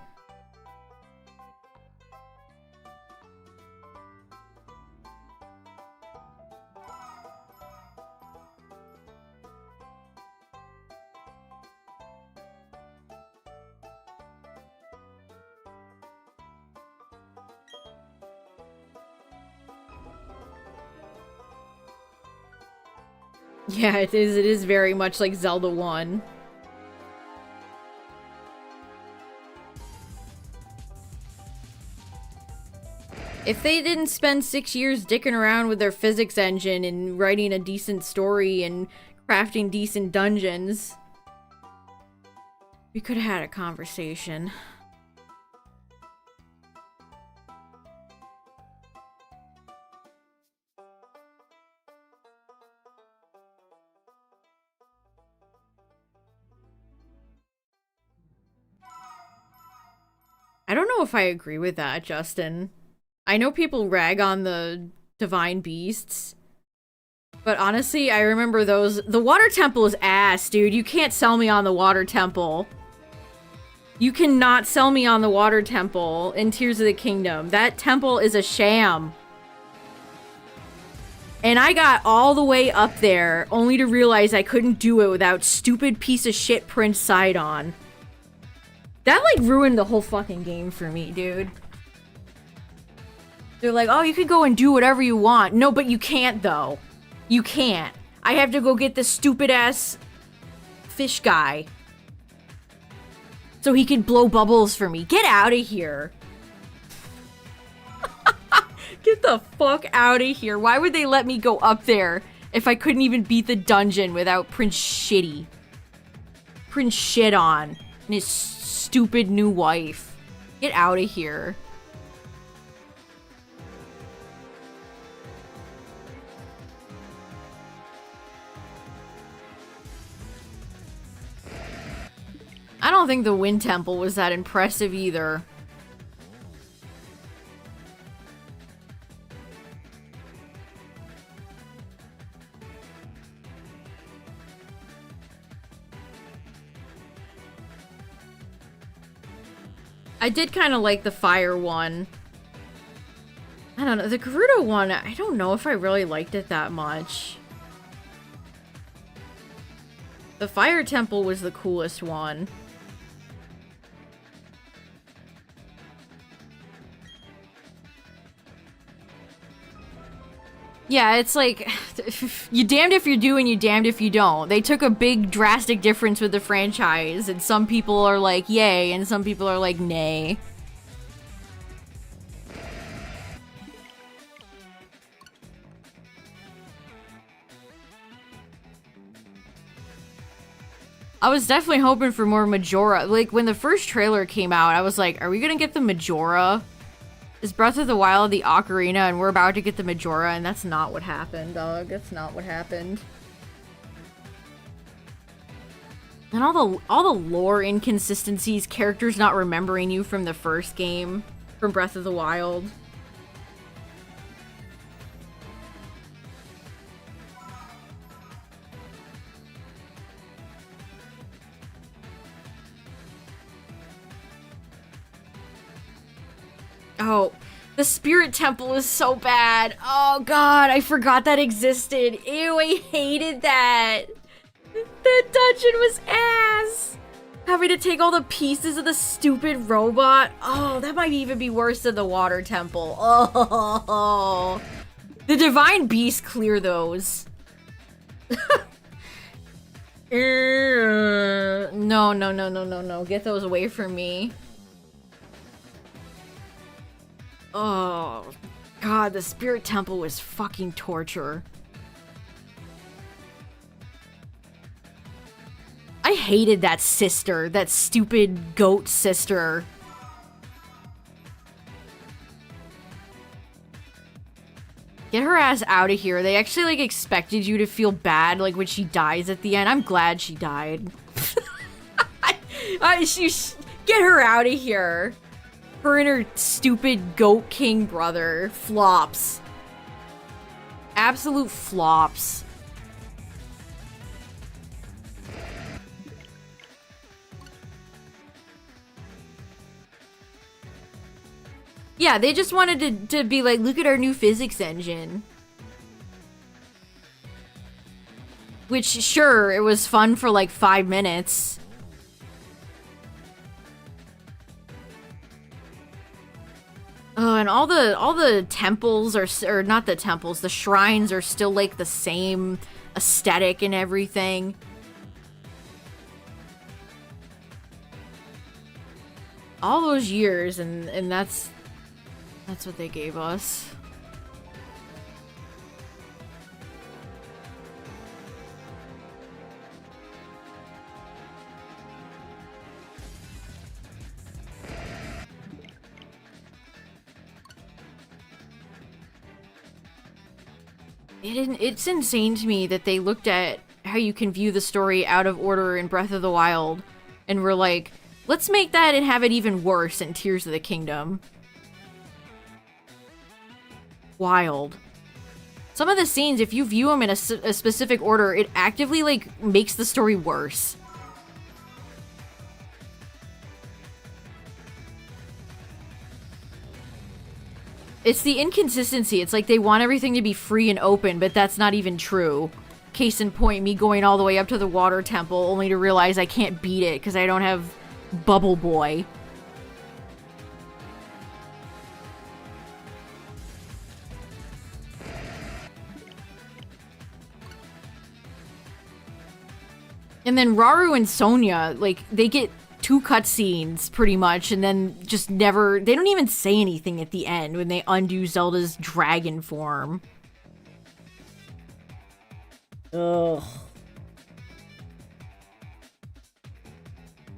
A: Yeah, it is very much like Zelda 1. If they didn't spend 6 years dicking around with their physics engine and writing a decent story and crafting decent dungeons, we could have had a conversation. I don't know if I agree with that, Justin. I know people rag on the divine beasts, but honestly, I remember those. The water temple is ass, dude. You can't sell me on the water temple. You cannot sell me on the water temple in Tears of the Kingdom. That temple is a sham. And I got all the way up there, only to realize I couldn't do it without stupid piece of shit Prince Sidon. That, like, ruined the whole fucking game for me, dude. They're like, oh, you can go and do whatever you want. No, but you can't, though. You can't. I have to go get this stupid-ass fish guy. So he can blow bubbles for me. Get out of here. Get the fuck out of here. Why would they let me go up there if I couldn't even beat the dungeon without Prince Shitty? Prince Shit-on and his stupid new wife. Get out of here. I don't think the Wind Temple was that impressive either. I did kind of like the fire one. I don't know. The Gerudo one, I don't know if I really liked it that much. The fire temple was the coolest one. Yeah, it's like, you damned if you do and you damned if you don't. They took a big drastic difference with the franchise, and some people are like, yay, and some people are like, nay. I was definitely hoping for more Majora. Like, when the first trailer came out, I was like, are we gonna get the Majora? Is Breath of the Wild the Ocarina and we're about to get the Majora? And that's not what happened, dog. That's not what happened. And all the lore inconsistencies, characters not remembering you from the first game, from Breath of the Wild. Oh, the Spirit Temple is so bad. Oh god, I forgot that existed. Ew, I hated that. That dungeon was ass. Having to take all the pieces of the stupid robot. Oh, that might even be worse than the Water Temple. Oh, the Divine Beast clear those. No, no, no, no, no, no. Get those away from me. Oh, god, the Spirit Temple was fucking torture. I hated that sister, that stupid goat sister. Get her ass out of here. They actually, like, expected you to feel bad, like, when she dies at the end. I'm glad she died. Get her out of here. Her and her stupid Goat King brother. Flops. Absolute flops. Yeah, they just wanted to be like, look at our new physics engine. Which, sure, it was fun for like 5 minutes. Oh, and all the temples or not the temples, the shrines are still like the same aesthetic and everything. All those years, and that's what they gave us. It's insane to me that they looked at how you can view the story out of order in Breath of the Wild and were like, let's make that and have it even worse in Tears of the Kingdom. Wild. Some of the scenes, if you view them in a specific order, it actively, like, makes the story worse. It's the inconsistency. It's like they want everything to be free and open, but that's not even true. Case in point, me going all the way up to the Water Temple only to realize I can't beat it because I don't have Bubble Boy. And then Rauru and Sonia, like, they get 2 cutscenes, pretty much, and then just never... They don't even say anything at the end when they undo Zelda's dragon form. Ugh.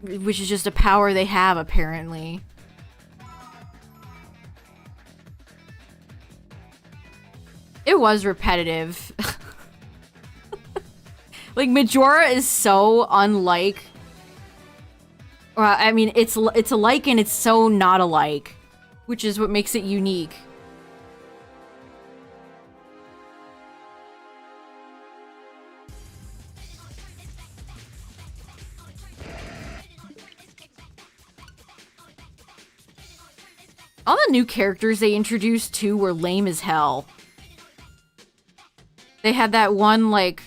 A: Which is just a power they have, apparently. It was repetitive. Like, Majora is so unlike... I mean, it's alike and it's so not alike. Which is what makes it unique. All the new characters they introduced, too, were lame as hell. They had that one, like...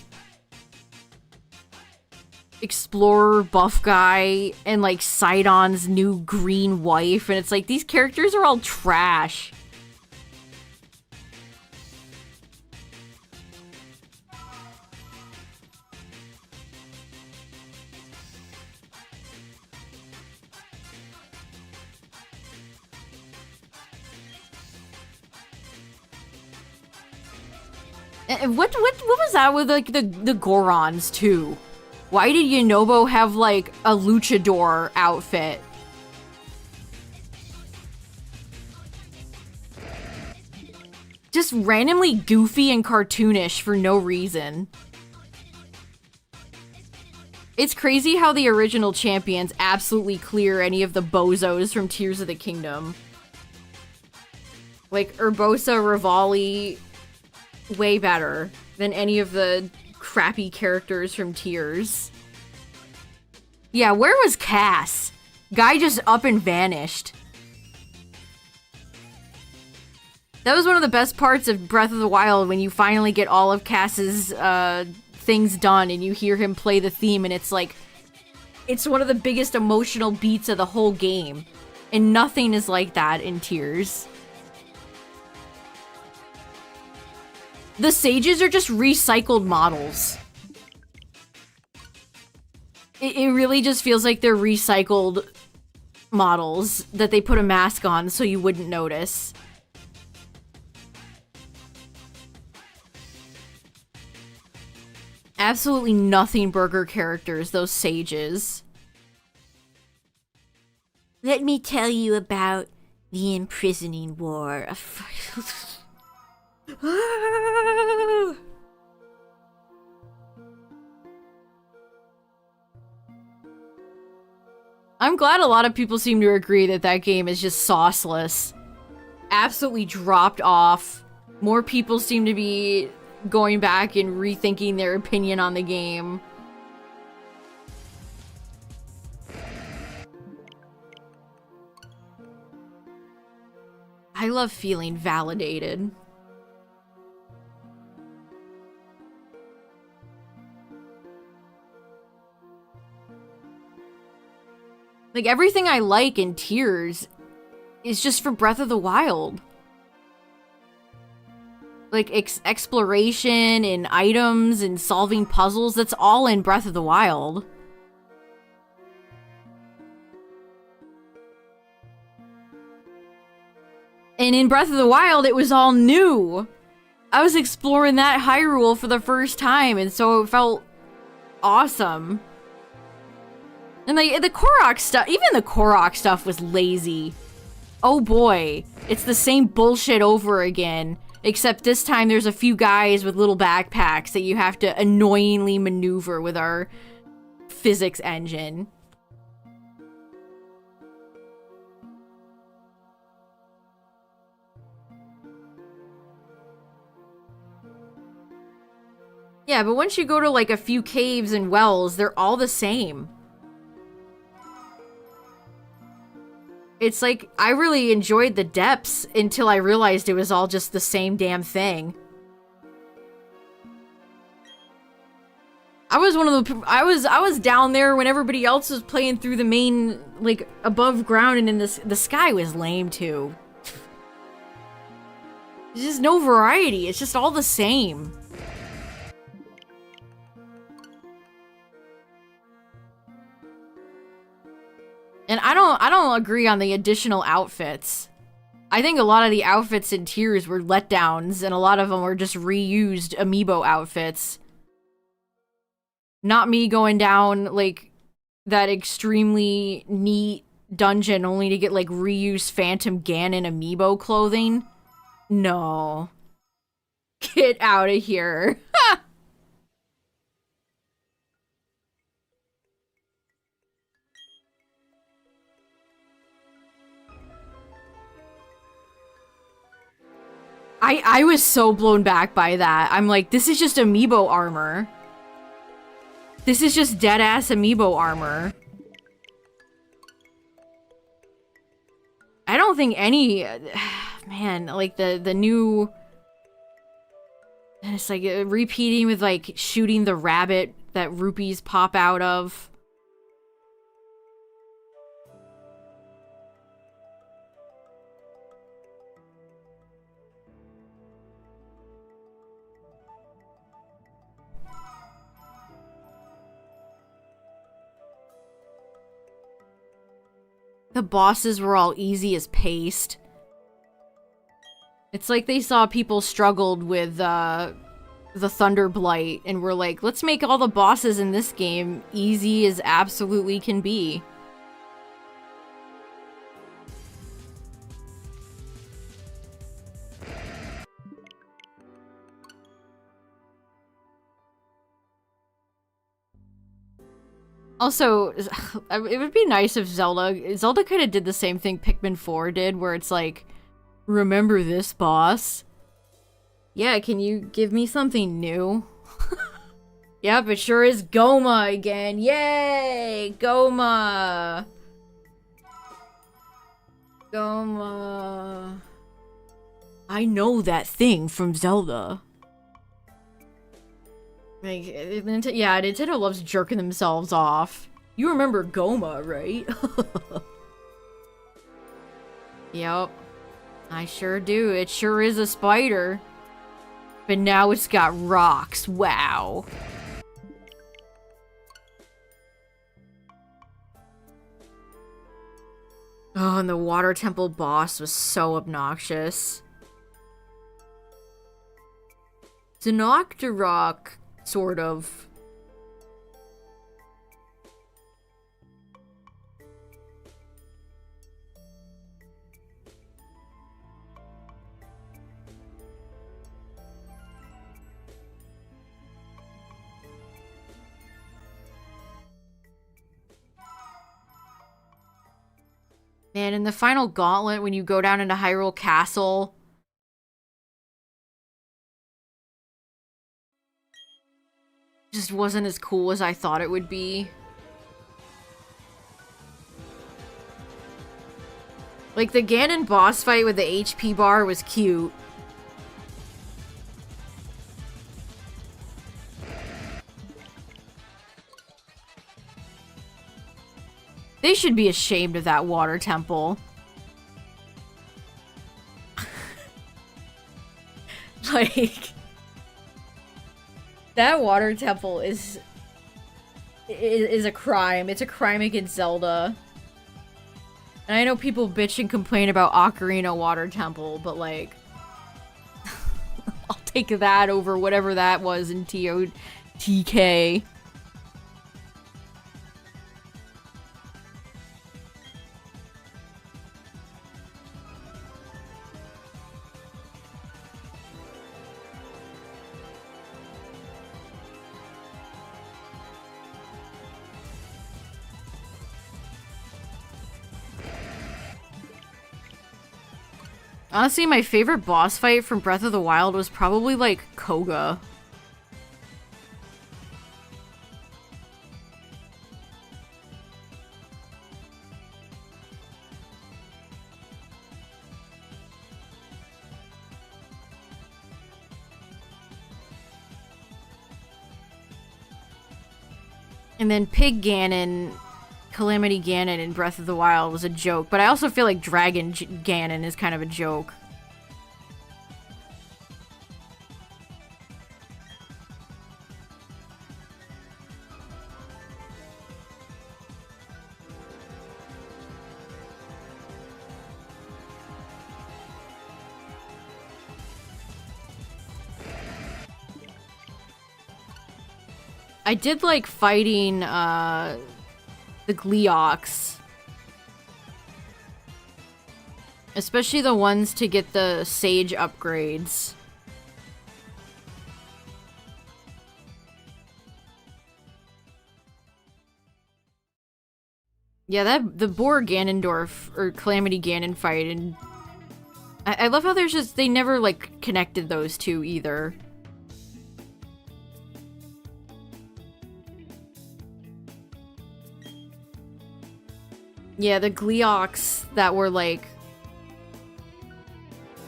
A: explorer buff guy and like Sidon's new green wife, and it's like these characters are all trash. And what was that with like the Gorons too? Why did Yunobo have like a luchador outfit? Just randomly goofy and cartoonish for no reason. It's crazy how the original champions absolutely clear any of the bozos from Tears of the Kingdom. Like, Urbosa, Rivali, way better than any of the crappy characters from Tears. Yeah, where was Cass? Guy just up and vanished. That was one of the best parts of Breath of the Wild, when you finally get all of Cass's, things done and you hear him play the theme, and it's like, it's one of the biggest emotional beats of the whole game. And nothing is like that in Tears. The sages are just recycled models. It really just feels like they're recycled models that they put a mask on so you wouldn't notice. Absolutely nothing burger characters, those sages. Let me tell you about the imprisoning war. I'm glad a lot of people seem to agree that that game is just sauceless. Absolutely dropped off. More people seem to be going back and rethinking their opinion on the game. I love feeling validated. Like, everything I like in Tears is just for Breath of the Wild. Like, exploration and items and solving puzzles, that's all in Breath of the Wild. And in Breath of the Wild, it was all new. I was exploring that Hyrule for the first time, and so it felt awesome. And like, the Korok stuff, even the Korok stuff was lazy. Oh boy, it's the same bullshit over again. Except this time there's a few guys with little backpacks that you have to annoyingly maneuver with our physics engine. Yeah, but once you go to like a few caves and wells, they're all the same. It's like, I really enjoyed the depths until I realized it was all just the same damn thing. I was one of the, I was down there when everybody else was playing through the main, like, above ground, and in the sky was lame too. There's just no variety, it's just all the same. And I don't agree on the additional outfits. I think a lot of the outfits in Tears were letdowns, and a lot of them were just reused amiibo outfits. Not me going down, like, that extremely neat dungeon only to get, like, reused Phantom Ganon amiibo clothing. No. Get out of here. I was so blown back by that. I'm like, this is just amiibo armor. This is just dead-ass amiibo armor. I don't think any... Man, like, the new... And it's like repeating with, like, shooting the rabbit that rupees pop out of. The bosses were all easy as paste. It's like they saw people struggled with, the Thunder Blight, and we're like, let's make all the bosses in this game easy as absolutely can be. Also, it would be nice if Zelda kind of did the same thing Pikmin 4 did, where it's like, remember this boss? Yeah, can you give me something new? Yep, it sure is Goma again. Yay! Goma! Goma. I know that thing from Zelda. Like, yeah, Nintendo loves jerking themselves off. You remember Goma, right? Yep. I sure do. It sure is a spider. But now it's got rocks. Wow. Oh, and the water temple boss was so obnoxious. It's an Octorok, sort of. Man, in the final gauntlet, when you go down into Hyrule Castle, just wasn't as cool as I thought it would be. Like, the Ganon boss fight with the HP bar was cute. They should be ashamed of that water temple. Like, that water temple is a crime. It's a crime against Zelda. And I know people bitch and complain about Ocarina Water Temple, but like, I'll take that over whatever that was in TK. Honestly, my favorite boss fight from Breath of the Wild was probably, like, Koga. And then Pig Ganon, Calamity Ganon in Breath of the Wild was a joke, but I also feel like Dragon Ganon is kind of a joke. I did like fighting, the Gleeoks. Especially the ones to get the Sage upgrades. Yeah, the Boar Ganondorf, or Calamity Ganon fight, and I love how they never, like, connected those two either. Yeah, the Gleeoks that were, like,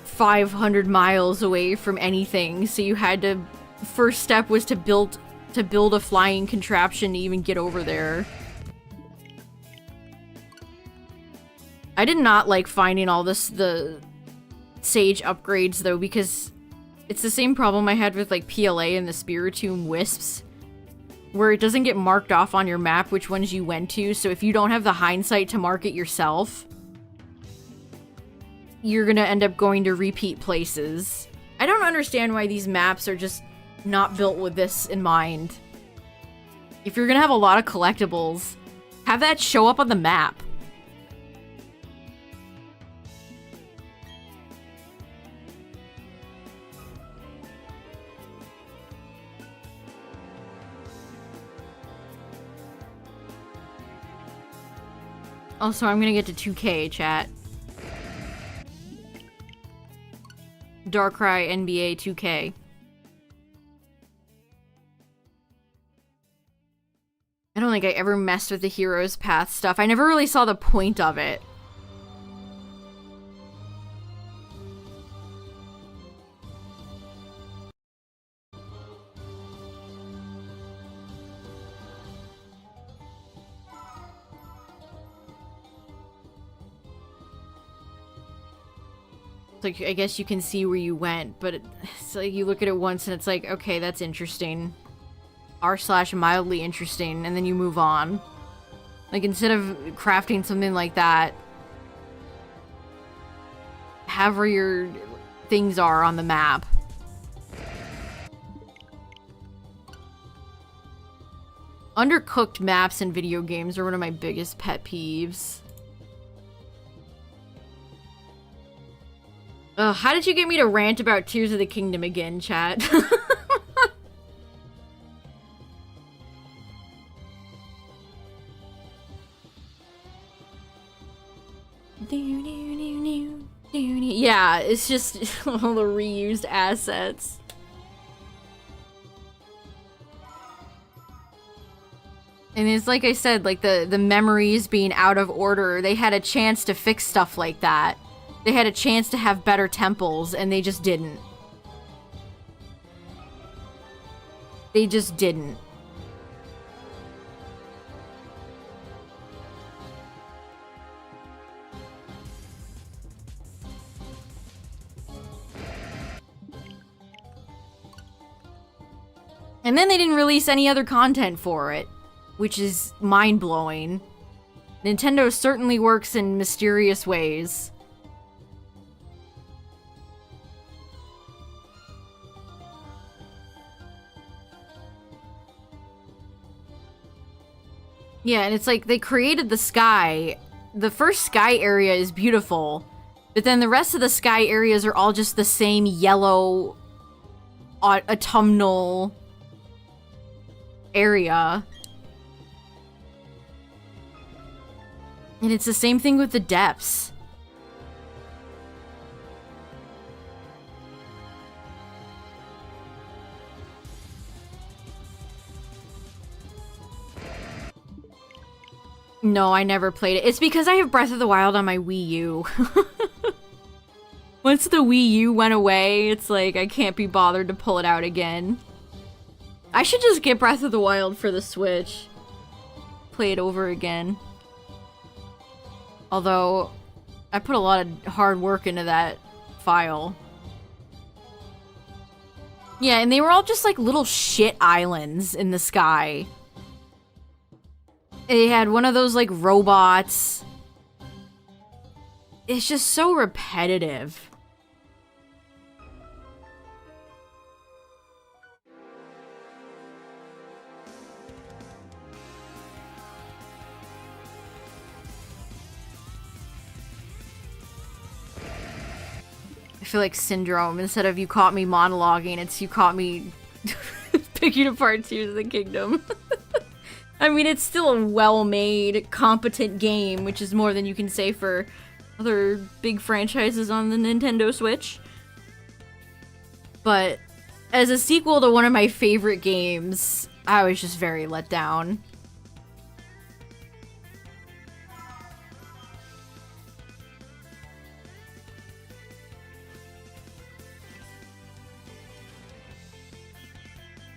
A: 500 miles away from anything, so you had to... First step was to build a flying contraption to even get over there. I did not like finding all the Sage upgrades, though, because it's the same problem I had with, like, PLA and the Spiritomb Wisps, where it doesn't get marked off on your map which ones you went to, so if you don't have the hindsight to mark it yourself, you're gonna end up going to repeat places. I don't understand why these maps are just not built with this in mind. If you're gonna have a lot of collectibles, have that show up on the map. Also, I'm gonna get to 2K, chat. Darkrai NBA 2K. I don't think I ever messed with the Hero's Path stuff. I never really saw the point of it. Like, I guess you can see where you went, but it's like you look at it once and it's like, okay, that's interesting. R/mildly interesting, and then you move on. Like, instead of crafting something like that, have where your things are on the map. Undercooked maps in video games are one of my biggest pet peeves. How did you get me to rant about Tears of the Kingdom again, chat? Yeah, it's just all the reused assets. And it's like I said, like the memories being out of order, they had a chance to fix stuff like that. They had a chance to have better temples, and they just didn't. They just didn't. And then they didn't release any other content for it, which is mind-blowing. Nintendo certainly works in mysterious ways. Yeah, and it's like they created the sky. The first sky area is beautiful, but then the rest of the sky areas are all just the same yellow autumnal area. And it's the same thing with the depths. No, I never played it. It's because I have Breath of the Wild on my Wii U. Once the Wii U went away, it's like I can't be bothered to pull it out again. I should just get Breath of the Wild for the Switch. Play it over again. Although, I put a lot of hard work into that file. Yeah, and they were all just like little shit islands in the sky. They had one of those like robots. It's just so repetitive. I feel like Syndrome. Instead of you caught me monologuing, it's you caught me picking apart Tears of the Kingdom. I mean, it's still a well-made, competent game, which is more than you can say for other big franchises on the Nintendo Switch. But as a sequel to one of my favorite games, I was just very let down.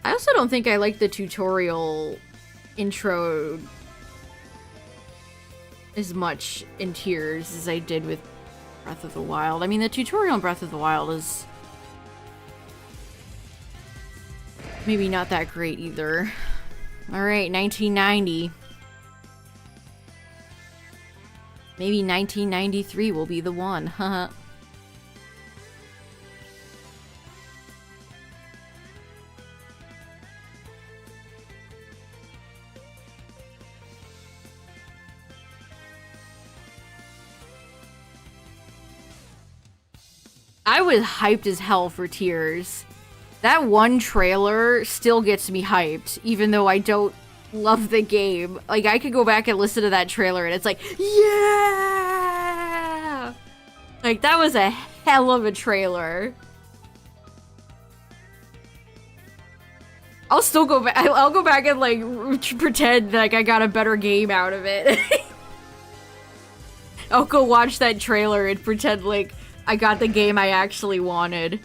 A: I also don't think I like the tutorial intro as much in Tears as I did with Breath of the Wild. I mean, the tutorial in Breath of the Wild is maybe not that great either. Alright, 1990. Maybe 1993 will be the one, haha. I was hyped as hell for Tears. That one trailer still gets me hyped, even though I don't love the game. Like, I could go back and listen to that trailer and it's like, yeah! Like, that was a hell of a trailer. I'll still go back. I'll go back and, like, pretend like I got a better game out of it. I'll go watch that trailer and pretend like I got the game I actually wanted.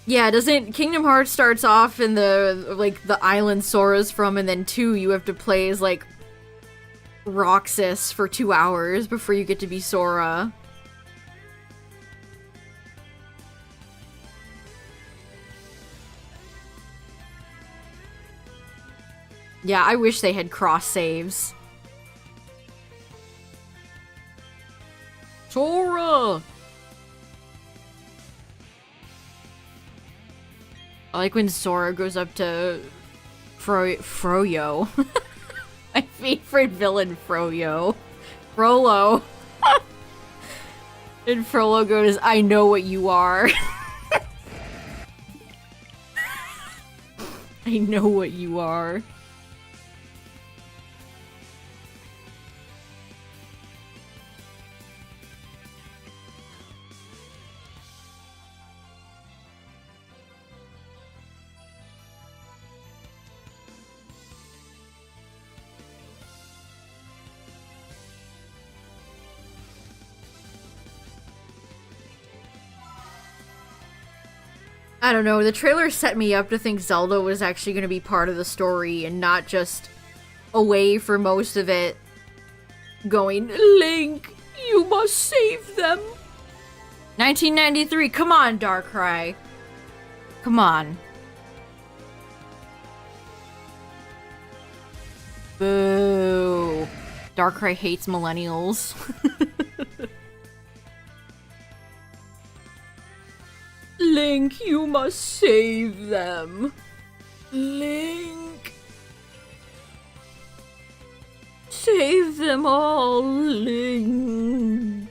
A: Yeah, doesn't Kingdom Hearts starts off in the, like, the island Sora's from, and then 2, you have to play as, like, Roxas for 2 hours before you get to be Sora. Yeah, I wish they had cross saves. Sora! I like when Sora goes up to Froyo. My favorite villain, Froyo. Frollo. And Frollo goes, I know what you are. I know what you are. I don't know, the trailer set me up to think Zelda was actually going to be part of the story and not just away for most of it, going, Link, you must save them. 1993, come on, Darkrai. Come on. Boo. Darkrai hates millennials. Link, you must save them. Link. Save them all, Link.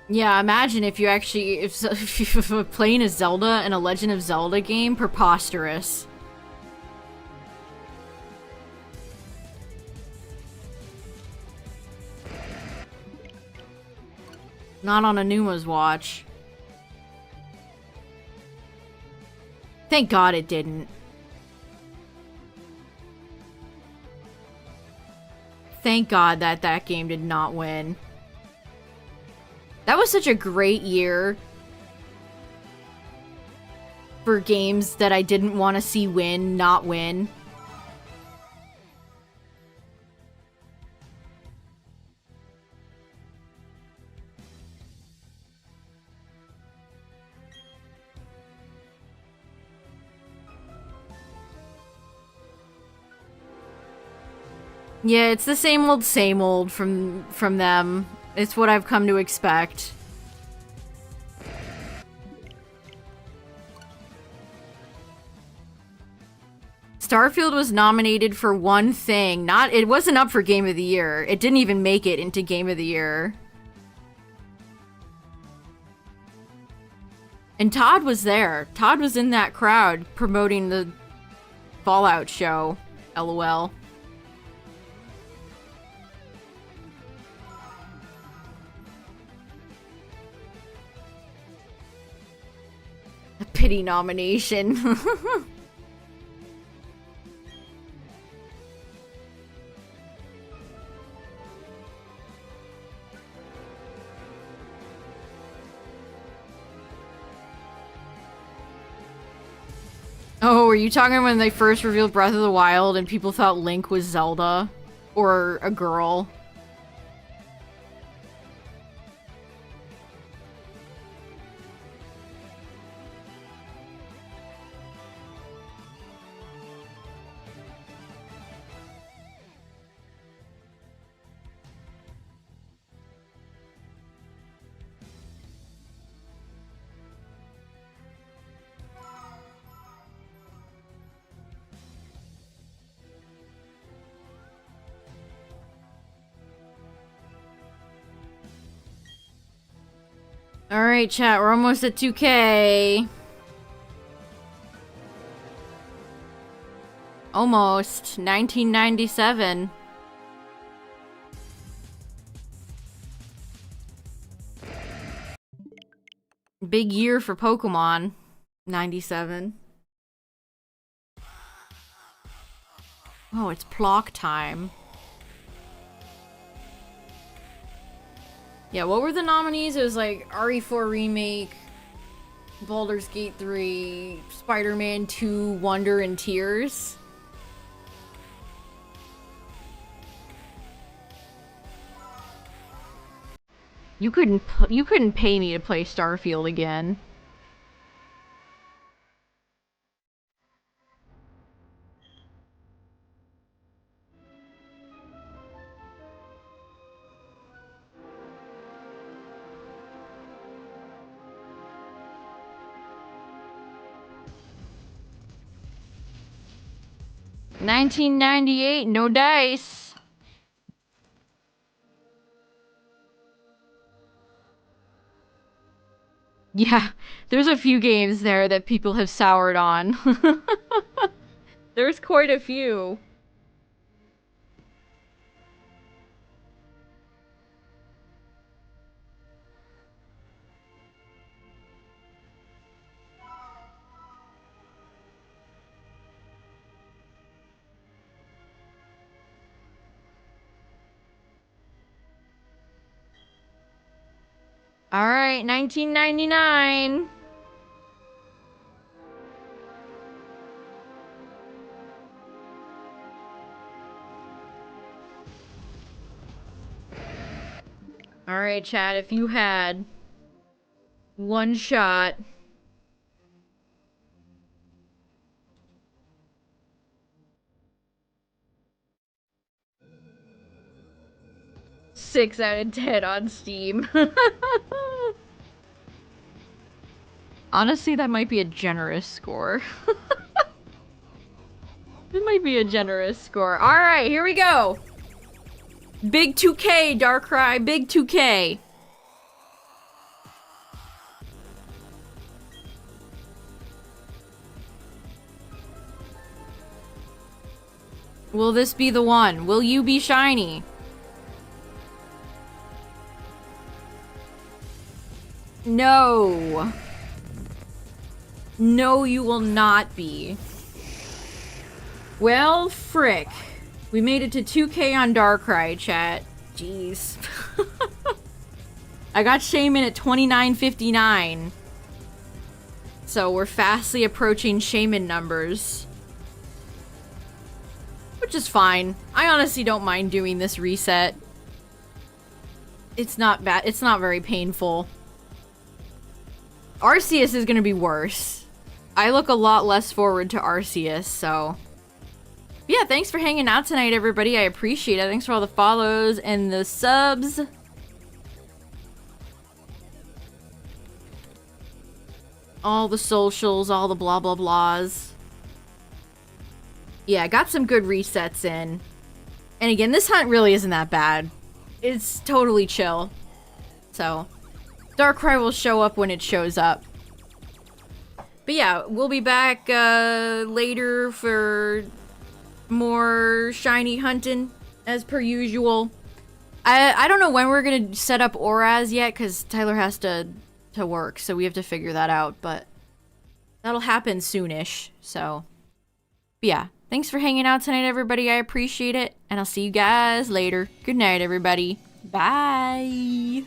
A: Yeah, imagine if you actually, if you're playing a Zelda and a Legend of Zelda game, preposterous. Not on Anuma's watch. Thank God it didn't. Thank God that that game did not win. That was such a great year for games that I didn't want to see win, not win. Yeah, it's the same old from them. It's what I've come to expect. Starfield was nominated for one thing. It wasn't up for Game of the Year. It didn't even make it into Game of the Year. And Todd was there. Todd was in that crowd promoting the Fallout show. LOL. A pity nomination. Oh, Oh, are you talking when they first revealed Breath of the Wild and people thought Link was Zelda? Or a girl? Alright, chat, we're almost at 2K. Almost. 1997. Big year for Pokemon. 97. Oh, it's Plock time. Yeah, what were the nominees? It was like RE4 Remake, Baldur's Gate 3, Spider-Man 2, Wonder and Tears. You couldn't pay me to play Starfield again. $19.98, no dice. Yeah, there's a few games there that people have soured on. There's quite a few. Alright, 1999. Alright, chat, if you had one shot. Six out of 10 on Steam. Honestly, that might be a generous score. It might be a generous score. Alright, here we go. Big 2K, Darkrai, big 2K. Will this be the one? Will you be shiny? No. No, you will not be. Well, frick. We made it to 2K on Darkrai, chat. Jeez. I got Shaman at 29.59. So we're fastly approaching Shaman numbers. Which is fine. I honestly don't mind doing this reset. It's not bad. It's not very painful. Arceus is gonna be worse. I look a lot less forward to Arceus, so... Yeah, thanks for hanging out tonight, everybody. I appreciate it. Thanks for all the follows and the subs. All the socials, all the blah blah blahs. Yeah, I got some good resets in. And again, this hunt really isn't that bad. It's totally chill. So, Darkrai will show up when it shows up. But yeah, we'll be back later for more shiny hunting, as per usual. I don't know when we're gonna set up Oraz yet, because Tyler has to work, so we have to figure that out, but that'll happen soonish, so. But yeah, thanks for hanging out tonight, everybody. I appreciate it, and I'll see you guys later. Good night, everybody. Bye!